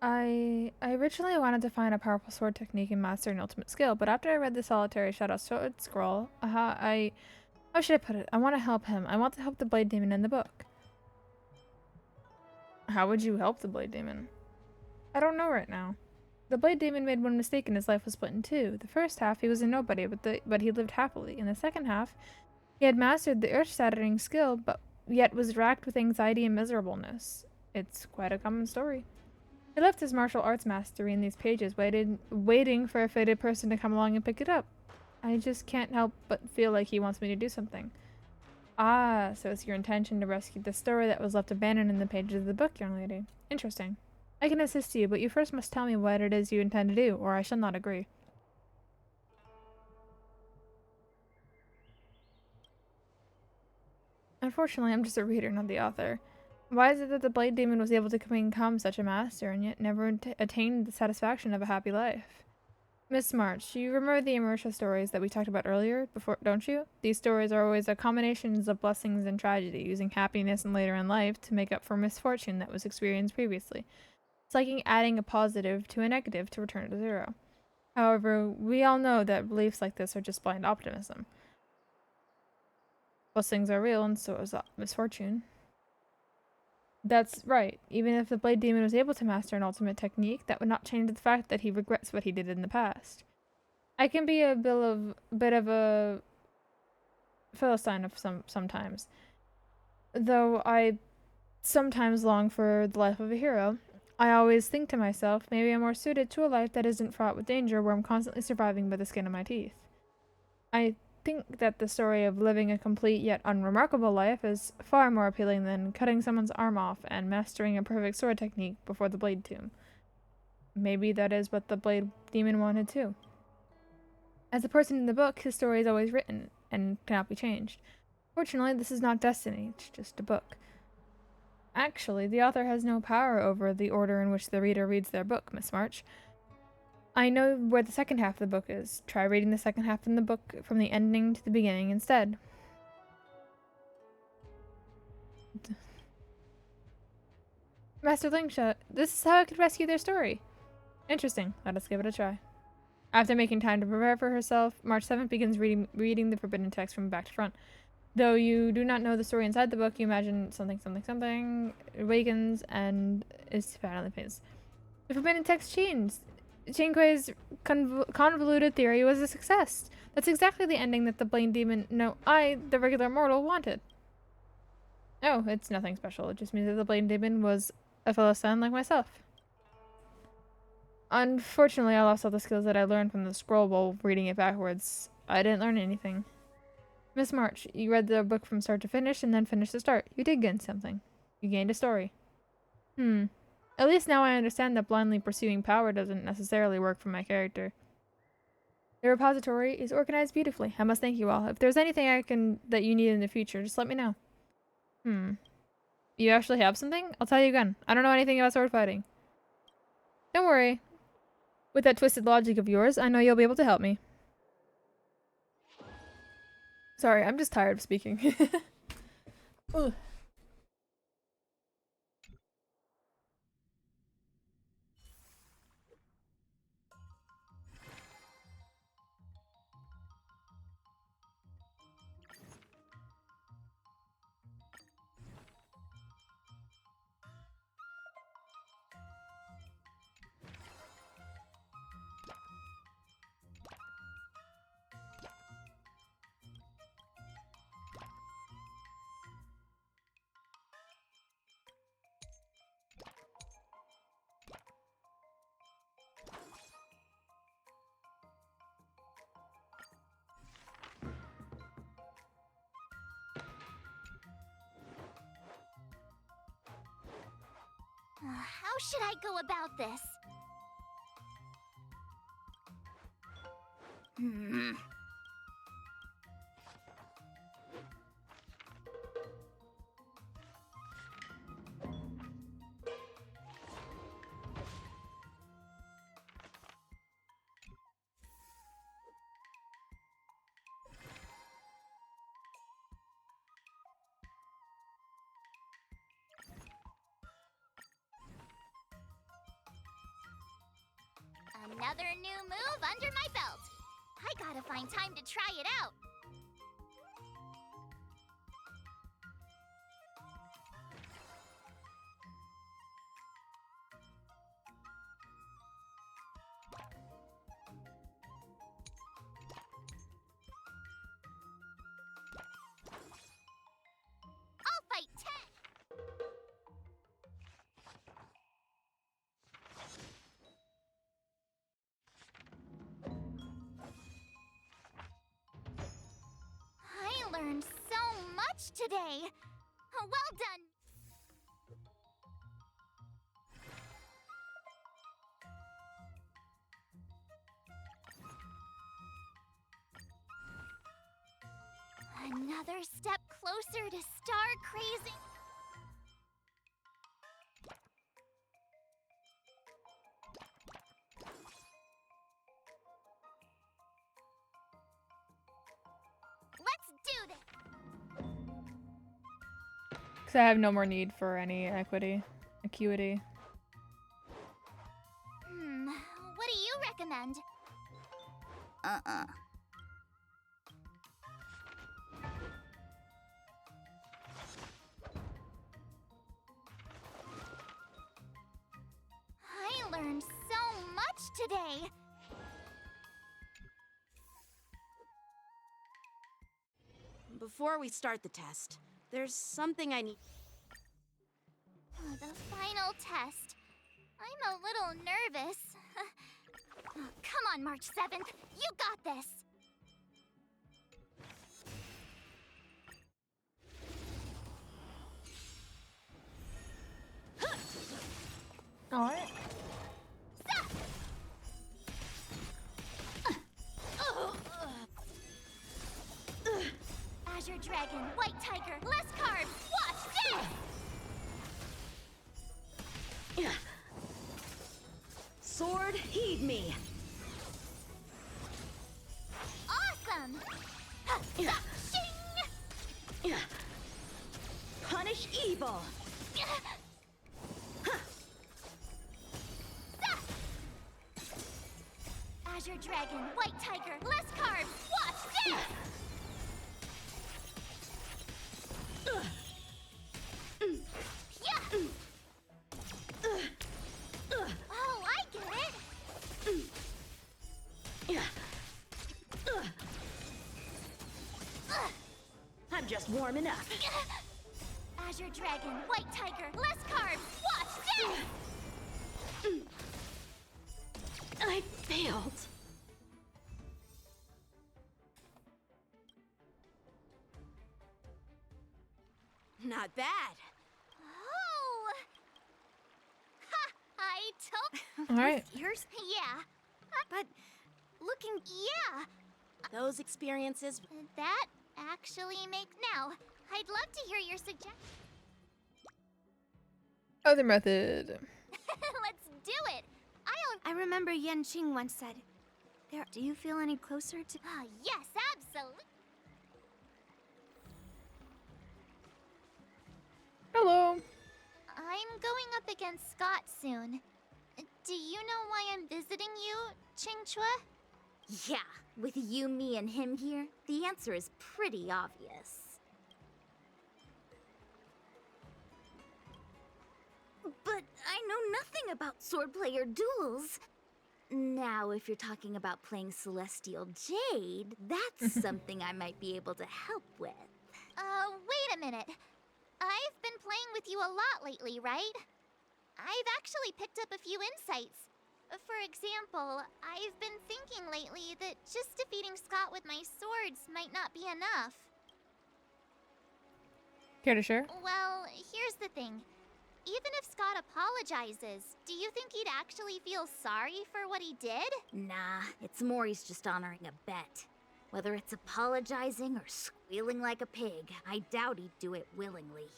I originally wanted to find a powerful sword technique and master an ultimate skill, but after I read the Solitary Shadow Sword Scroll, how should I put it? I want to help him. I want to help the Blade Demon in the book. How would you help the Blade Demon? I don't know right now. The Blade Demon made one mistake and his life was split in two. The first half, he was a nobody, but he lived happily. In the second half, he had mastered the earth-shattering skill, but yet was racked with anxiety and miserableness. It's quite a common story. He left his martial arts mastery in these pages, waiting for a fated person to come along and pick it up. I just can't help but feel like he wants me to do something. Ah, so it's your intention to rescue the story that was left abandoned in the pages of the book, young lady. Interesting. I can assist you, but you first must tell me what it is you intend to do, or I shall not agree. Unfortunately, I'm just a reader, not the author. Why is it that the Blade Demon was able to become such a master and yet never attained the satisfaction of a happy life? Miss March, you remember the Immersia stories that we talked about earlier, don't you? These stories are always a combination of blessings and tragedy, using happiness and later in life to make up for misfortune that was experienced previously. It's like adding a positive to a negative to return to zero. However, we all know that beliefs like this are just blind optimism. Blessings are real, and so is misfortune. That's right. Even if the Blade Demon was able to master an ultimate technique, that would not change the fact that he regrets what he did in the past. I can be a bit of a Philistine of sometimes. Though I sometimes long for the life of a hero, I always think to myself, maybe I'm more suited to a life that isn't fraught with danger, where I'm constantly surviving by the skin of my teeth. I think that the story of living a complete yet unremarkable life is far more appealing than cutting someone's arm off and mastering a perfect sword technique before the Blade Tomb. Maybe that is what the Blade Demon wanted too. As a person in the book, his story is always written and cannot be changed. Fortunately, this is not destiny, it's just a book. Actually, the author has no power over the order in which the reader reads their book, Miss March. I know where the second half of the book is. Try reading the second half in the book from the ending to the beginning instead. Master Lingsha, this is how I could rescue their story. Interesting. Let us give it a try. After making time to prepare for herself, March 7th begins reading the forbidden text from back to front. Though you do not know the story inside the book, you imagine something awakens and is finally pays. The forbidden text changed. Qingquei's convoluted theory was a success. That's exactly the ending that the Blade Demon, no, I, the regular mortal, wanted. Oh, it's nothing special. It just means that the Blade Demon was a Philistine like myself. Unfortunately, I lost all the skills that I learned from the scroll while reading it backwards. I didn't learn anything. Miss March, you read the book from start to finish and then finished the start. You did gain something. You gained a story. At least now I understand that blindly pursuing power doesn't necessarily work for my character. The repository is organized beautifully. I must thank you all. If there's anything that you need in the future, just let me know. You actually have something? I'll tell you again. I don't know anything about sword fighting. Don't worry. With that twisted logic of yours, I know you'll be able to help me. Sorry, I'm just tired of speaking. Ugh. How should I go about this? Another new move under my belt. I gotta find time to try it out. I'll fight 10. I learned so much today. Well done. Another step closer to star crazing. Let's do this. Because I have no more need for any acuity. What do you recommend? I learned so much today. Before we start the test, there's something I need. The final test. I'm a little nervous. Come on, March 7th. You got this. Alright. Azure Dragon, White Tiger, less carbs. Watch this! Sword, heed me. Awesome! Shing! Punish evil. Azure Dragon, White Tiger, less carbs. Watch this! Yeah! Oh, I get it! I'm just warming up. Azure Dragon, White Tiger, less carbs. Watch this! I failed. Not bad. Oh! Ha! I told. All right. Yours? Yeah. But looking. Yeah. Those experiences. That actually makes now. I'd love to hear your suggestions. Other method. Let's do it. I remember Yanqing once said, do you feel any closer to... Yes, absolutely. Hello. I'm going up against Skott soon. Do you know why I'm visiting you, Qingchua? Yeah, with you, me, and him here, the answer is pretty obvious. But I know nothing about swordplay or duels. Now, if you're talking about playing Celestial Jade, that's something I might be able to help with. Wait a minute. I've been playing with you a lot lately, right? I've actually picked up a few insights. For example, I've been thinking lately that just defeating Skott with my swords might not be enough. Care to share? Well, here's the thing. Even if Skott apologizes, do you think he'd actually feel sorry for what he did? Nah, it's more he's just honoring a bet. Whether it's apologizing or squealing like a pig, I doubt he'd do it willingly.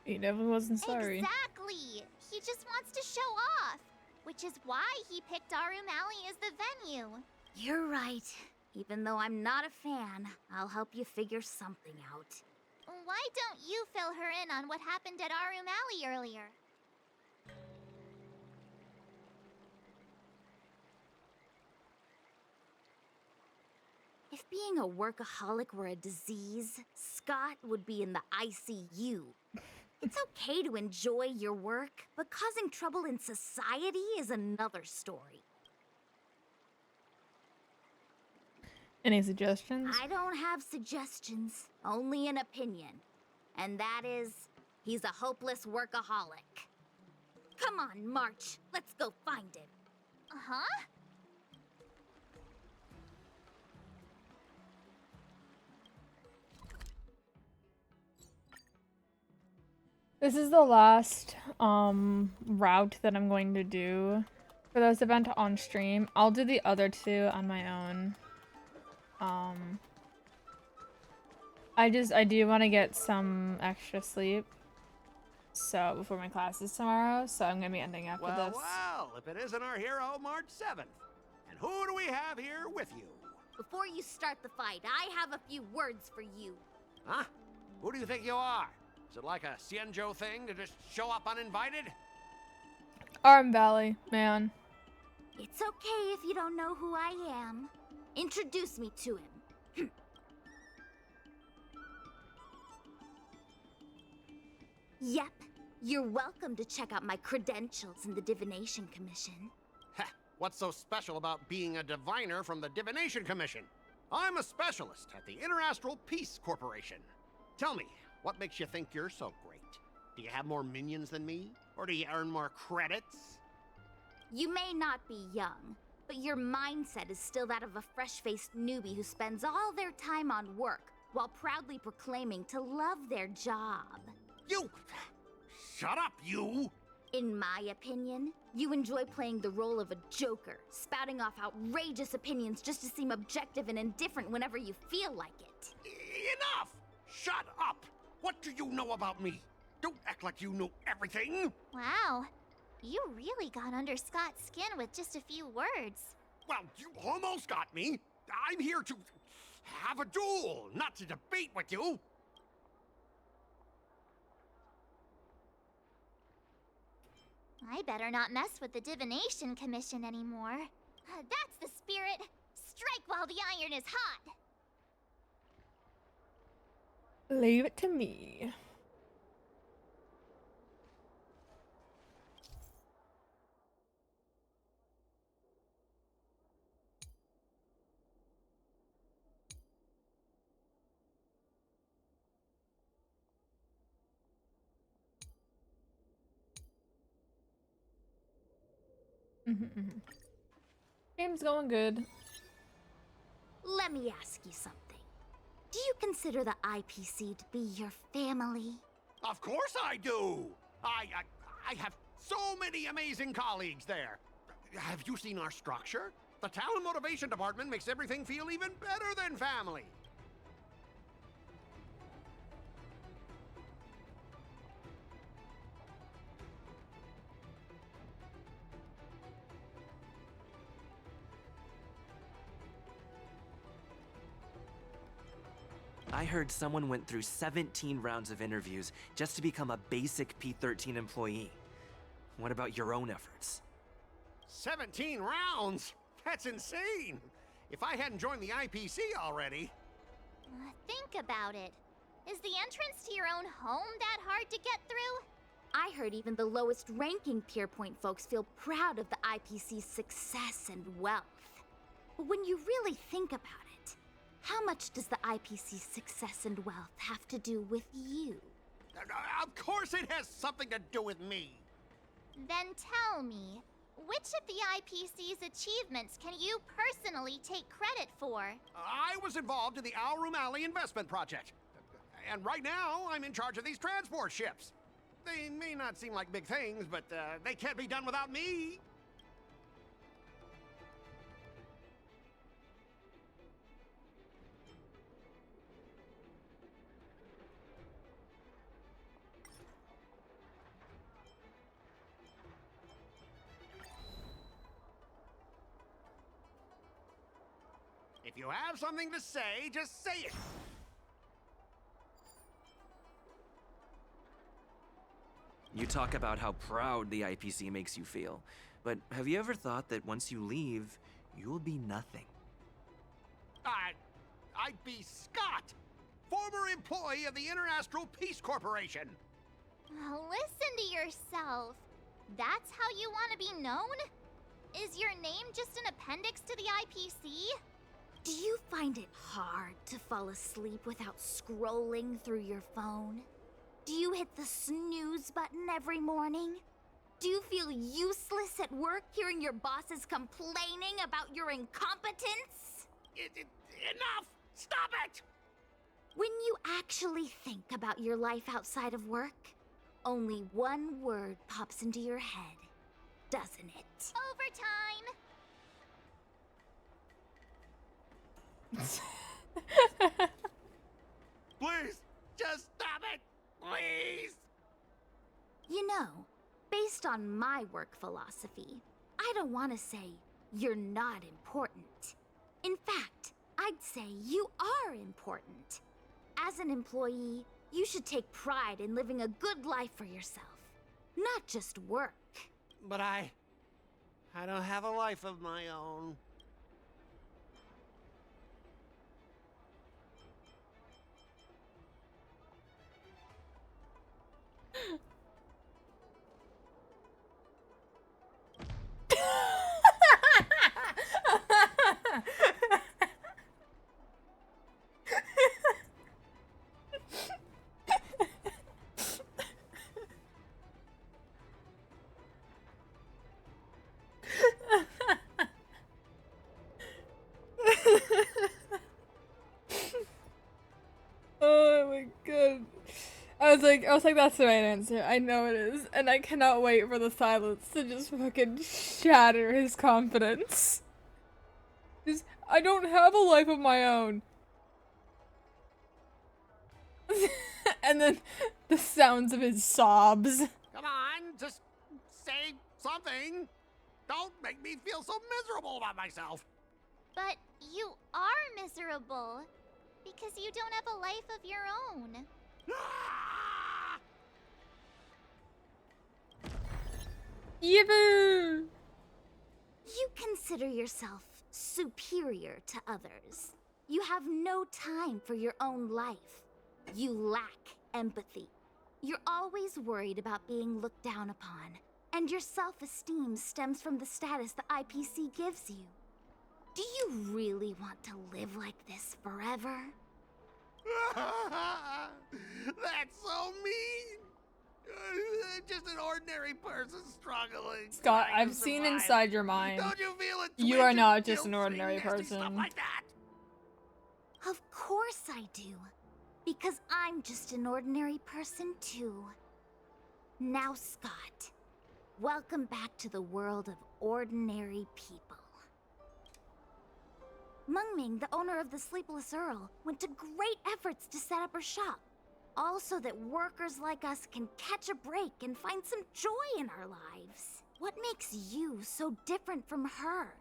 He definitely wasn't sorry. Exactly! He just wants to show off, which is why he picked Arum Alley as the venue. You're right. Even though I'm not a fan, I'll help you figure something out. Why don't you fill her in on what happened at Arum Alley earlier? If being a workaholic were a disease, Skott would be in the ICU. It's okay to enjoy your work, but causing trouble in society is another story. Any suggestions? I don't have suggestions, only an opinion. And that is, he's a hopeless workaholic. Come on, March, let's go find him. Huh? This is the last route that I'm going to do for this event on stream. I'll do the other two on my own. I do want to get some extra sleep. So before my classes tomorrow, so I'm gonna be ending after this. Well, if it isn't our hero, March 7th. And who do we have here with you? Before you start the fight, I have a few words for you. Huh? Who do you think you are? Is it like a Xianzhou thing to just show up uninvited? Arm Valley, man. It's okay if you don't know who I am. Introduce me to him. Yep, you're welcome to check out my credentials in the Divination Commission. Heh, what's so special about being a diviner from the Divination Commission? I'm a specialist at the Interastral Peace Corporation. Tell me, what makes you think you're so great? Do you have more minions than me? Or do you earn more credits? You may not be young, but your mindset is still that of a fresh-faced newbie who spends all their time on work while proudly proclaiming to love their job. You! Shut up, you! In my opinion, you enjoy playing the role of a joker, spouting off outrageous opinions just to seem objective and indifferent whenever you feel like it. Enough! Shut up! What do you know about me? Don't act like you know everything! Wow, you really got under Scott's skin with just a few words. Well, you almost got me. I'm here to have a duel, not to debate with you. I better not mess with the Divination Commission anymore. That's the spirit. Strike while the iron is hot. Leave it to me. Game's going good. Let me ask you something. Do you consider the IPC to be your family? Of course I do! I have so many amazing colleagues there. Have you seen our structure? The Talent Motivation Department makes everything feel even better than family. I heard someone went through 17 rounds of interviews just to become a basic P13 employee. What about your own efforts? 17 rounds? That's insane! If I hadn't joined the IPC already... Think about it. Is the entrance to your own home that hard to get through? I heard even the lowest ranking Pierpoint folks feel proud of the IPC's success and wealth. But when you really think about it, how much does the IPC's success and wealth have to do with you? Of course it has something to do with me! Then tell me, which of the IPC's achievements can you personally take credit for? I was involved in the Arum Alley investment project. And right now, I'm in charge of these transport ships. They may not seem like big things, but they can't be done without me. If you have something to say, just say it. You talk about how proud the IPC makes you feel, but have you ever thought that once you leave, you'll be nothing? I'd be Skott, former employee of the International Peace Corporation. Listen to yourself. That's how you want to be known? Is your name just an appendix to the IPC? Do you find it hard to fall asleep without scrolling through your phone? Do you hit the snooze button every morning? Do you feel useless at work hearing your bosses complaining about your incompetence? Enough! Stop it! When you actually think about your life outside of work, only one word pops into your head, doesn't it? Overtime! Please, just stop it! Please! You know, based on my work philosophy, I don't want to say you're not important. In fact, I'd say you are important. As an employee, you should take pride in living a good life for yourself, not just work. But I don't have a life of my own. Oh my god. I was like, that's the right answer. I know it is. And I cannot wait for the silence to just fucking shatter his confidence. Just, I don't have a life of my own. And then the sounds of his sobs. Come on, just say something. Don't make me feel so miserable about myself. But you are miserable. Because you don't have a life of your own. Yippee! You consider yourself superior to others. You have no time for your own life. You lack empathy. You're always worried about being looked down upon, and your self-esteem stems from the status the IPC gives you. Do you really want to live like this forever? That's so mean! Just an ordinary person struggling. Scott, trying to I've seen survive. inside your mind. Don't you feel it? You are not just an ordinary person. Like that? Of course I do. Because I'm just an ordinary person too. Now, Scott, welcome back to the world of ordinary people. Mungming, the owner of the Sleepless Earl, went to great efforts to set up her shop. All so that workers like us can catch a break and find some joy in our lives. What makes you so different from her?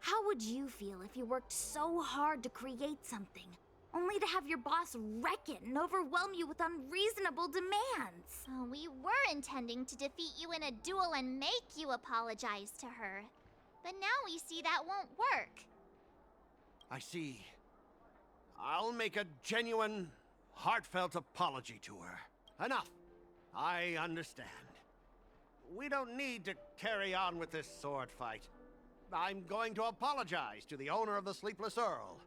How would you feel if you worked so hard to create something, only to have your boss wreck it and overwhelm you with unreasonable demands? Oh, we were intending to defeat you in a duel and make you apologize to her. But now we see that won't work. I see. I'll make a genuine, heartfelt apology to her. Enough. I understand. We don't need to carry on with this sword fight. I'm going to apologize to the owner of the Sleepless Earl,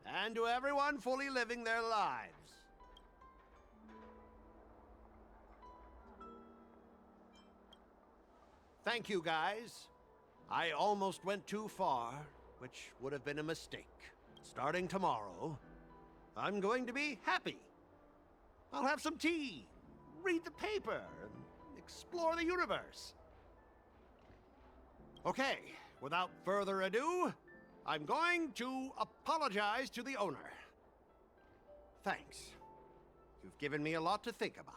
and to everyone fully living their lives. Thank you, guys. I almost went too far, which would have been a mistake. Starting tomorrow, I'm going to be happy. I'll have some tea, read the paper, and explore the universe. Okay, without further ado, I'm going to apologize to the owner. Thanks. You've given me a lot to think about.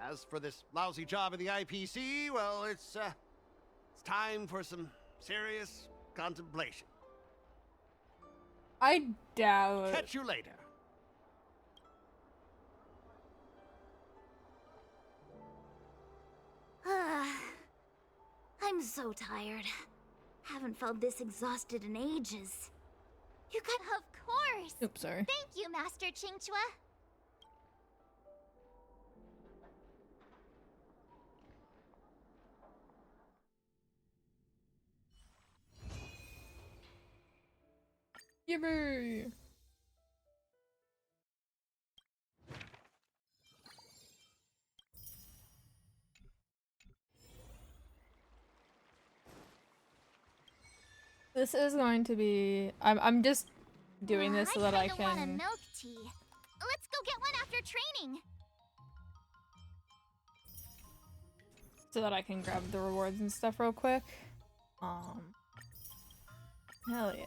As for this lousy job at the IPC, well, it's time for some serious contemplation. I doubt it. Catch you later. I'm so tired. Haven't felt this exhausted in ages. You could. Of course. Oops, sorry. Thank you, Master Chingchua. Yippee! This is going to be. I'm just doing this so that I kinda want a can. milk tea. Let's go get one after training. So that I can grab the rewards and stuff real quick. Hell yeah.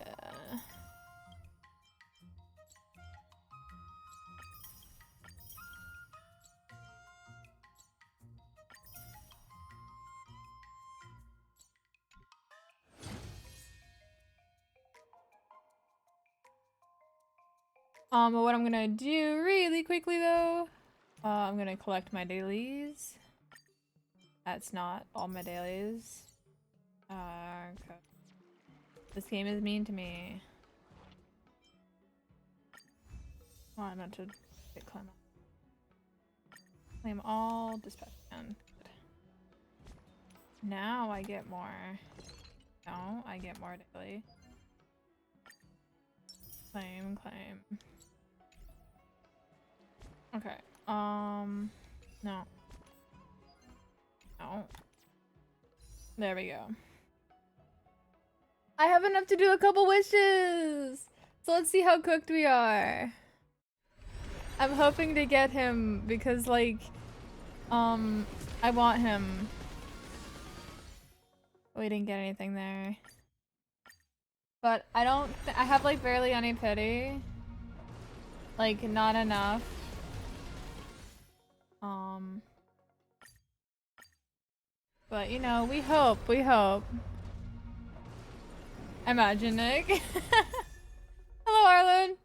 What I'm gonna do really quickly though, I'm gonna collect my dailies. That's not all my dailies. Okay. This game is mean to me. Oh, I meant to get climb up. Claim all, dispatch down. Good. Now I get more. No, I get more daily. Claim, claim. Okay. No. No. There we go. I have enough to do a couple wishes! So let's see how cooked we are. I'm hoping to get him because, like, I want him. We didn't get anything there. But I don't I have, like, barely any pity. Like, not enough. But, you know, we hope, we hope. Imagine, Nick. Hello, Arlen.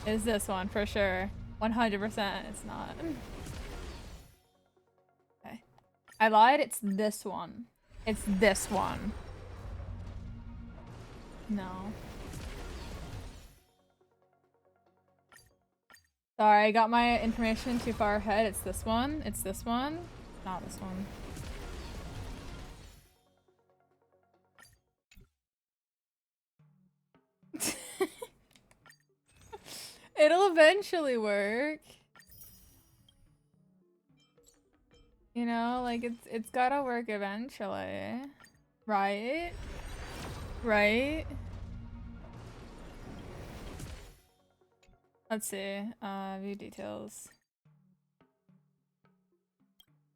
Is this one for sure? 100% it's not. Okay. I lied, it's this one. It's this one. No. Sorry, I got my information too far ahead. It's this one. It's this one. Not this one. It'll eventually work. You know, like it's gotta work eventually. Right? Right? Let's see. View details.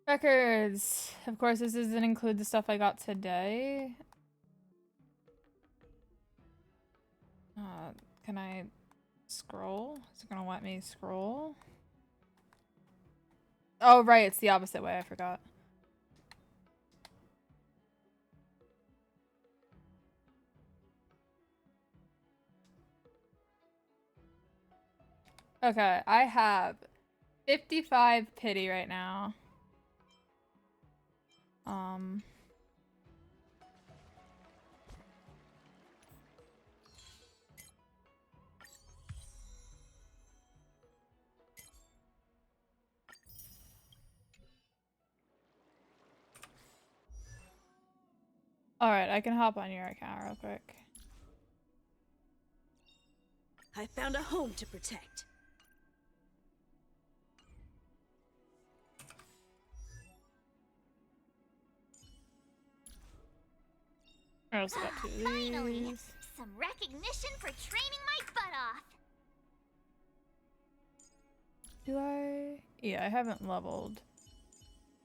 Records. Of course, this doesn't include the stuff I got today. Can I scroll? Is it gonna let me scroll? Oh, right. It's the opposite way. I forgot. Okay, I have 55 pity right now. Alright, I can hop on your account real quick. I found a home to protect. I also got two of Finally, these. some recognition for training my butt off. Do I? Yeah, I haven't leveled.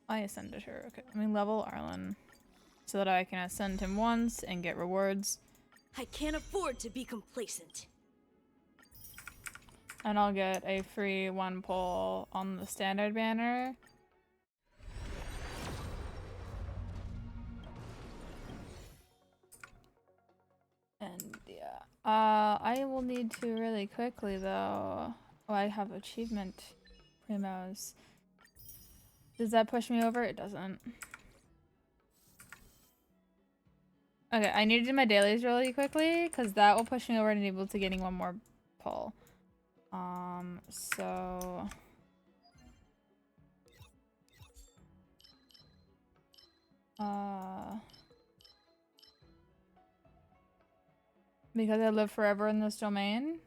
I ascended her. Okay, let me level Arlen so that I can ascend him once and get rewards. I can't afford to be complacent. And I'll get a free 1 pull on the standard banner. And yeah. I will need to really quickly though. Oh, I have achievement Who knows? Does that push me over? It doesn't. Okay, I need to do my dailies really quickly because that will push me over and able to getting one more pull. So because I live forever in this domain.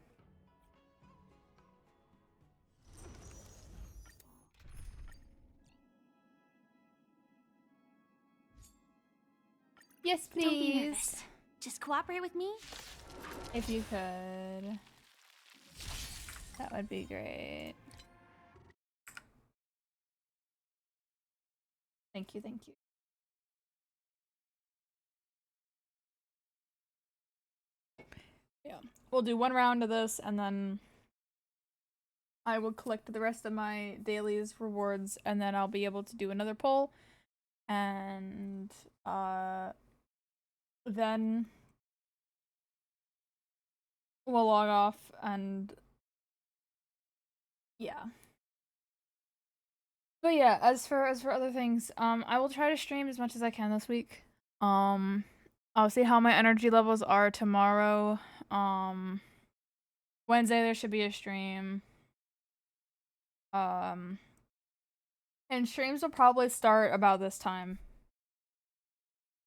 Yes, please. Don't be nervous. Just cooperate with me. If you could. That would be great. Thank you, thank you. Yeah. We'll do one round of this and then I will collect the rest of my dailies rewards and then I'll be able to do another poll. And then we'll log off and yeah. But yeah, as for other things, I will try to stream as much as I can this week. I'll see how my energy levels are tomorrow. Wednesday there should be a stream. And streams will probably start about this time.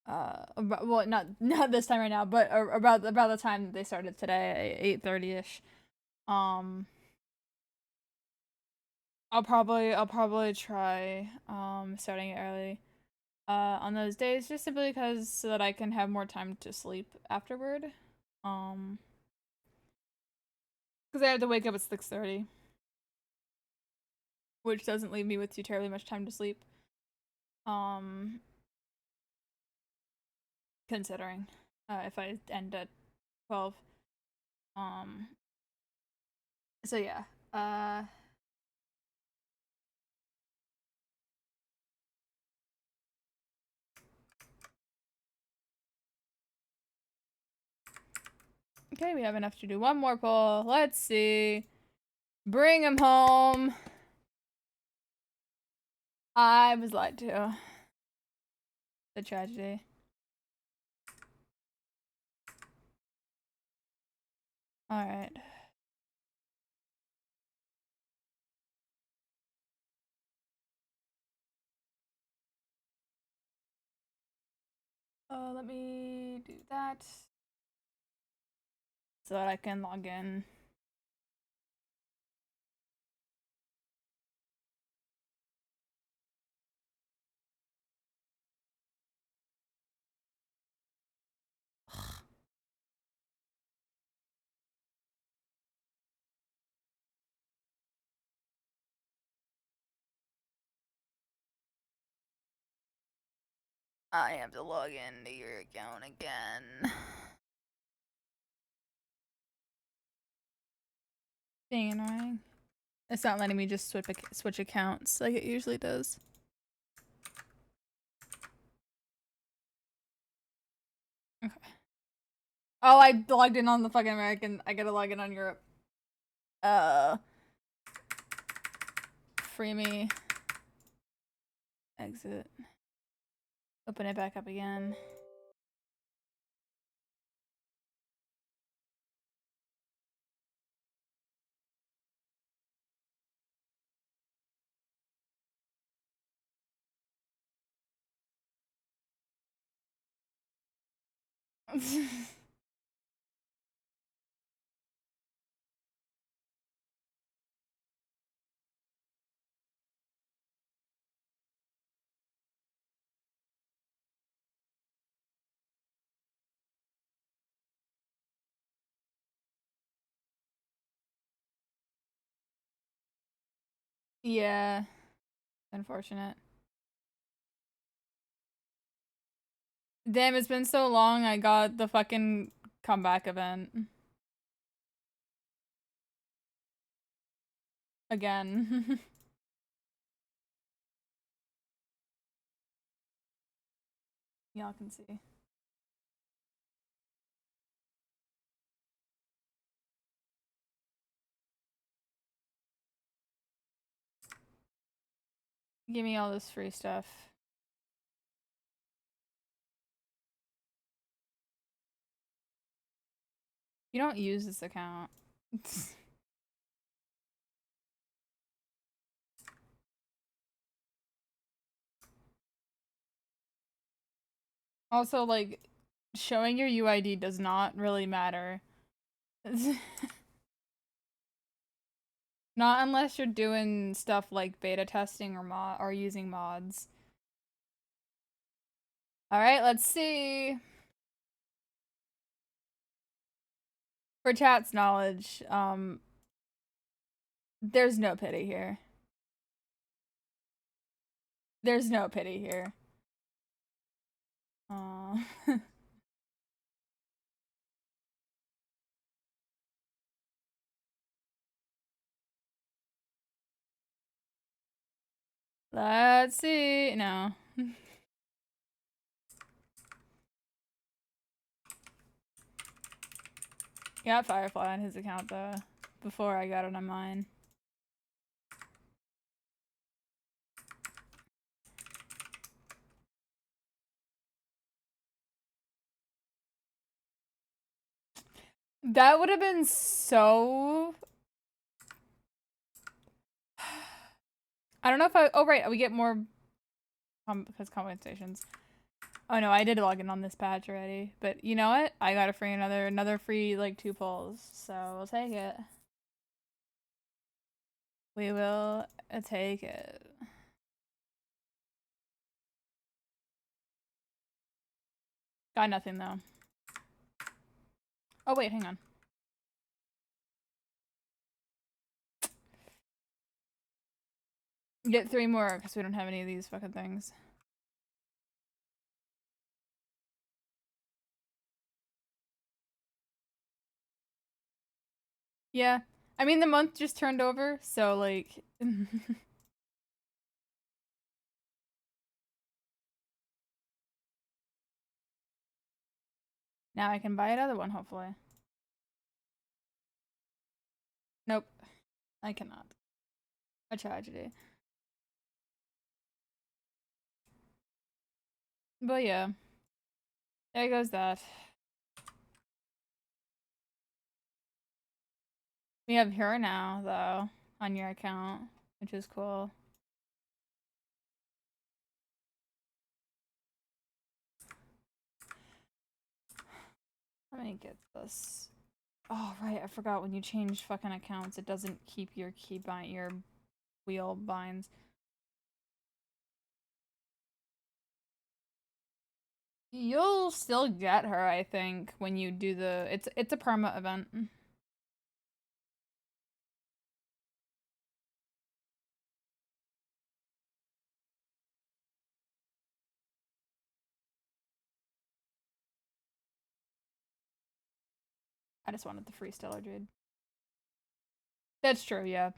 Well, not this time right now, but about the time that they started today, 8:30ish. I'll probably try starting it early on those days just simply because so that I can have more time to sleep afterward. Because I have to wake up at 6:30, which doesn't leave me with too terribly much time to sleep. Considering if I end at 12. So yeah. Okay, we have enough to do one more poll. Let's see. Bring him home. I was lied to. The tragedy. Alright. Let me do that. So that I can log in. I have to log into your account again. Being annoying. It's not letting me just switch accounts like it usually does. Okay. Oh, I logged in on the fucking American. I gotta log in on Europe. Free me. Exit. Open it back up again. Yeah. Unfortunate. Damn, it's been so long I got the fucking comeback event. Again. Y'all can see. Give me all this free stuff. You don't use this account. Also, like, showing your UID does not really matter. Not unless you're doing stuff like beta testing or using mods. Alright, let's see. For chat's knowledge, there's no pity here. There's no pity here. Let's see. No. He got Firefly on his account though, before I got it on mine. That would have been so... I don't know if I... Oh, right. We get more... because compensations. Oh, no. I did log in on this patch already. But you know what? I got a free another free, like, 2 pulls. So we'll take it. We will take it. Got nothing, though. Oh, wait. Hang on. Get 3 more, because we don't have any of these fucking things. Yeah. I mean, the month just turned over, so, like... Now I can buy another one, hopefully. Nope. I cannot. A tragedy. But yeah. There goes that. We have her now, though, on your account, which is cool. Let me get this. Oh, right, I forgot when you change fucking accounts, it doesn't keep your your wheel binds. You'll still get her, I think, when you do the... It's a perma event. I just wanted the free Stellar Jade. That's true, yeah.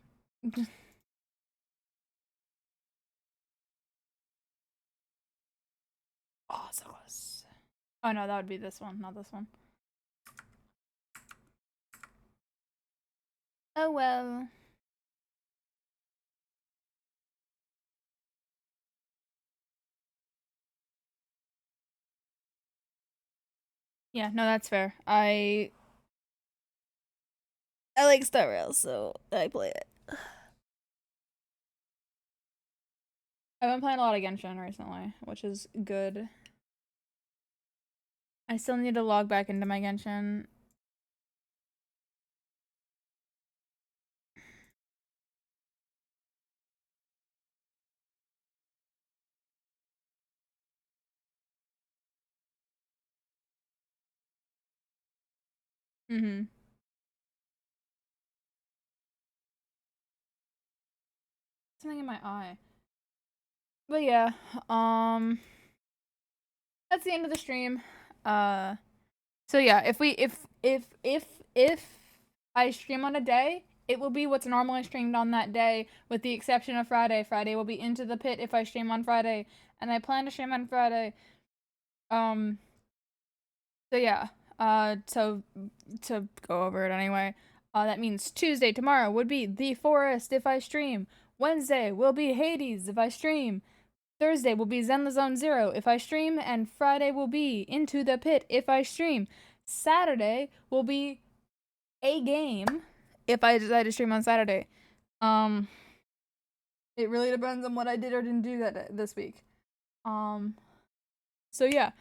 Oh, so close. Oh no, that would be this one, not this one. Oh well. Yeah, no, that's fair. I like Star Rail, so I play it. I've been playing a lot of Genshin recently, which is good. I still need to log back into my Genshin. Mm-hmm. Something in my eye. But yeah, that's the end of the stream. So yeah, if I stream on a day, it will be what's normally streamed on that day, with the exception of Friday. Friday will be Into the Pit if I stream on Friday, and I plan to stream on Friday. So yeah, to go over it anyway, that means Tuesday, tomorrow, would be The Forest if I stream. Wednesday will be Hades if I stream. Thursday will be Zenless Zone Zero if I stream, and Friday will be Into the Pit if I stream. Saturday will be a game if I decide to stream on Saturday. It really depends on what I did or didn't do this week. So yeah,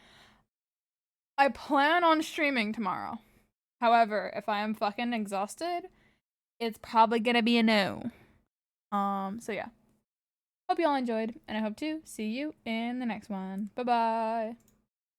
I plan on streaming tomorrow. However, if I am fucking exhausted, it's probably gonna be a no. So yeah. Hope you all enjoyed, and I hope to see you in the next one. Bye-bye.